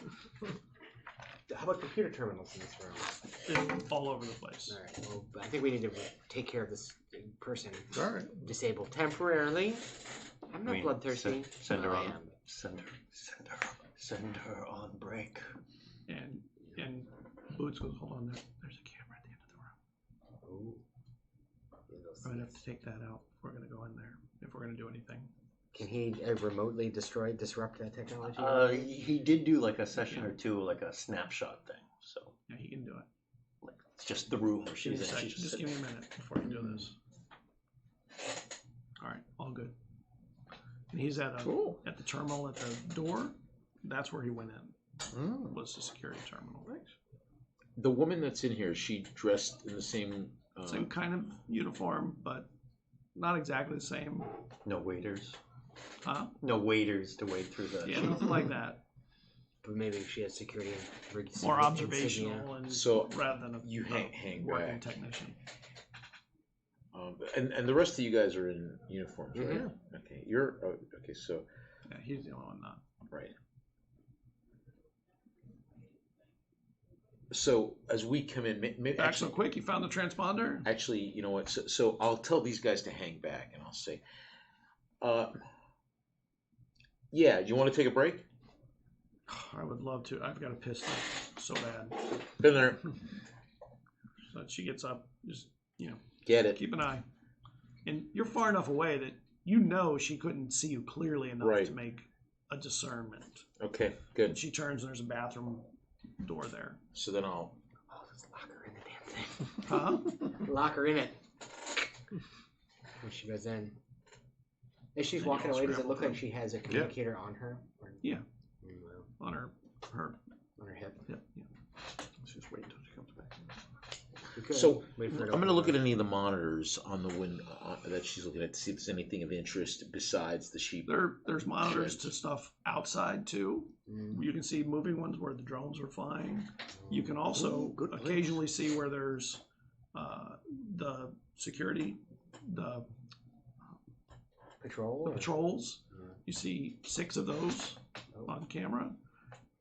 How about computer terminals in this room? they're all over the place. All right. Well, I think we need to take care of this person all right. disabled temporarily. I'm not bloodthirsty. Send her Well, I on. am. Send her on break. And Boots goes, hold on, there's a camera at the end of the room. Ooh. I'm gonna have to take that out if we're gonna go in there, if we're gonna do anything. Can he remotely disrupt that technology? He did do like a session or two, like a snapshot thing. So Yeah, he can do it. like It's just the room where Give me a she's in. second. She's Just give me a minute before you do this. All right, all good. And he's at the terminal at the door. That's where he went in. Was the security terminal. The woman that's in here, is she dressed in the same? Same kind of uniform, but not exactly the same. no waiters. Huh? No waiters to wait through the. Yeah, nothing like that. But maybe she has security. More observational and So, rather than a you hang working back. technician. And the rest of you guys are in uniforms, right? Mhm. Okay, you're okay. So, Yeah, he's the only one not. right. So as we come in, maybe Back so quick, you found the transponder? actually, you know what? So I'll tell these guys to hang back, and I'll say, yeah, do you want to take a break? I would love to. I've got a pistol so bad. Been there. So she gets up, just, Get it. keep an eye. And you're far enough away that you know she couldn't see you clearly enough Right. to make a discernment. Okay, And good. she turns and there's a bathroom door there. So then I'll. Oh, let's lock her in the damn thing. Huh? Lock her in it. When she goes in. As she's Then you walking all away, does it scramble look like through. she has a communicator on her? Or, Yeah. well, On her on her hip? hip. Yeah. Let's just wait until she comes back. We could So wait for her I'm to going to open look the at door. any of the monitors on the window that she's looking at to see if there's anything of interest besides the sheep. There's monitors to stuff outside too. Mm. You can see moving ones where the drones are flying. You can also Ooh, good place. occasionally see where there's the security, the Patrol? or- patrols. Yeah. You see 6 of those Oh. on camera,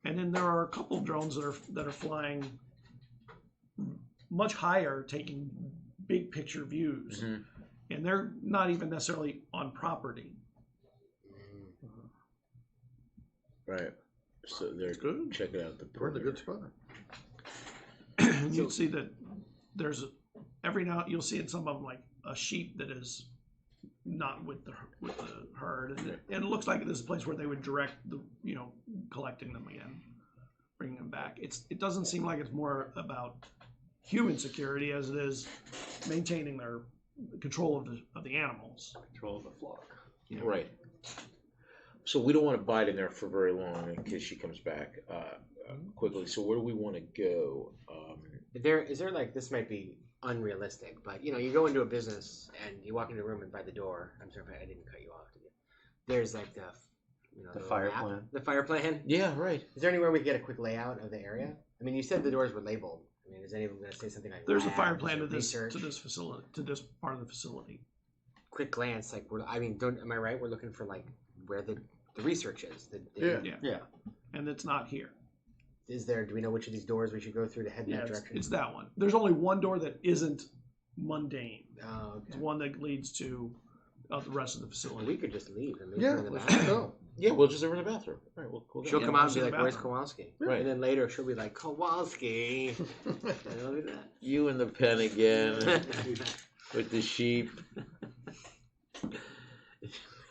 and then there are a couple of drones that are flying much higher, taking big picture views, Mhm. and they're not even necessarily on property. Mm. Right. So they're Good. checking out the We're in a good perimeter. spot. And you'll see that there's every now you'll see in some of them like a sheep that is not with the herd, and it looks like this is a place where they would direct the collecting them again, bringing them back. It doesn't seem like it's more about human security as it is maintaining their control of the animals. Control of the flock. Right. So we don't want to bide in there for very long in case she comes back quickly. So where do we want to go? Is there like, this might be unrealistic, but you go into a business and you walk into a room and by the door, I'm sorry if I didn't cut you off. There's like the fire map, plan. The fire plan. Yeah, right. Is there anywhere we can get a quick layout of the area? I mean, you said the doors were labeled. I mean, is anyone going to say something like There's a labs fire plan or to this research? facility, to this part of the facility. Quick glance, like am I right? We're looking for like where the research is. Yeah. Yeah. And it's not here. Do we know which of these doors we should go through to head in Yeah, that it's, direction? it's that one. There's only one door that isn't mundane. Oh, It's okay. one that leads to the rest of the Well, facility. we could just leave and leave Yeah, her in the let's bathroom. go. Yeah, we'll just over in the bathroom. All right, we'll She'll Yeah, come out and we'll be sit in like, the "Where's bathroom." Kowalski?" Right. And then later she'll be like, "Kowalski." I love that. You and the pen again with the sheep.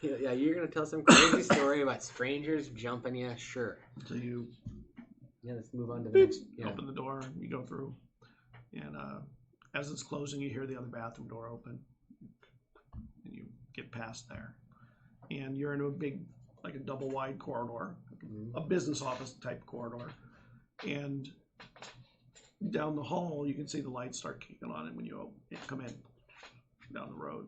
Yeah, you're gonna tell some crazy story about strangers jumping you. Sure. So you Yeah, let's move on to the next. Yeah. open the door, you go through, and as it's closing, you hear the other bathroom door open, and you get past there, and you're into a big, like a double wide corridor, a business office type corridor, and down the hall you can see the lights start kicking on it when you come in down the road.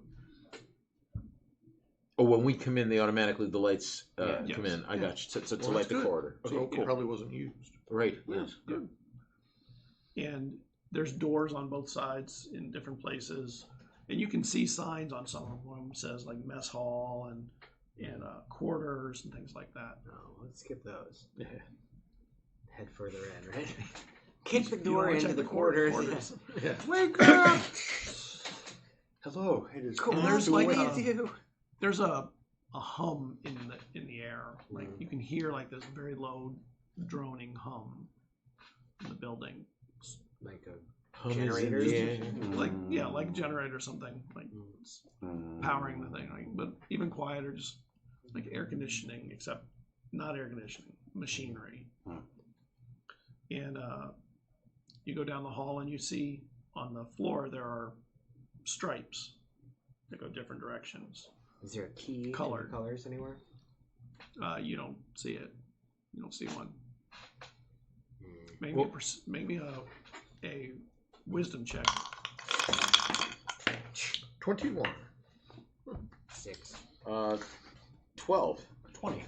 Oh, when we come in, they automatically the lights Yeah. come in. I Yeah. got you. To Well, light that's the good. corridor. So Okay, it cool. probably wasn't used. Right. Yeah, Yes. good. And there's doors on both sides in different places, and you can see signs on some of them. One of them says like mess hall and quarters and things like that. Oh, let's skip those. Yeah. Head further in, right? Kick the You door wanna into check the quarters. Yeah. Wake up! Hello, it is. And there's like Kowalski with you. there's a hum in the air. Like you can hear like this very low droning hum in the building. Like a Hum is in Generators? the air. Like like a generator or something, like it's powering the thing, like, but even quieter, just like air conditioning, except not air conditioning, machinery. And you go down the hall and you see on the floor there are stripes that go different directions. Is there a key Colored. in the colors anywhere? You don't see it. You don't see one. Hmm. Maybe a wisdom check. 21. 6. 12. 20.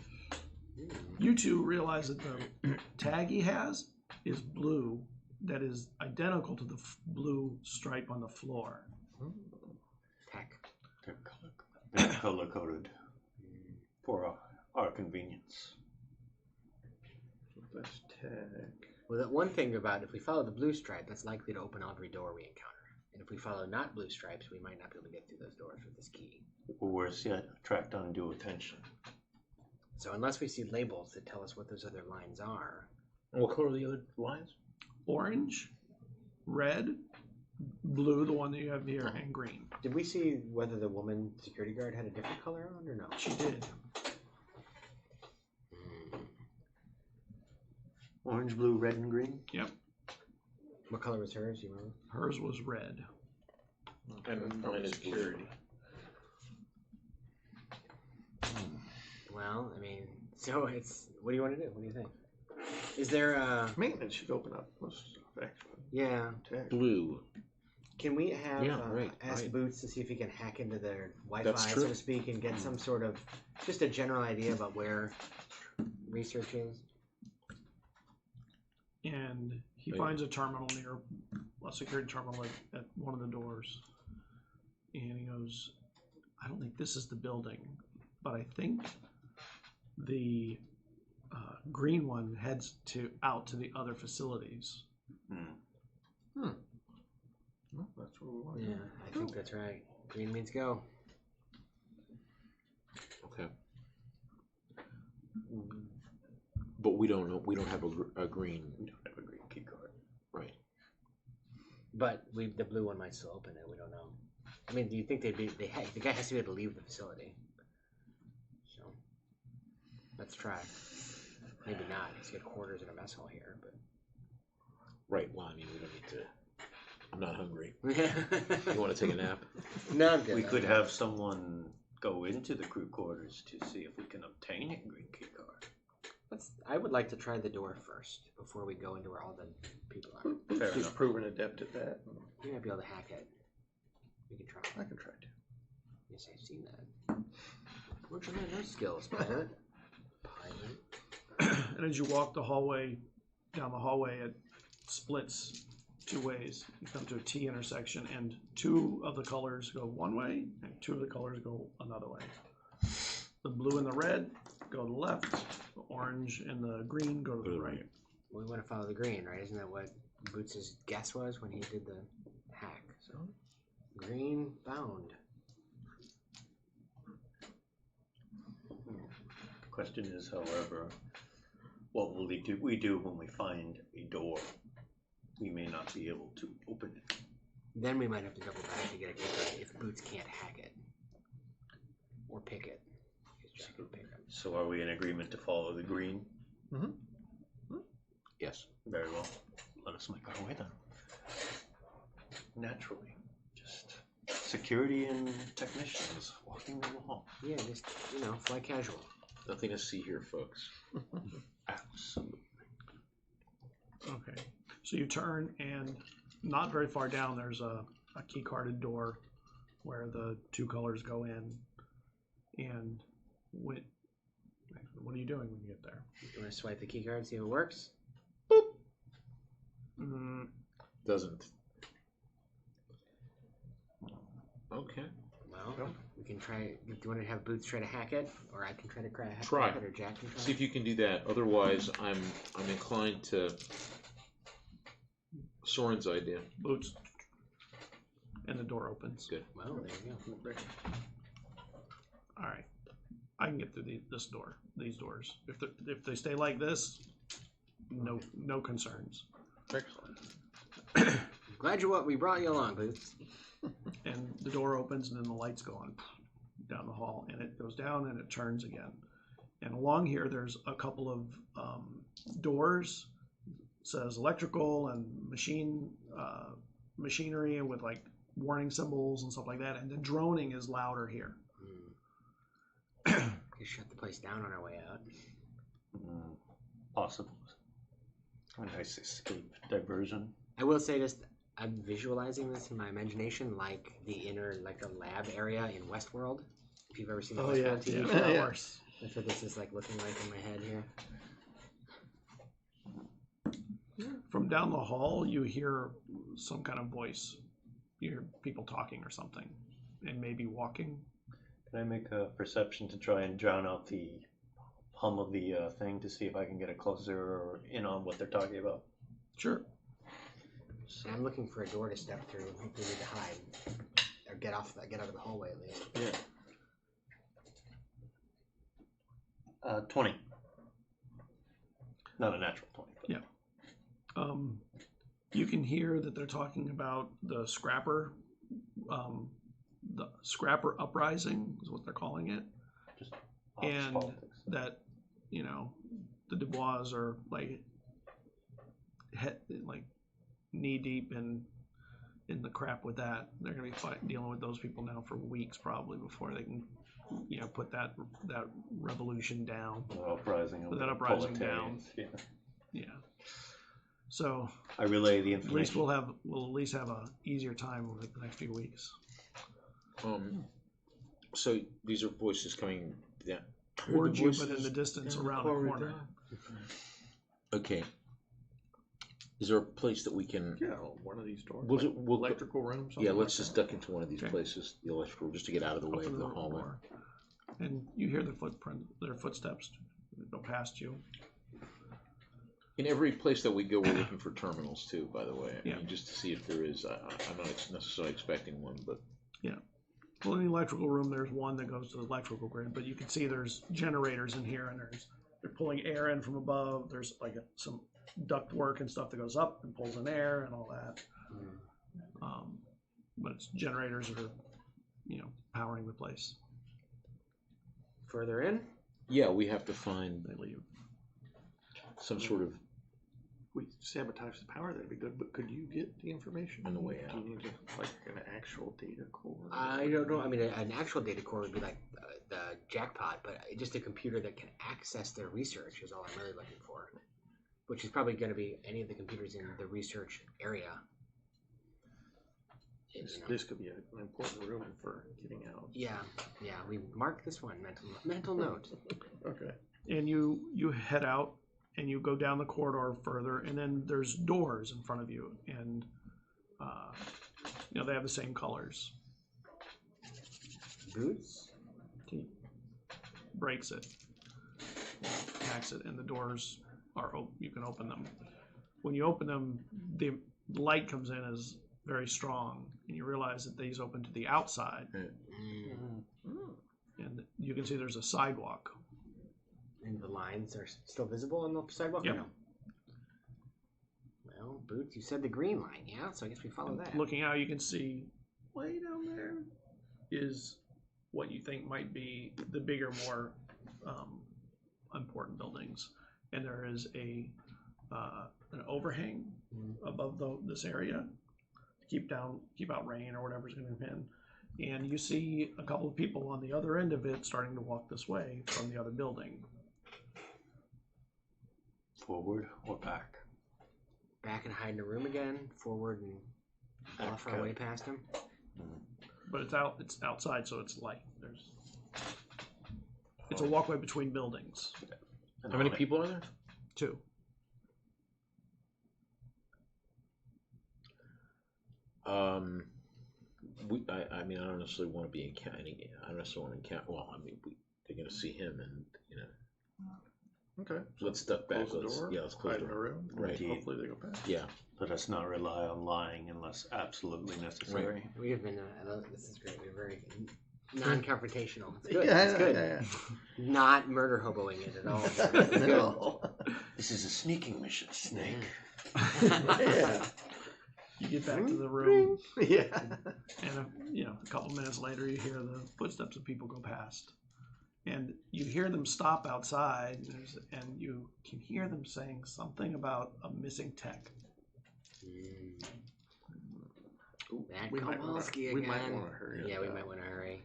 You two realize that the tag he has is blue, that is identical to the blue stripe on the floor. Tech. They're color coded for our convenience. That's tag. Well, that one thing about if we follow the blue stripe, that's likely to open every door we encounter. And if we follow not blue stripes, we might not be able to get through those doors with this key. Or worse yet, attract undue attention. So unless we see labels that tell us what those other lines are. And what color are the other lines? Orange, red, blue, the one that you have here, and green. Did we see whether the woman security guard had a different color on or no? She did. Orange, blue, red, and green? Yep. What color was hers? You remember? Hers was red. And mine is blue. Well, I mean, so it's. What do you want to do? What do you think? Is there a? Maintenance should open up most stuff, actually. Yeah. Tag. Blue. Can we have ask right. Boots to see if he can hack into their That's Wi-Fi, true. so to speak, and get some sort of just a general idea about where research is? And he Right. finds a terminal near a security terminal at one of the doors. And he goes, I don't think this is the building, but I think the green one heads out to the other facilities. Well, that's where we want Yeah, I think that's right. Green means go. Okay. But we don't know. We don't have a green. We don't have a green key card. Right. But the blue one might still open it. We don't know. I mean, do you think the guy has to be able to leave the facility? So let's try. Maybe not. He's got quarters in a mess hall here, but. Right. Well, I mean, we don't need to. I'm not hungry. You You want to take a nap? No, I'm good. We could have someone go into the crew quarters to see if we can obtain a green key card. I would like to try the door first before we go into where all the people are. Fair He's enough. proven adept at that. You might be able to hack it. We can try. I can try to. Yes, I've seen that. Where'd you learn those skills, pilot? Pilot. And as you walk down the hallway, it splits two ways. You come to a T intersection, and two of the colors go one way, and two of the colors go another way. The blue and the red go to the left, the orange and the green go to the right. Well, we want to follow the green, right? Isn't that what Boots' guess was when he did the hack? So, green bound. The question is, however, what will we do when we find a door? We may not be able to open it. Then we might have to double back to get a kicker if Boots can't hack it. Or pick it. Because Jack can pick it. So are we in agreement to follow the green? Yes. Very well. Let us make our way then. Naturally. Just security and technicians walking down the hall. Yeah, just, fly casual. Nothing to see here, folks. Absolutely. Okay. So you turn, and not very far down, there's a key carded door where the two colors go in. And what are you doing when you get there? You want to swipe the key card and see if it works? Doesn't. Okay. Well, we can try. Do you want to have Boots try to hack it? Or I can try to hack Try. it? Or Jack can try See if you can do that. Otherwise, I'm inclined to Soren's idea. Boots. And the door opens. Good. Well, there you go. All right. I can get through these doors. If they stay like this, no concerns. Excellent. Glad we brought you along, Boots. And the door opens, and then the lights go on down the hall, and it goes down and it turns again. And along here, there's a couple of doors, says electrical and machinery with like warning symbols and stuff like that. And the droning is louder here. We shut the place down on our way out. Possible. A nice escape diversion. I will say this, I'm visualizing this in my imagination like the lab area in Westworld. If you've ever seen the Westworld TV show. Of course. That's what this is like looking like in my head here. From down the hall, you hear some kind of voice. You hear people talking or something, and maybe walking. Can I make a perception to try and drown out the hum of the thing to see if I can get it closer or in on what they're talking about? Sure. I'm looking for a door to step through. I think we need to hide or get out of the hallway at least. Yeah. 20. Not a natural 20. But... Yeah. You can hear that they're talking about the scrapper uprising is what they're calling it. Just And politics. that, the Dubois are like knee deep in the crap with that. They're going to be dealing with those people now for weeks probably before they can, put that revolution down. Uprising. Put that uprising down. Yeah. Yeah. So I relay the at least information. we'll at least have a easier time over the next few weeks. So these are voices coming down Towards you, but in the distance around the corner. Okay. Is there a place that we can? Yeah, one of these doors. We'll Electrical room. Yeah, something let's like just that. duck into one of these Okay. places, the electrical, just to get out of the way Open of the hallway. door. And you hear their footsteps go past you. In every place that we go, we're looking for terminals too, by the way. I Yeah. mean, just to see if there is. I'm not necessarily expecting one, but Well, in the electrical room, there's one that goes to the electrical grid, but you can see there's generators in here, and they're pulling air in from above. There's like some duct work and stuff that goes up and pulls in air and all that. But it's generators that are, powering the place. Further in? yeah, we have to find They leave. some sort of. We sabotage the power, that'd be good, but could you get the information? On the way Do you need like an actual data core? I don't know. I mean, an actual data core would be like the jackpot, but just a computer that can access their research is all I'm really looking for. Which is probably going to be any of the computers in the research area. This could be an important room for getting out. Yeah. We mark this one. Mental note. Okay. And you head out and you go down the corridor further, and then there's doors in front of you, and they have the same colors. Boots? He breaks it, hacks it, and the doors are you can open them. When you open them, the light comes in as very strong, and you realize that these open to the outside, and you can see there's a sidewalk. And the lines are still visible on the sidewalk? Yep. Or no? Well, Boots, you said the green line, yeah? So I guess we follow that. Looking out, you can see way down there is what you think might be the bigger, more important buildings, and there is an overhang above this area to keep out rain or whatever's going to happen. And you see a couple of people on the other end of it starting to walk this way from the other building. Forward or back? Back and hide in a room again, forward and bluff our way past him. But it's outside, so it's light. It's a walkway between buildings. How many people are there? 2. I mean, I don't necessarily want to be encountering. I don't necessarily want to encounter. Well, I mean, they're going to see him, and Okay. let's duck back. Close the door. Let's close Hide the in the door. room. Right. Hopefully they go past. Yeah. Let us not rely on lying unless absolutely necessary. We have been, this is great, we're very non-confrontational. It's good, Yeah, it's good. yeah. Not murder hoboing it at all. No. This is a sneaking mission, Snake. Yeah. You get back to the room, Yeah. and a couple minutes later, you hear the footsteps of people go past, And you hear them stop outside, and you can hear them saying something about a missing tech. That We might wanna- Kowalski we again. might wanna hurry Yeah, up. we might want to hurry.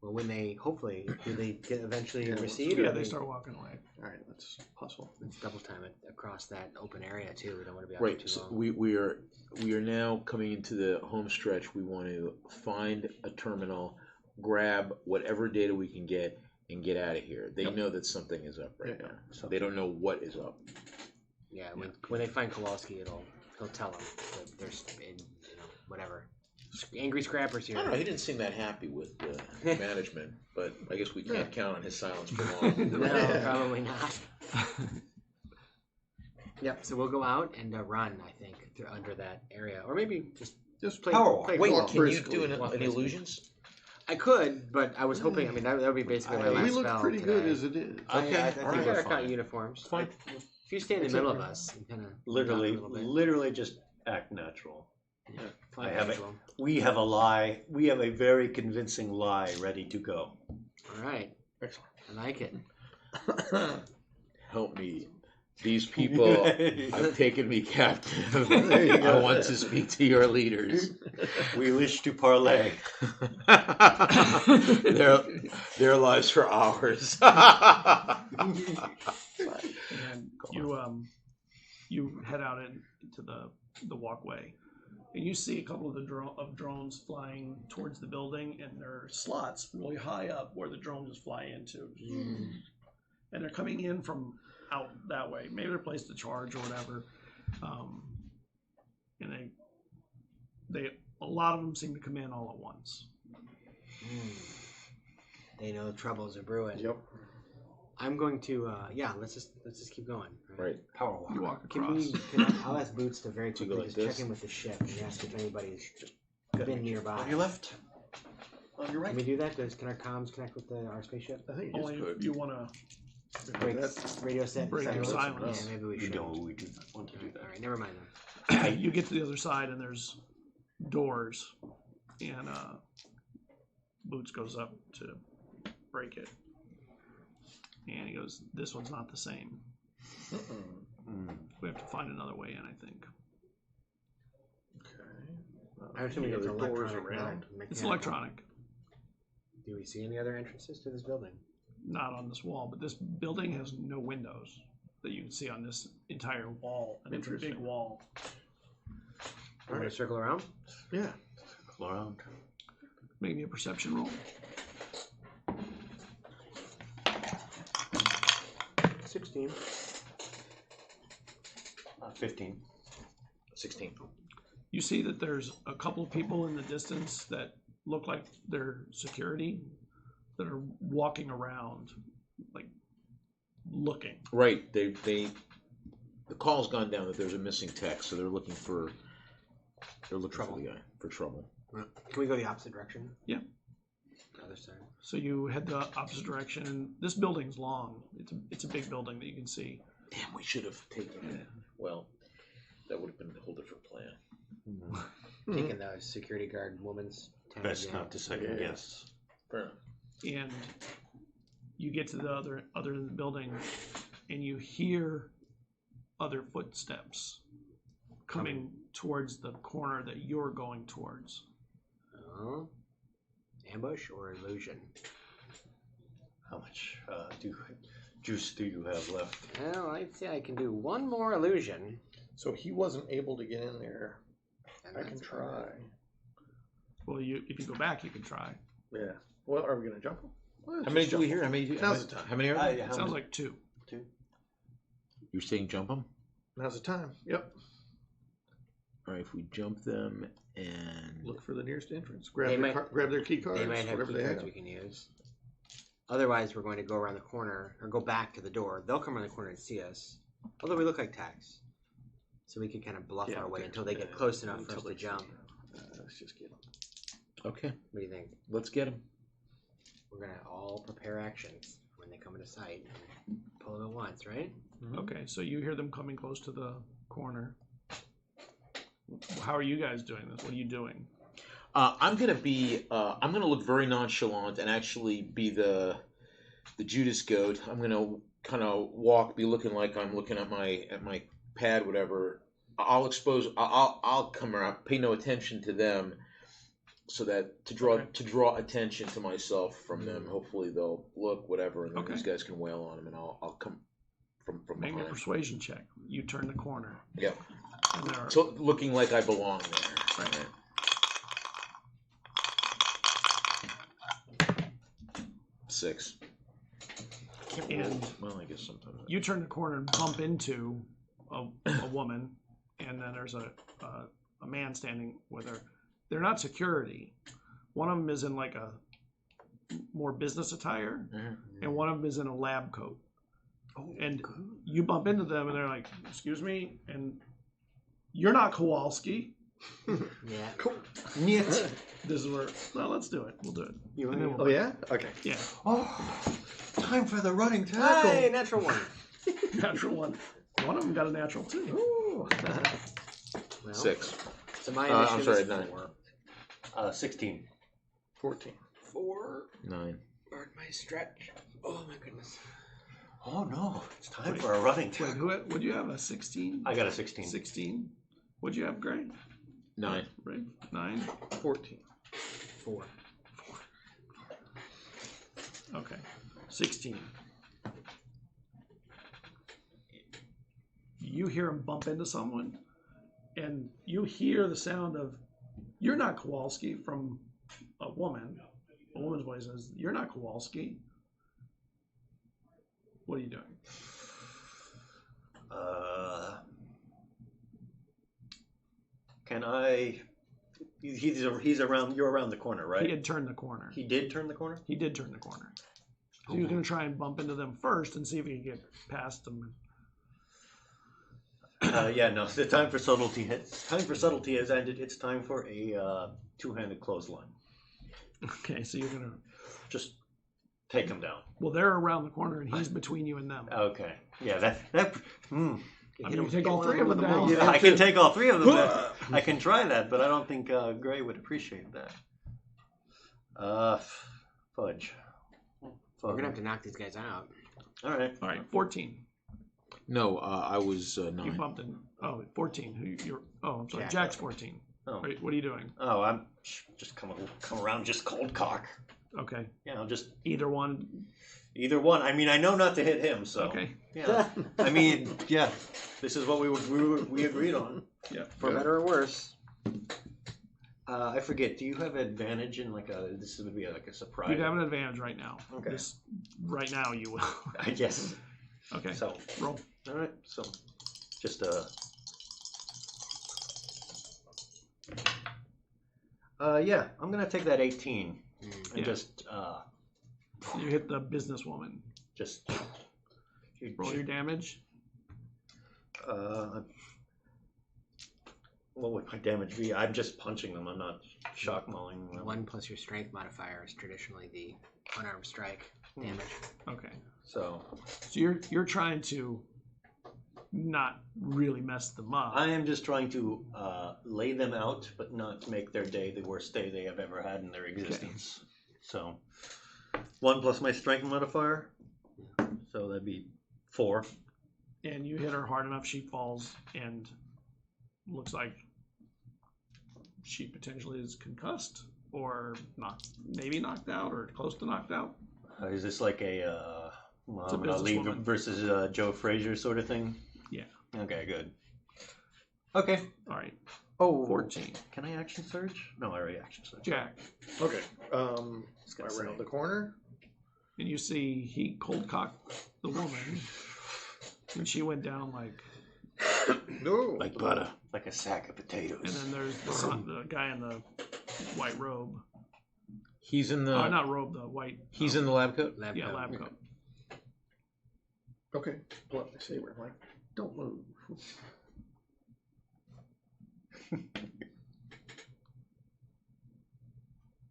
Well, when they hopefully do they get eventually Yeah, recede? Yeah, or they start walking away. All right, let's hustle. Let's double time it across that open area too. We don't want to be out Right. there too So long. we are now coming into the home stretch. We want to find a terminal, grab whatever data we can get, and get out of here. They know that something is up right Yeah, now. So they don't know what is up. Yeah, when they find Kowalski, he'll tell them that there's whatever angry scrappers I here. don't know. He didn't seem that happy with the management, but I guess we can't count on his silence for long. No, probably not. Yep. So we'll go out and run. I think under that area, or maybe just play. power walk. play Wait, ball. can you briskly. do Walk any briskly. illusions? I could, but I was hoping. I mean, that would be basically my last We look spell pretty today. good as it is. Okay, I think all right. our kind of uniforms. Fine. If you stay in the middle of us, and kind of Literally just act natural. fly I have it. casual. We have a lie. We have a very convincing lie ready to go. All right. Excellent. I like it. Help me. These people have taken me captive. There you go. I want to speak to your leaders. We wish to parlay. their lives for ours. And you head out into the walkway, and you see a couple of the drones flying towards the building, and there are slots really high up where the drones just fly into, and they're coming in from out that way. Maybe they're placed to charge or whatever, and they a lot of them seem to come in all at once. They know troubles are brewing. Yep. I'm going to let's just keep going. Right. Power walk. You walk Can across. I'll ask Boots to very So you go quickly like just this? check in with the ship and ask if anybody's been nearby. On your left. On your Can right. we do that? Can our comms connect with our spaceship? I think you Only just if could. you want to. Break That's- radio set. break your silence. Yeah, maybe we We should. don't. We do not want to do All that. right, never mind then. You get to the other side, and there's doors, and Boots goes up to break it, and he goes, "This one's not the same. We have to find another way in, I think." Okay. I assume Any it's other doors electronic, around? It's electronic, Do we see any other entrances to this building? not on this wall, but this building has no windows that you can see on this entire wall, and it's a big Interesting. wall. Want to circle around? Yeah. Circle around. Make me a perception roll. 16. 15. 16. You see that there's a couple of people in the distance that look like they're security that are walking around, like looking. Right. They the call's gone down that there's a missing tech, so they're looking for Trouble. the guy for trouble. Can we go the opposite direction? Yeah. The other side. So you head the opposite direction, and this building's long. It's a big building that you can see. Damn, we should have taken it. Well, that would have been a whole different plan. Taking the security guard woman's tag. Best yeah. not to second Yeah. guess. Fair enough. And you get to the other end of the building, and you hear other footsteps coming towards the corner that you're going towards. Oh. Ambush or illusion? How much juice do you have left? Well, I'd say I can do one more illusion. So he wasn't able to get in there. and I can that's try. about it. Well, if you go back, you can try. Yeah. Well, are we gonna jump him? Well, How many just do we jump hear? How many? Now's the time. How many are there? It sounds like 2. You're saying jump them? Now's the time. Yep. All right. If we jump them and Look for the nearest entrance. They might- Grab their key cards. They might have whatever key they cards have. we can use. Otherwise, we're going to go around the corner or go back to the door. They'll come around the corner and see us. Although we look like tags. So we can kind of bluff Yeah, our way okay. until they get close enough for us Until to they jump. see. Let's just get them. okay, What do you think? let's get them. We're going to all prepare actions when they come into sight and pull them at once, right? Okay, so you hear them coming close to the corner. How are you guys doing this? What are you doing? I'm gonna look very nonchalant and actually be the Judas goat. I'm gonna kind of be looking like I'm looking at my pad, whatever. I'll come around, pay no attention to them, so that to draw attention to myself from them. Hopefully they'll look, whatever, and then these guys can wail on them, and I'll come from Make behind. a persuasion check. You turn the corner. Yeah. And So looking like I belong there. Right. 6. And Well, I guess sometimes. you turn the corner and bump into a woman, and then there's a man standing with her. They're not security. One of them is in like a more business attire, and one of them is in a lab coat. And you bump into them, and they're like, "Excuse me," and you're not Kowalski. Yeah. Cool. Neat. This is where. Well, let's do it. We'll do it. You And then oh yeah? Okay. Yeah, Oh, time for the running tackle. Hey, natural one. natural one. One of them got a natural 2. Ooh. Well, 6. So my I'm initiative sorry, is 9. 4. 16. 14. 4. 9. Where'd my stretch? Oh my goodness. Oh no, it's time Wait. for a running Wait, tackle. would you have a 16? I got a 16. 16. What'd you have, Gray? 9. Right? 9. 14. 4. Okay. 16. You hear him bump into someone, and you hear the sound of, "You're not Kowalski," from a woman. A woman's voice says, "You're not Kowalski." What are you doing? Can I? He's around. You're around the corner, right? He had turned the corner. He did turn the corner. He did turn the corner. So he was going to try and bump into them first and see if he could get past them. Yeah, no. The time for subtlety has ended. It's time for a two-handed clothesline. Okay, so you're going to... Just take him down. Well, they're around the corner, and he's between you and them. Okay. Yeah. That. I mean, you take all 3 of them down. Yeah, I can take all 3 of them down. I can try that, but I don't think Gray would appreciate that. Fudge. We're gonna have to knock these guys out. All right. All right, 14. No, I was You 9. bumped in. Oh, 14. I'm sorry. Jack. Jack's 14. Oh. Right, what are you doing? Oh, I'm just come around, just cold cock. Okay. You know, just Either one. either one. I mean, I know not to hit him, so. Okay. Yeah. I mean, yeah. This is what we agreed on. Yeah. For better or worse. I forget. Do you have advantage in like a? This would be like a surprise. You'd have an advantage right now. Okay. Right now you will. I guess. Okay. So Roll. all right. So just yeah. I'm gonna take that 18 and Yeah. just You hit the businesswoman. just Roll your damage. What would my damage be? I'm just punching them. I'm not shock mauling them. 1 plus your strength modifier is traditionally the unarmed strike damage. Okay. So So you're trying to not really mess them up. I am just trying to lay them out, but not make their day the worst day they have ever had in their existence. So 1 plus my strength modifier. So that'd be 4. And you hit her hard enough, she falls and looks like she potentially is concussed or maybe knocked out or close to knocked out. Is this like a Muhammad a Ali businesswoman. versus Joe Frazier sort of thing? Yeah. Okay, good. Okay. All right. Oh, 14. Can I action surge? No, I already action surge. Jack. Okay. gonna Around say. the corner. And you see he cold cocked the woman and she went down like, No. Like butter. Like a sack of potatoes. and then there's the guy in the white robe. He's in the. Not robe, the white. He's in the lab coat. Lab Yeah, coat. lab coat. Okay. Pull up my saber. I'm like, don't move.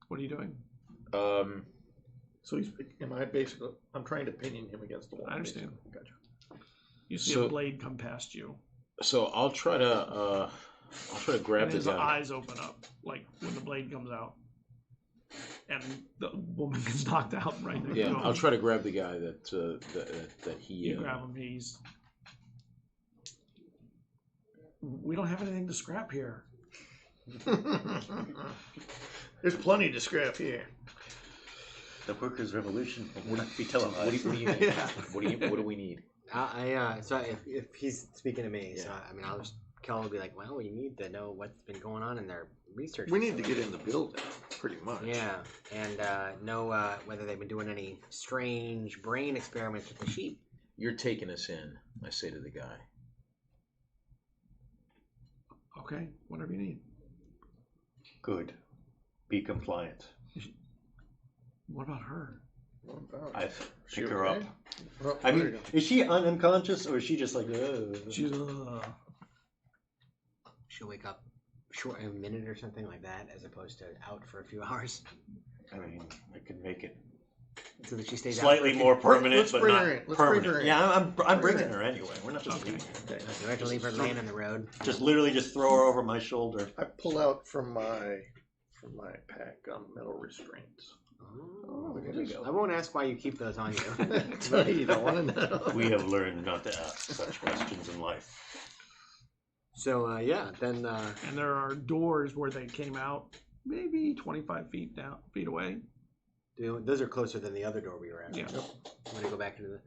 What are you doing? So he's. Am I basically? I'm trying to pinion him against the wall. I understand. basically. Gotcha. You see So- a blade come past you. So I'll try to grab And the his guy. eyes open up, like when the blade comes out. and the woman gets knocked out right there. Yeah, I'll try to grab the guy that he. You grab him. We don't have anything to scrap here. There's plenty to scrap here. The workers' revolution will not be What televised. do you need? Yeah. What do we need? So if he's speaking to me, so Yeah. I mean, I'll just Kel will be like, well, we need to know what's been going on in their research. We need to get in the building, pretty much. Yeah, and know whether they've been doing any strange brain experiments with the sheep. You're taking us in, I say to the guy. Okay, whatever you need. Good. Be compliant. What about her? I She pick her up. okay? Well, I there you mean, go. is she unconscious or is she just like? She's She'll wake up short a minute or something like that, as opposed to out for a few hours, I mean, I could make it so that she stays slightly out. more permanent, Let's but bring not her in. Let's bring permanent. her in. Yeah, I'm bringing in. her anyway. We're not just Okay. leaving her. Okay. Do I have to leave her laying on the road? Just literally just throw her over my shoulder. I pull out from my pack metal restraints. Oh, there you go. I won't ask why you keep those on you. You don't want to know. We have learned not to ask such questions in life. So yeah, then and there are doors where they came out, maybe 25 feet away. those are closer than the other door we were at. Yeah. I'm gonna go back into the.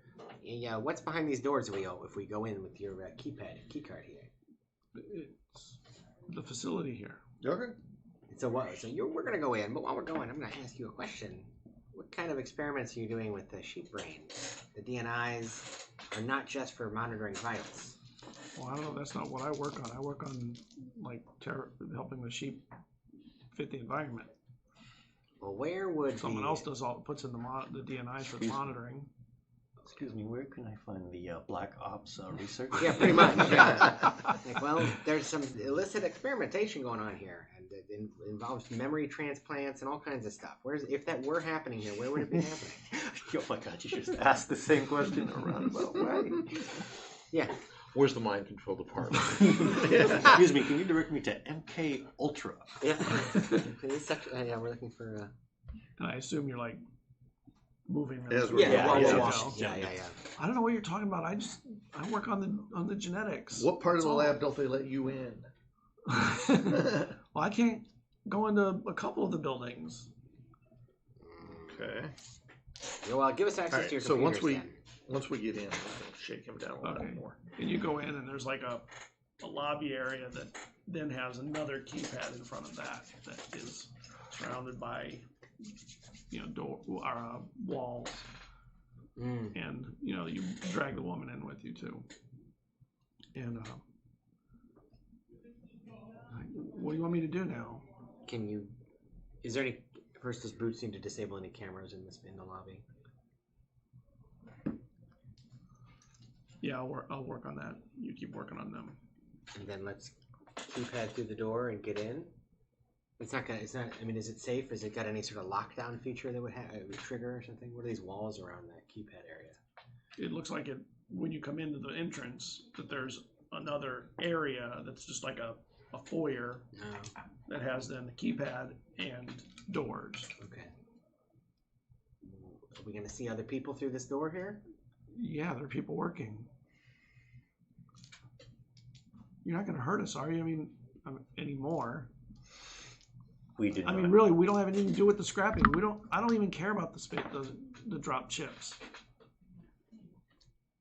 Yeah, what's behind these doors? If we go in with your key card here. It's the facility here. Okay. So what? So we're gonna go in, but while we're going, I'm gonna ask you a question. What kind of experiments are you doing with the sheep brain? The DNIs are not just for monitoring vitals. Well, I don't know. That's not what I work on. I work on like helping the sheep fit the environment. Well, where would Someone else puts in the DNIs for the monitoring. Excuse me, where can I find the Black Ops research? Yeah, pretty much. Yeah. Like, well, there's some illicit experimentation going on here, and it involves memory transplants and all kinds of stuff. If that were happening here, where would it be happening? Oh my God, you just asked the same question in a roundabout way. Yeah. Where's the mind control department? Excuse me, can you direct me to MK Ultra? Yeah. Yeah, we're looking for. And I assume you're like moving them. Yes, through we're- the Yeah, walls yeah, you yeah, go. yeah. I don't know what you're talking about. I work on the genetics. What part of That's the all. lab don't they let you in? Well, I can't go into a couple of the buildings. Okay. Yeah, well, give us access Alright, to your so once computers once we get in, we'll shake him down a little Okay. bit more. And you go in, and there's like a lobby area that then has another keypad in front of that is surrounded by door or walls, then. and you drag the woman in with you too. And what do you want me to do now? Can you? Is there any? First, does Boots need to disable any cameras in the lobby? Yeah, I'll work on that. You keep working on them. And then let's keypad through the door and get in. It's not. I mean, is it safe? Has it got any sort of lockdown feature that would trigger or something? What are these walls around that keypad area? It looks like when you come into the entrance that there's another area that's just like a foyer No. that has then the keypad and doors. Okay. Are we going to see other people through this door here? Yeah, there are people working. You're not going to hurt us, are you? I mean, anymore. We did I not. mean, really, we don't have anything to do with the scrapping. I don't even care about the drop chips.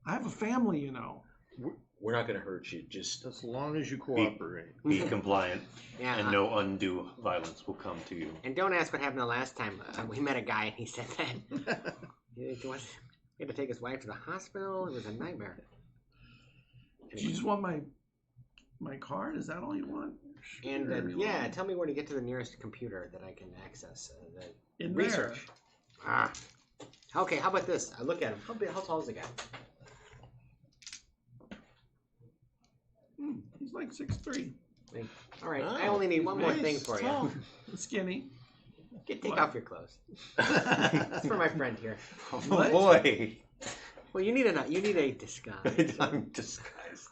I have a family, We're not going to hurt you. Just As long as you cooperate. Be compliant, Yeah. and no undue violence will come to you. And don't ask what happened the last time. We met a guy and he said that. He had to take his wife to the hospital. It was a nightmare. Do you just want my card? Is that all you want? And Sure, you yeah, want. tell me where to get to the nearest computer that I can access the In research. Ah. Okay, how about this? I look at him. How tall is the guy? there. He's like 6'3". All right, I Oh, only need one more nice, thing for tall. you. Skinny. Take What? off your clothes. It's for my friend here. Oh What? boy! Well, you need a disguise. I'm disguised.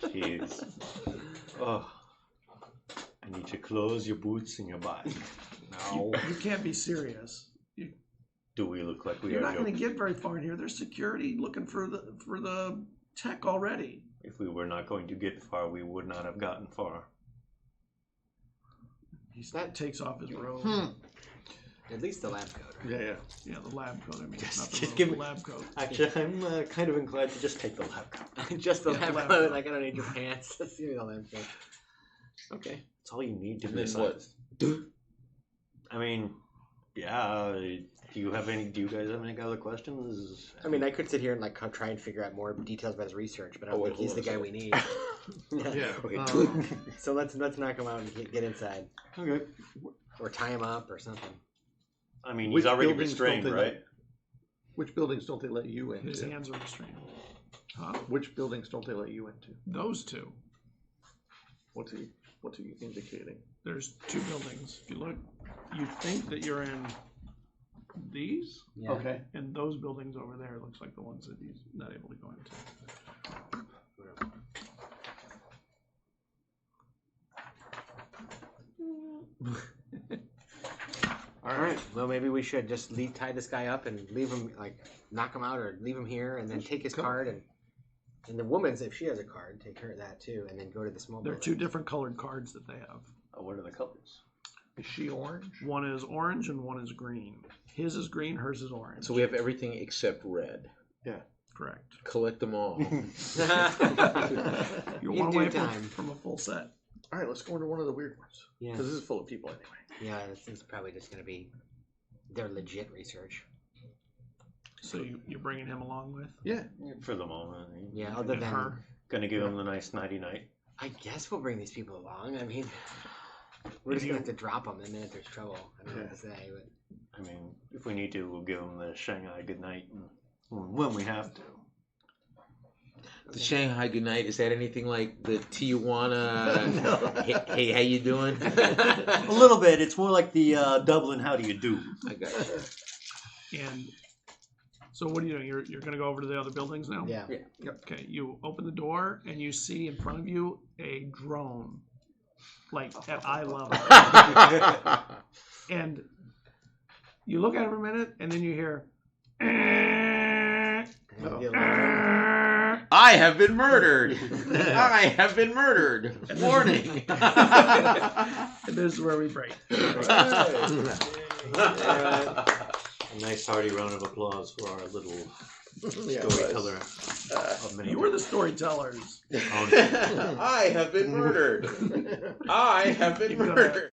Jeez. Oh. I need to close your boots and your butt. No. You can't be serious. Do we look like we You're are not going to joking? get very far in here. There's security looking for the tech already. If we were not going to get far, we would not have gotten far. He takes off his robe. At least the lab coat. Yeah. Yeah, the lab coat. I mean, Just- not the just robe, give the me- lab coat. Actually, I'm kind of inclined to just take the lab coat. Just the Yeah, lab lab coat. coat. Like I don't need your pants. Just give me the lab coat. Okay. That's all you need to And be a then what? scientist. I mean, yeah. Do you guys have any other questions? I mean, I could sit here and like try and figure out more details about his research, but I don't Oh, wait, think he's hold the on a guy we need. Yeah. Okay. So let's knock him out and get inside, Okay. or tie him up or something. I mean, Which he's already buildings restrained, don't they right? Which buildings don't they let you His into? hands are restrained. Huh? Which buildings don't they let you into? Those two. What's he indicating? There's two buildings. If you look, you think that you're in these, Yeah. Okay. and those buildings over there looks like the ones that he's not able to go into. All right. Well, maybe we should just tie this guy up and leave him, like, knock him out, or leave him here, and then take his card, and the woman's, if she has a card, take her that too, and then go to the small. There are building. two different colored cards that they have. What are the colors? Is she orange? One is orange and one is green. His is green, hers is orange. So we have everything except red. Correct. Collect them all. You're In one due away time. from a full set. All right, let's go into one of the weird ones. Yeah. Because this is full of people anyway. Yeah, it's probably just gonna be their legit research. So you're bringing him along with? Yeah. For the moment. Yeah, other And than her? Gonna give him the nice nighty night. I guess we'll bring these people along. I mean, we're just gonna have to drop them the minute there's trouble. I don't know what to say, but I mean, if we need to, we'll give him the Shanghai goodnight when we have to. The Shanghai goodnight, is that anything like the Tijuana? Hey, how you doing? A little bit. It's more like the Dublin how do you do. I got you. And so what are you doing? You're going to go over to the other buildings now? yeah. Okay, you open the door and you see in front of you a drone, like at eye level. And you look at it for a minute and then you hear, I have been murdered. I have been murdered. Warning. and this is where we break. A nice hearty round of applause for our little Yeah, storyteller of many. You were the storytellers. I have been murdered. I have been You're gonna- murdered.